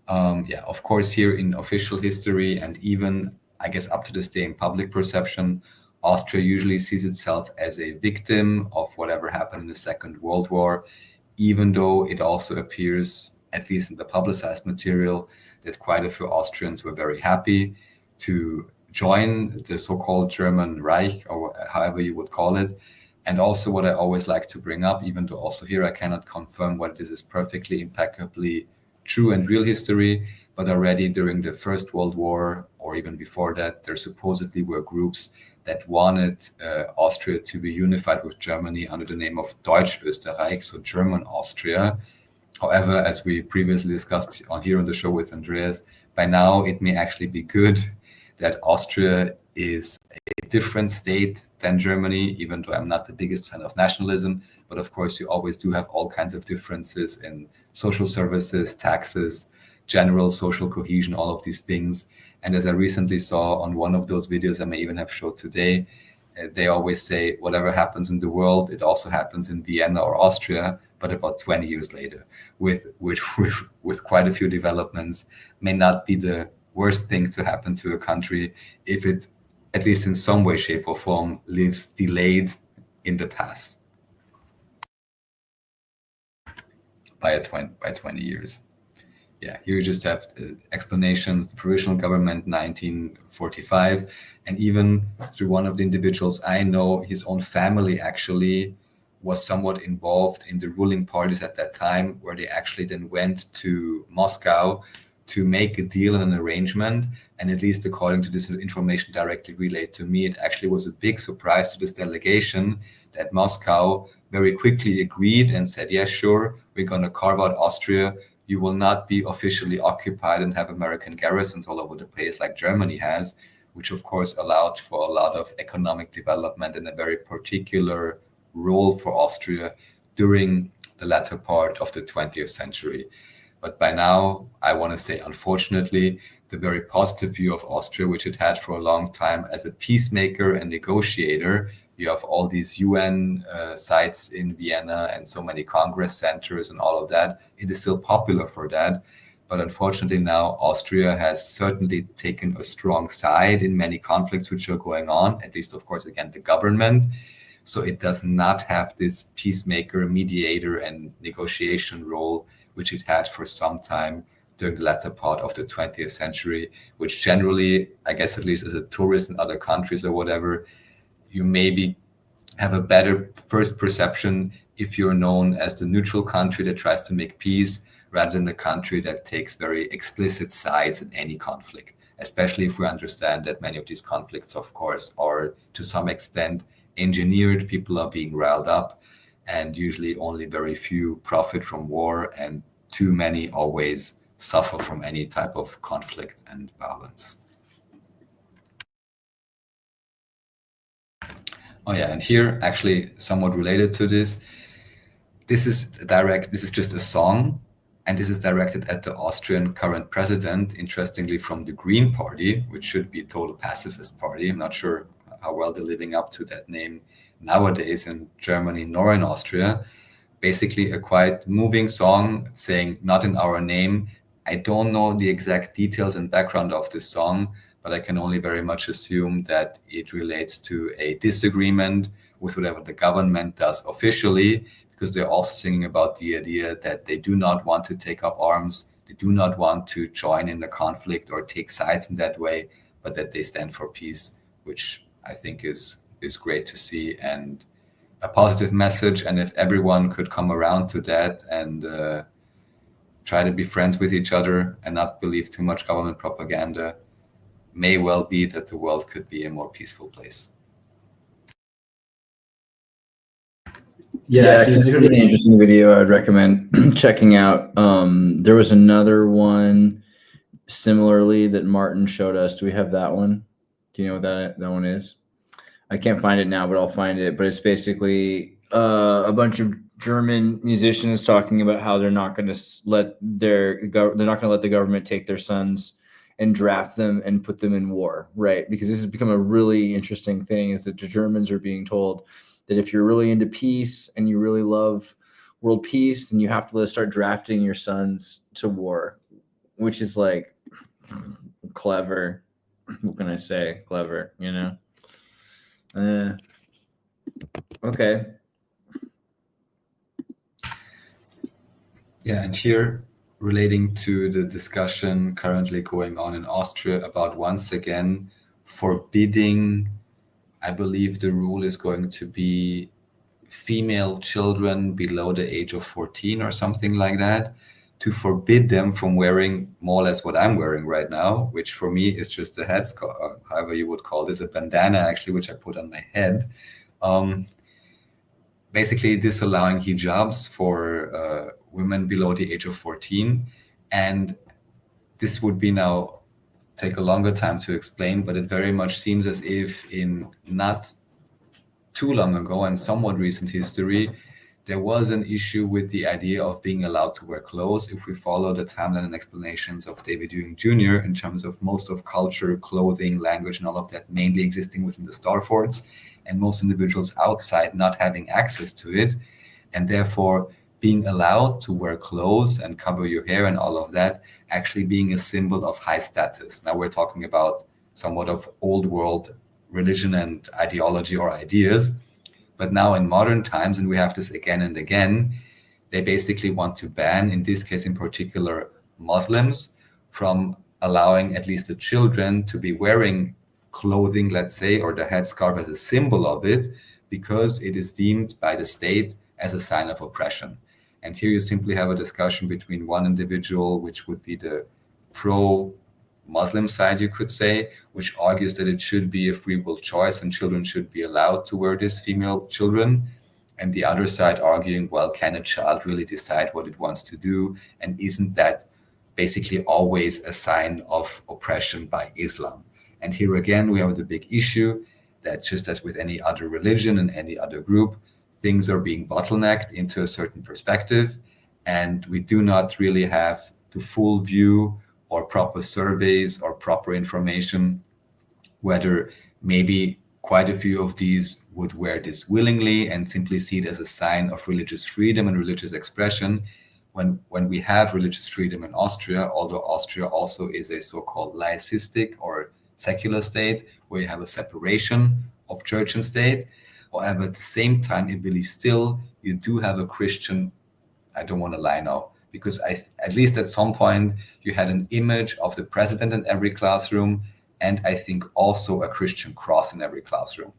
Yeah, of course, here in official history, and even, I guess, up to this day in public perception, Austria usually sees itself as a victim of whatever happened in the Second World War, even though it also appears, at least in the publicized material, that quite a few Austrians were very happy to join the so-called German Reich, or however you would call it. And also what I always like to bring up, even though also here I cannot confirm what this is perfectly, impeccably true and real history, but already during the First World War, or even before that, there supposedly were groups that wanted Austria to be unified with Germany under the name of Deutsch Österreich, so German Austria. However, as we previously discussed here on the show with Andreas, by now it may actually be good that Austria is a different state than Germany, even though I'm not the biggest fan of nationalism. But of course, you always do have all kinds of differences in social services, taxes, general social cohesion, all of these things. And as I recently saw on one of those videos I may even have showed today, they always say whatever happens in the world, it also happens in Vienna or Austria, but about 20 years later, with quite a few developments. May not be the worst thing to happen to a country if it, at least in some way, shape, or form, lives delayed in the past by 20 years. Yeah, here you just have explanations, the provisional government 1945, and even through one of the individuals I know, his own family actually was somewhat involved in the ruling parties at that time, where they actually then went to Moscow to make a deal and an arrangement. And at least according to this information directly relayed to me, it actually was a big surprise to this delegation that Moscow very quickly agreed and said, yes, sure, we're going to carve out Austria. You will not be officially occupied and have American garrisons all over the place like Germany has, which of course allowed for a lot of economic development and a very particular role for Austria during the latter part of the 20th century. But by now, I want to say, unfortunately, the very positive view of Austria, which it had for a long time as a peacemaker and negotiator. You have all these UN sites in Vienna and so many Congress centers and all of that. It is still popular for that. But unfortunately now, Austria has certainly taken a strong side in many conflicts which are going on, at least, of course, again, the government. So it does not have this peacemaker, mediator, and negotiation role which it had for some time during the latter part of the 20th century, which generally, I guess, at least as a tourist in other countries or whatever, you maybe have a better first perception if you're known as the neutral country that tries to make peace, rather than the country that takes very explicit sides in any conflict, especially if we understand that many of these conflicts, of course, are to some extent engineered. People are being riled up. and usually only very few profit from war, and too many always suffer from any type of conflict and violence. Oh yeah, and here, actually somewhat related to this, this is just a song, and this is directed at the Austrian current president, interestingly from the Green Party, which should be a total pacifist party. I'm not sure how well they're living up to that name nowadays in Germany nor in Austria. Basically a quite moving song saying, not in our name. I don't know the exact details and background of this song, but I can only very much assume that it relates to a disagreement with whatever the government does officially, because they're also singing about the idea that they do not want to take up arms, they do not want to join in the conflict or take sides in that way, but that they stand for peace, which I think is great to see and a positive message. And if everyone could come around to that and try to be friends with each other and not believe too much government propaganda, may well be that the world could be a more peaceful place. Yeah, it's a really interesting video. I'd recommend checking out. There was another one similarly that Martin showed us. Do we have that one? Do you know what that one is? I can't find it now, but I'll find it. But it's basically a bunch of German musicians talking about how they're not going to let the government take their sons and draft them and put them in war, right? Because this has become a really interesting thing, is that the Germans are being told that if you're really into peace and you really love world peace, then you have to start drafting your sons to war, which is like clever. What can I say? Clever, you know? Okay. Yeah, and here, relating to the discussion currently going on in Austria about once again forbidding, I believe the rule is going to be female children below the age of 14 or something like that, to forbid them from wearing more or less what I'm wearing right now, which for me is just a headscarf, however you would call this, a bandana actually, which I put on my head. Basically disallowing hijabs for women below the age of 14. And this would be now take a longer time to explain, but it very much seems as if in not too long ago and somewhat recent history, there was an issue with the idea of being allowed to wear clothes. If we follow the timeline and explanations of David Ewing Jr. in terms of most of culture, clothing, language, and all of that mainly existing within the star forts, and most individuals outside not having access to it, and therefore being allowed to wear clothes and cover your hair and all of that actually being a symbol of high status. Now we're talking about somewhat of old world religion and ideology or ideas. But now in modern times, and we have this again and again, they basically want to ban, in this case in particular, Muslims from allowing at least the children to be wearing clothing, let's say, or the headscarf as a symbol of it, because it is deemed by the state as a sign of oppression. And here you simply have a discussion between one individual, which would be the pro-Muslim side, you could say, which argues that it should be a free will choice and children should be allowed to wear this, female children. And the other side arguing, well, can a child really decide what it wants to do? And isn't that basically always a sign of oppression by Islam? And here again, we have the big issue that just as with any other religion and any other group, things are being bottlenecked into a certain perspective. And we do not really have the full view or proper surveys or proper information, whether maybe quite a few of these would wear this willingly and simply see it as a sign of religious freedom and religious expression. When we have religious freedom in Austria, although Austria also is a so-called laicistic or secular state, where you have a separation of church and state. However, at the same time, I believe still you do have a Christian, I don't want to lie now, because at least at some point you had an image of the president in every classroom, and I think also a Christian cross in every classroom.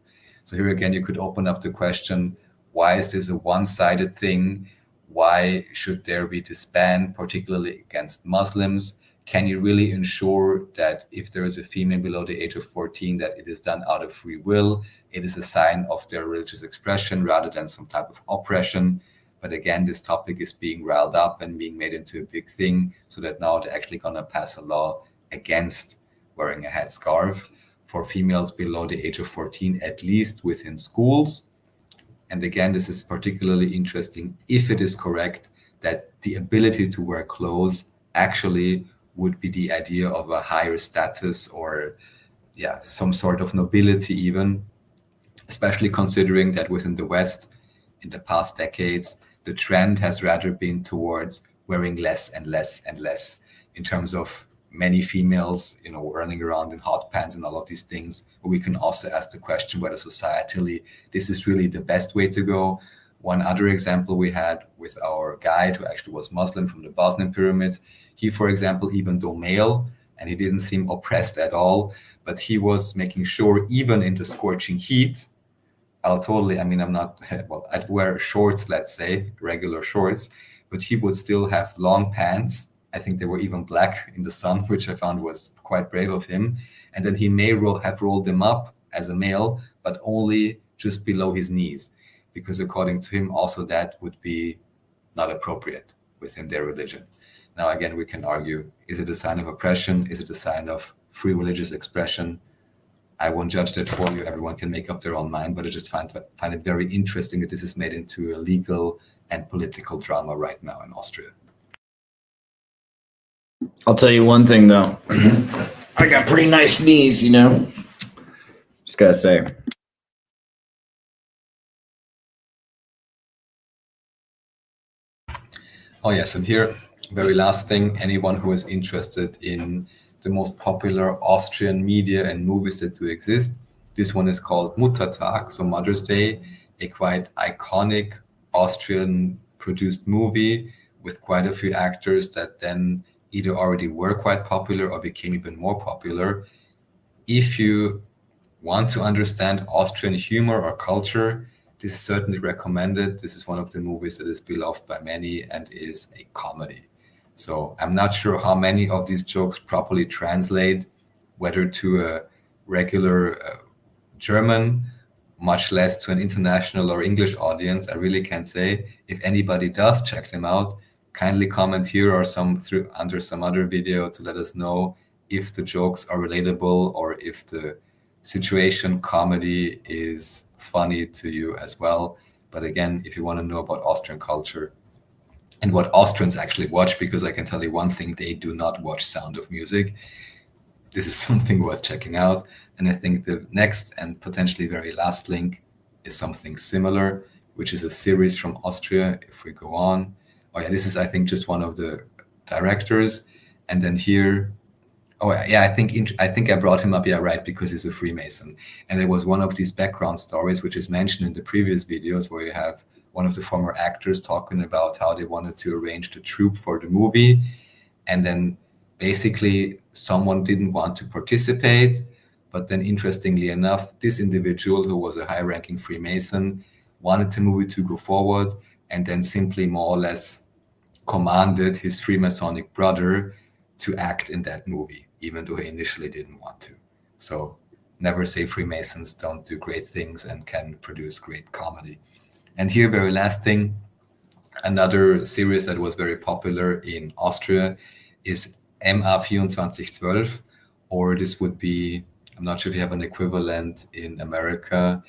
So here again, you could open up the question, why is this a one-sided thing? Why should there be this ban, particularly against Muslims? can you really ensure that if there is a female below the age of 14, that it is done out of free will? It is a sign of their religious expression rather than some type of oppression. But again, this topic is being riled up and being made into a big thing, so that now they're actually going to pass a law against wearing a headscarf for females below the age of 14, at least within schools. And again, this is particularly interesting if it is correct that the ability to wear clothes actually would be the idea of a higher status, or some sort of nobility even, especially considering that within the West in the past decades, the trend has rather been towards wearing less and less and less, in terms of many females, running around in hot pants and all of these things. But we can also ask the question whether societally this is really the best way to go. One other example we had with our guide, who actually was Muslim from the Bosnian pyramids, he, for example, even though male, and he didn't seem oppressed at all, but he was making sure, even in the scorching heat, I'd wear shorts, let's say, regular shorts, but he would still have long pants. I think they were even black in the sun, which I found was quite brave of him. And then he may have rolled them up as a male, but only just below his knees, because according to him, also that would be not appropriate within their religion. Now, again, we can argue, is it a sign of oppression? Is it a sign of free religious expression? I won't judge that for you. Everyone can make up their own mind, but I just find it very interesting that this is made into a legal and political drama right now in Austria. I'll tell you one thing, though. I got pretty nice knees, Just gotta say. Oh, yes, and here, very last thing, anyone who is interested in the most popular Austrian media and movies that do exist, this one is called Muttertag, so Mother's Day, a quite iconic Austrian produced movie with quite a few actors that then either already were quite popular or became even more popular. If you want to understand Austrian humor or culture, this is certainly recommended. This is one of the movies that is beloved by many and is a comedy. So I'm not sure how many of these jokes properly translate, whether to a regular German, much less to an international or English audience. I really can't say. If anybody does check them out, kindly comment here or under some other video to let us know if the jokes are relatable or if the situation comedy is funny to you as well. But again, if you want to know about Austrian culture and what Austrians actually watch, because I can tell you one thing, they do not watch Sound of Music. This is something worth checking out. And I think the next and potentially very last link is something similar, which is a series from Austria. If we go on, this is, I think, just one of the directors. And then here, I think I brought him up, right, because he's a Freemason. And there was one of these background stories, which is mentioned in the previous videos, where you have one of the former actors talking about how they wanted to arrange the troupe for the movie. And then basically someone didn't want to participate. But then interestingly enough, this individual, who was a high-ranking Freemason, wanted the movie to go forward, and then simply more or less commanded his Freemasonic brother to act in that movie, even though he initially didn't want to. So never say Freemasons don't do great things and can produce great comedy. And here, very last thing, another series that was very popular in Austria is MA 2412, or this would be, I'm not sure if you have an equivalent in America.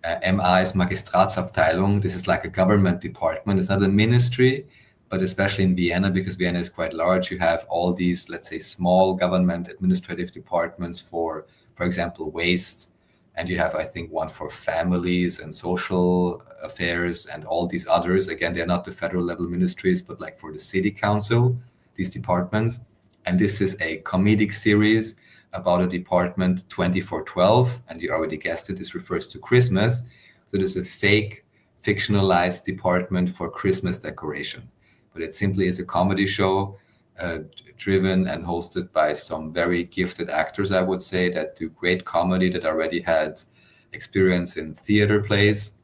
MA is Magistratsabteilung. This is like a government department. It's not a ministry, but especially in Vienna, because Vienna is quite large, you have all these, let's say, small government administrative departments for example, waste. And you have, I think, one for families and social affairs and all these others. Again, they're not the federal level ministries, but like for the city council, these departments. And this is a comedic series about a department 2412. And you already guessed it, this refers to Christmas. So there's a fake, fictionalized department for Christmas decoration. But it simply is a comedy show driven and hosted by some very gifted actors, I would say, that do great comedy, that already had experience in theater plays.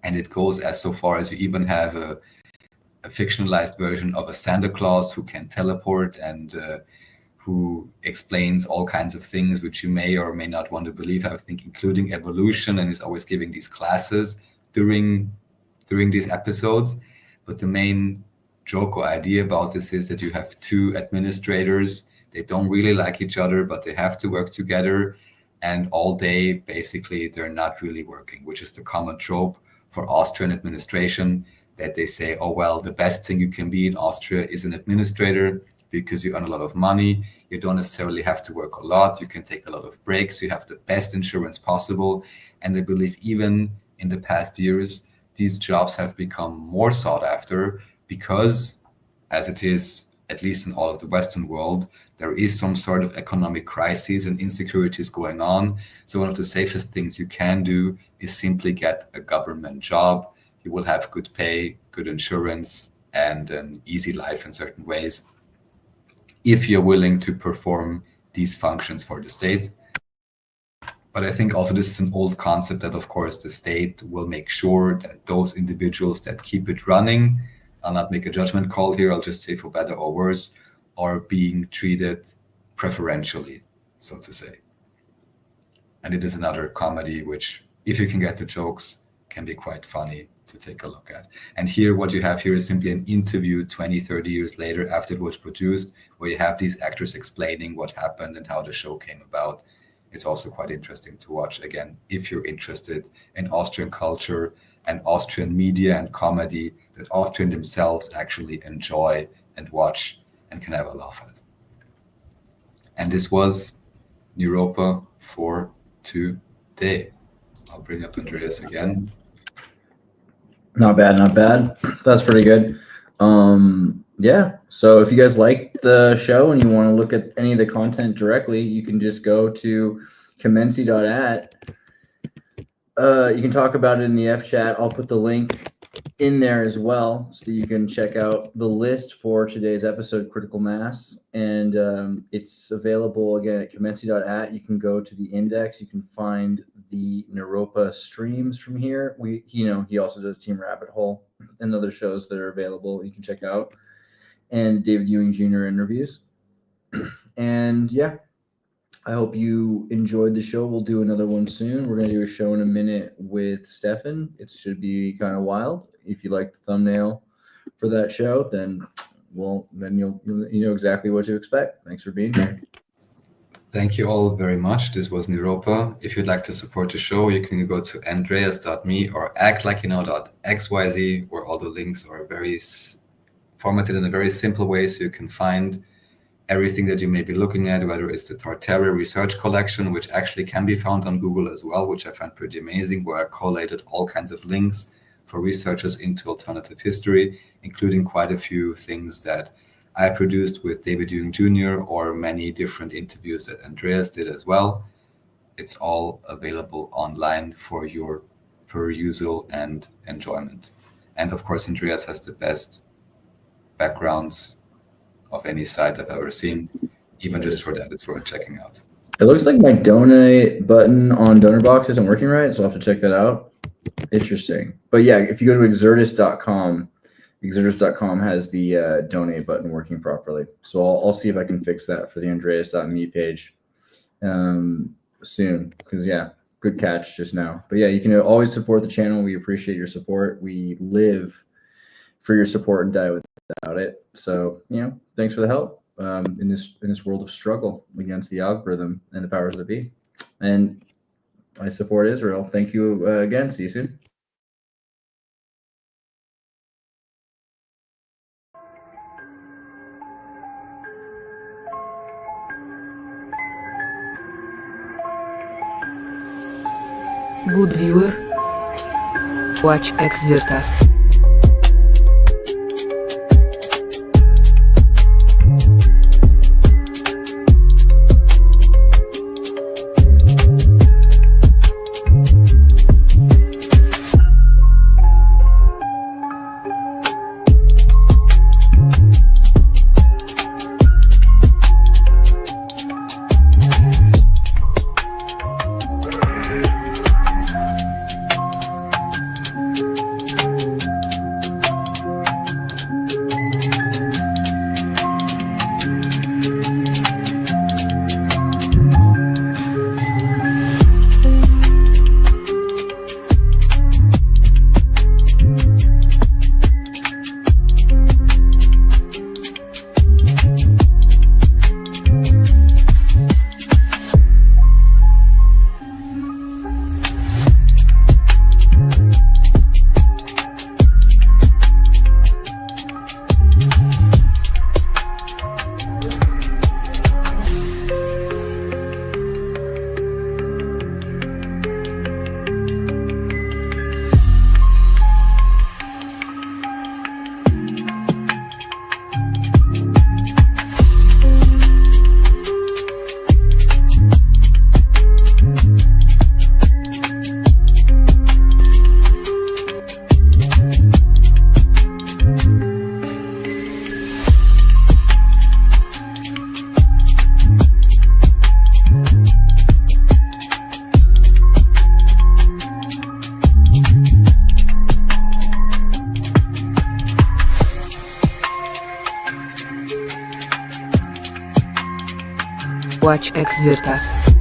And it goes as so far as you even have a a fictionalized version of a Santa Claus who can teleport and who explains all kinds of things which you may or may not want to believe, I think, including evolution, and is always giving these classes during these episodes. But the main joke or idea about this is that you have two administrators. They don't really like each other, but they have to work together. And all day, basically, they're not really working, which is the common trope for Austrian administration, that they say, oh, well, the best thing you can be in Austria is an administrator because you earn a lot of money. You don't necessarily have to work a lot. You can take a lot of breaks. You have the best insurance possible. And I believe even in the past years, these jobs have become more sought after because, as it is, at least in all of the Western world, there is some sort of economic crisis and insecurities going on. So one of the safest things you can do is simply get a government job. You will have good pay, good insurance, and an easy life in certain ways if you're willing to perform these functions for the state. But I think also this is an old concept that, of course, the state will make sure that those individuals that keep it running, I'll not make a judgment call here, I'll just say for better or worse, are being treated preferentially, so to say. And it is another comedy which, if you can get the jokes, can be quite funny to take a look at. And here, what you have here is simply an interview 20, 30 years later after it was produced, where you have these actors explaining what happened and how the show came about. It's also quite interesting to watch, again, if you're interested in Austrian culture and Austrian media and comedy that Austrians themselves actually enjoy and watch and can have a laugh at. And this was Neuropa for today. I'll bring up Andreas again. Not bad, not bad. That's pretty good. Yeah, so if you guys like the show and you want to look at any of the content directly, you can just go to commency.at. You can talk about it in the F chat. I'll put the link in there as well so that you can check out the list for today's episode, Critical Mass. And it's available again at commency.at. You can go to the index. You can find the Neuropa streams from here. He also does Team Rabbit Hole and other shows that are available you can check out, and David Ewing Jr. interviews. And yeah, I hope you enjoyed the show. We'll do another one soon. We're going to do a show in a minute with Stefan. It should be kind of wild. If you like the thumbnail for that show, then you'll know exactly what to expect. Thanks for being here. Thank you all very much. This was Neuropa. If you'd like to support the show, you can go to andreas.me or actlikeyouknow.xyz, where all the links are very formatted in a very simple way, so you can find everything that you may be looking at, whether it's the Tartaria research collection, which actually can be found on Google as well, which I find pretty amazing, where I collated all kinds of links for researchers into alternative history, including quite a few things that I produced with David Ewing Jr. or many different interviews that Andreas did as well. It's all available online for your perusal and enjoyment. And of course, Andreas has the best backgrounds of any site I've ever seen. Even just for that, it's worth checking out. It looks like my donate button on DonorBox isn't working right, so I'll have to check that out. Interesting. But yeah, if you go to Xirtus.com, Xirtus.com has the donate button working properly. So I'll see if I can fix that for the Andreas.me page soon. Because yeah, good catch just now. But yeah, you can always support the channel. We appreciate your support. We live for your support and die without it. So thanks for the help in this world of struggle against the algorithm and the powers that be. And I support Israel. Thank you again. See you soon. Good viewer, watch Xirtus. Watch Xirtus.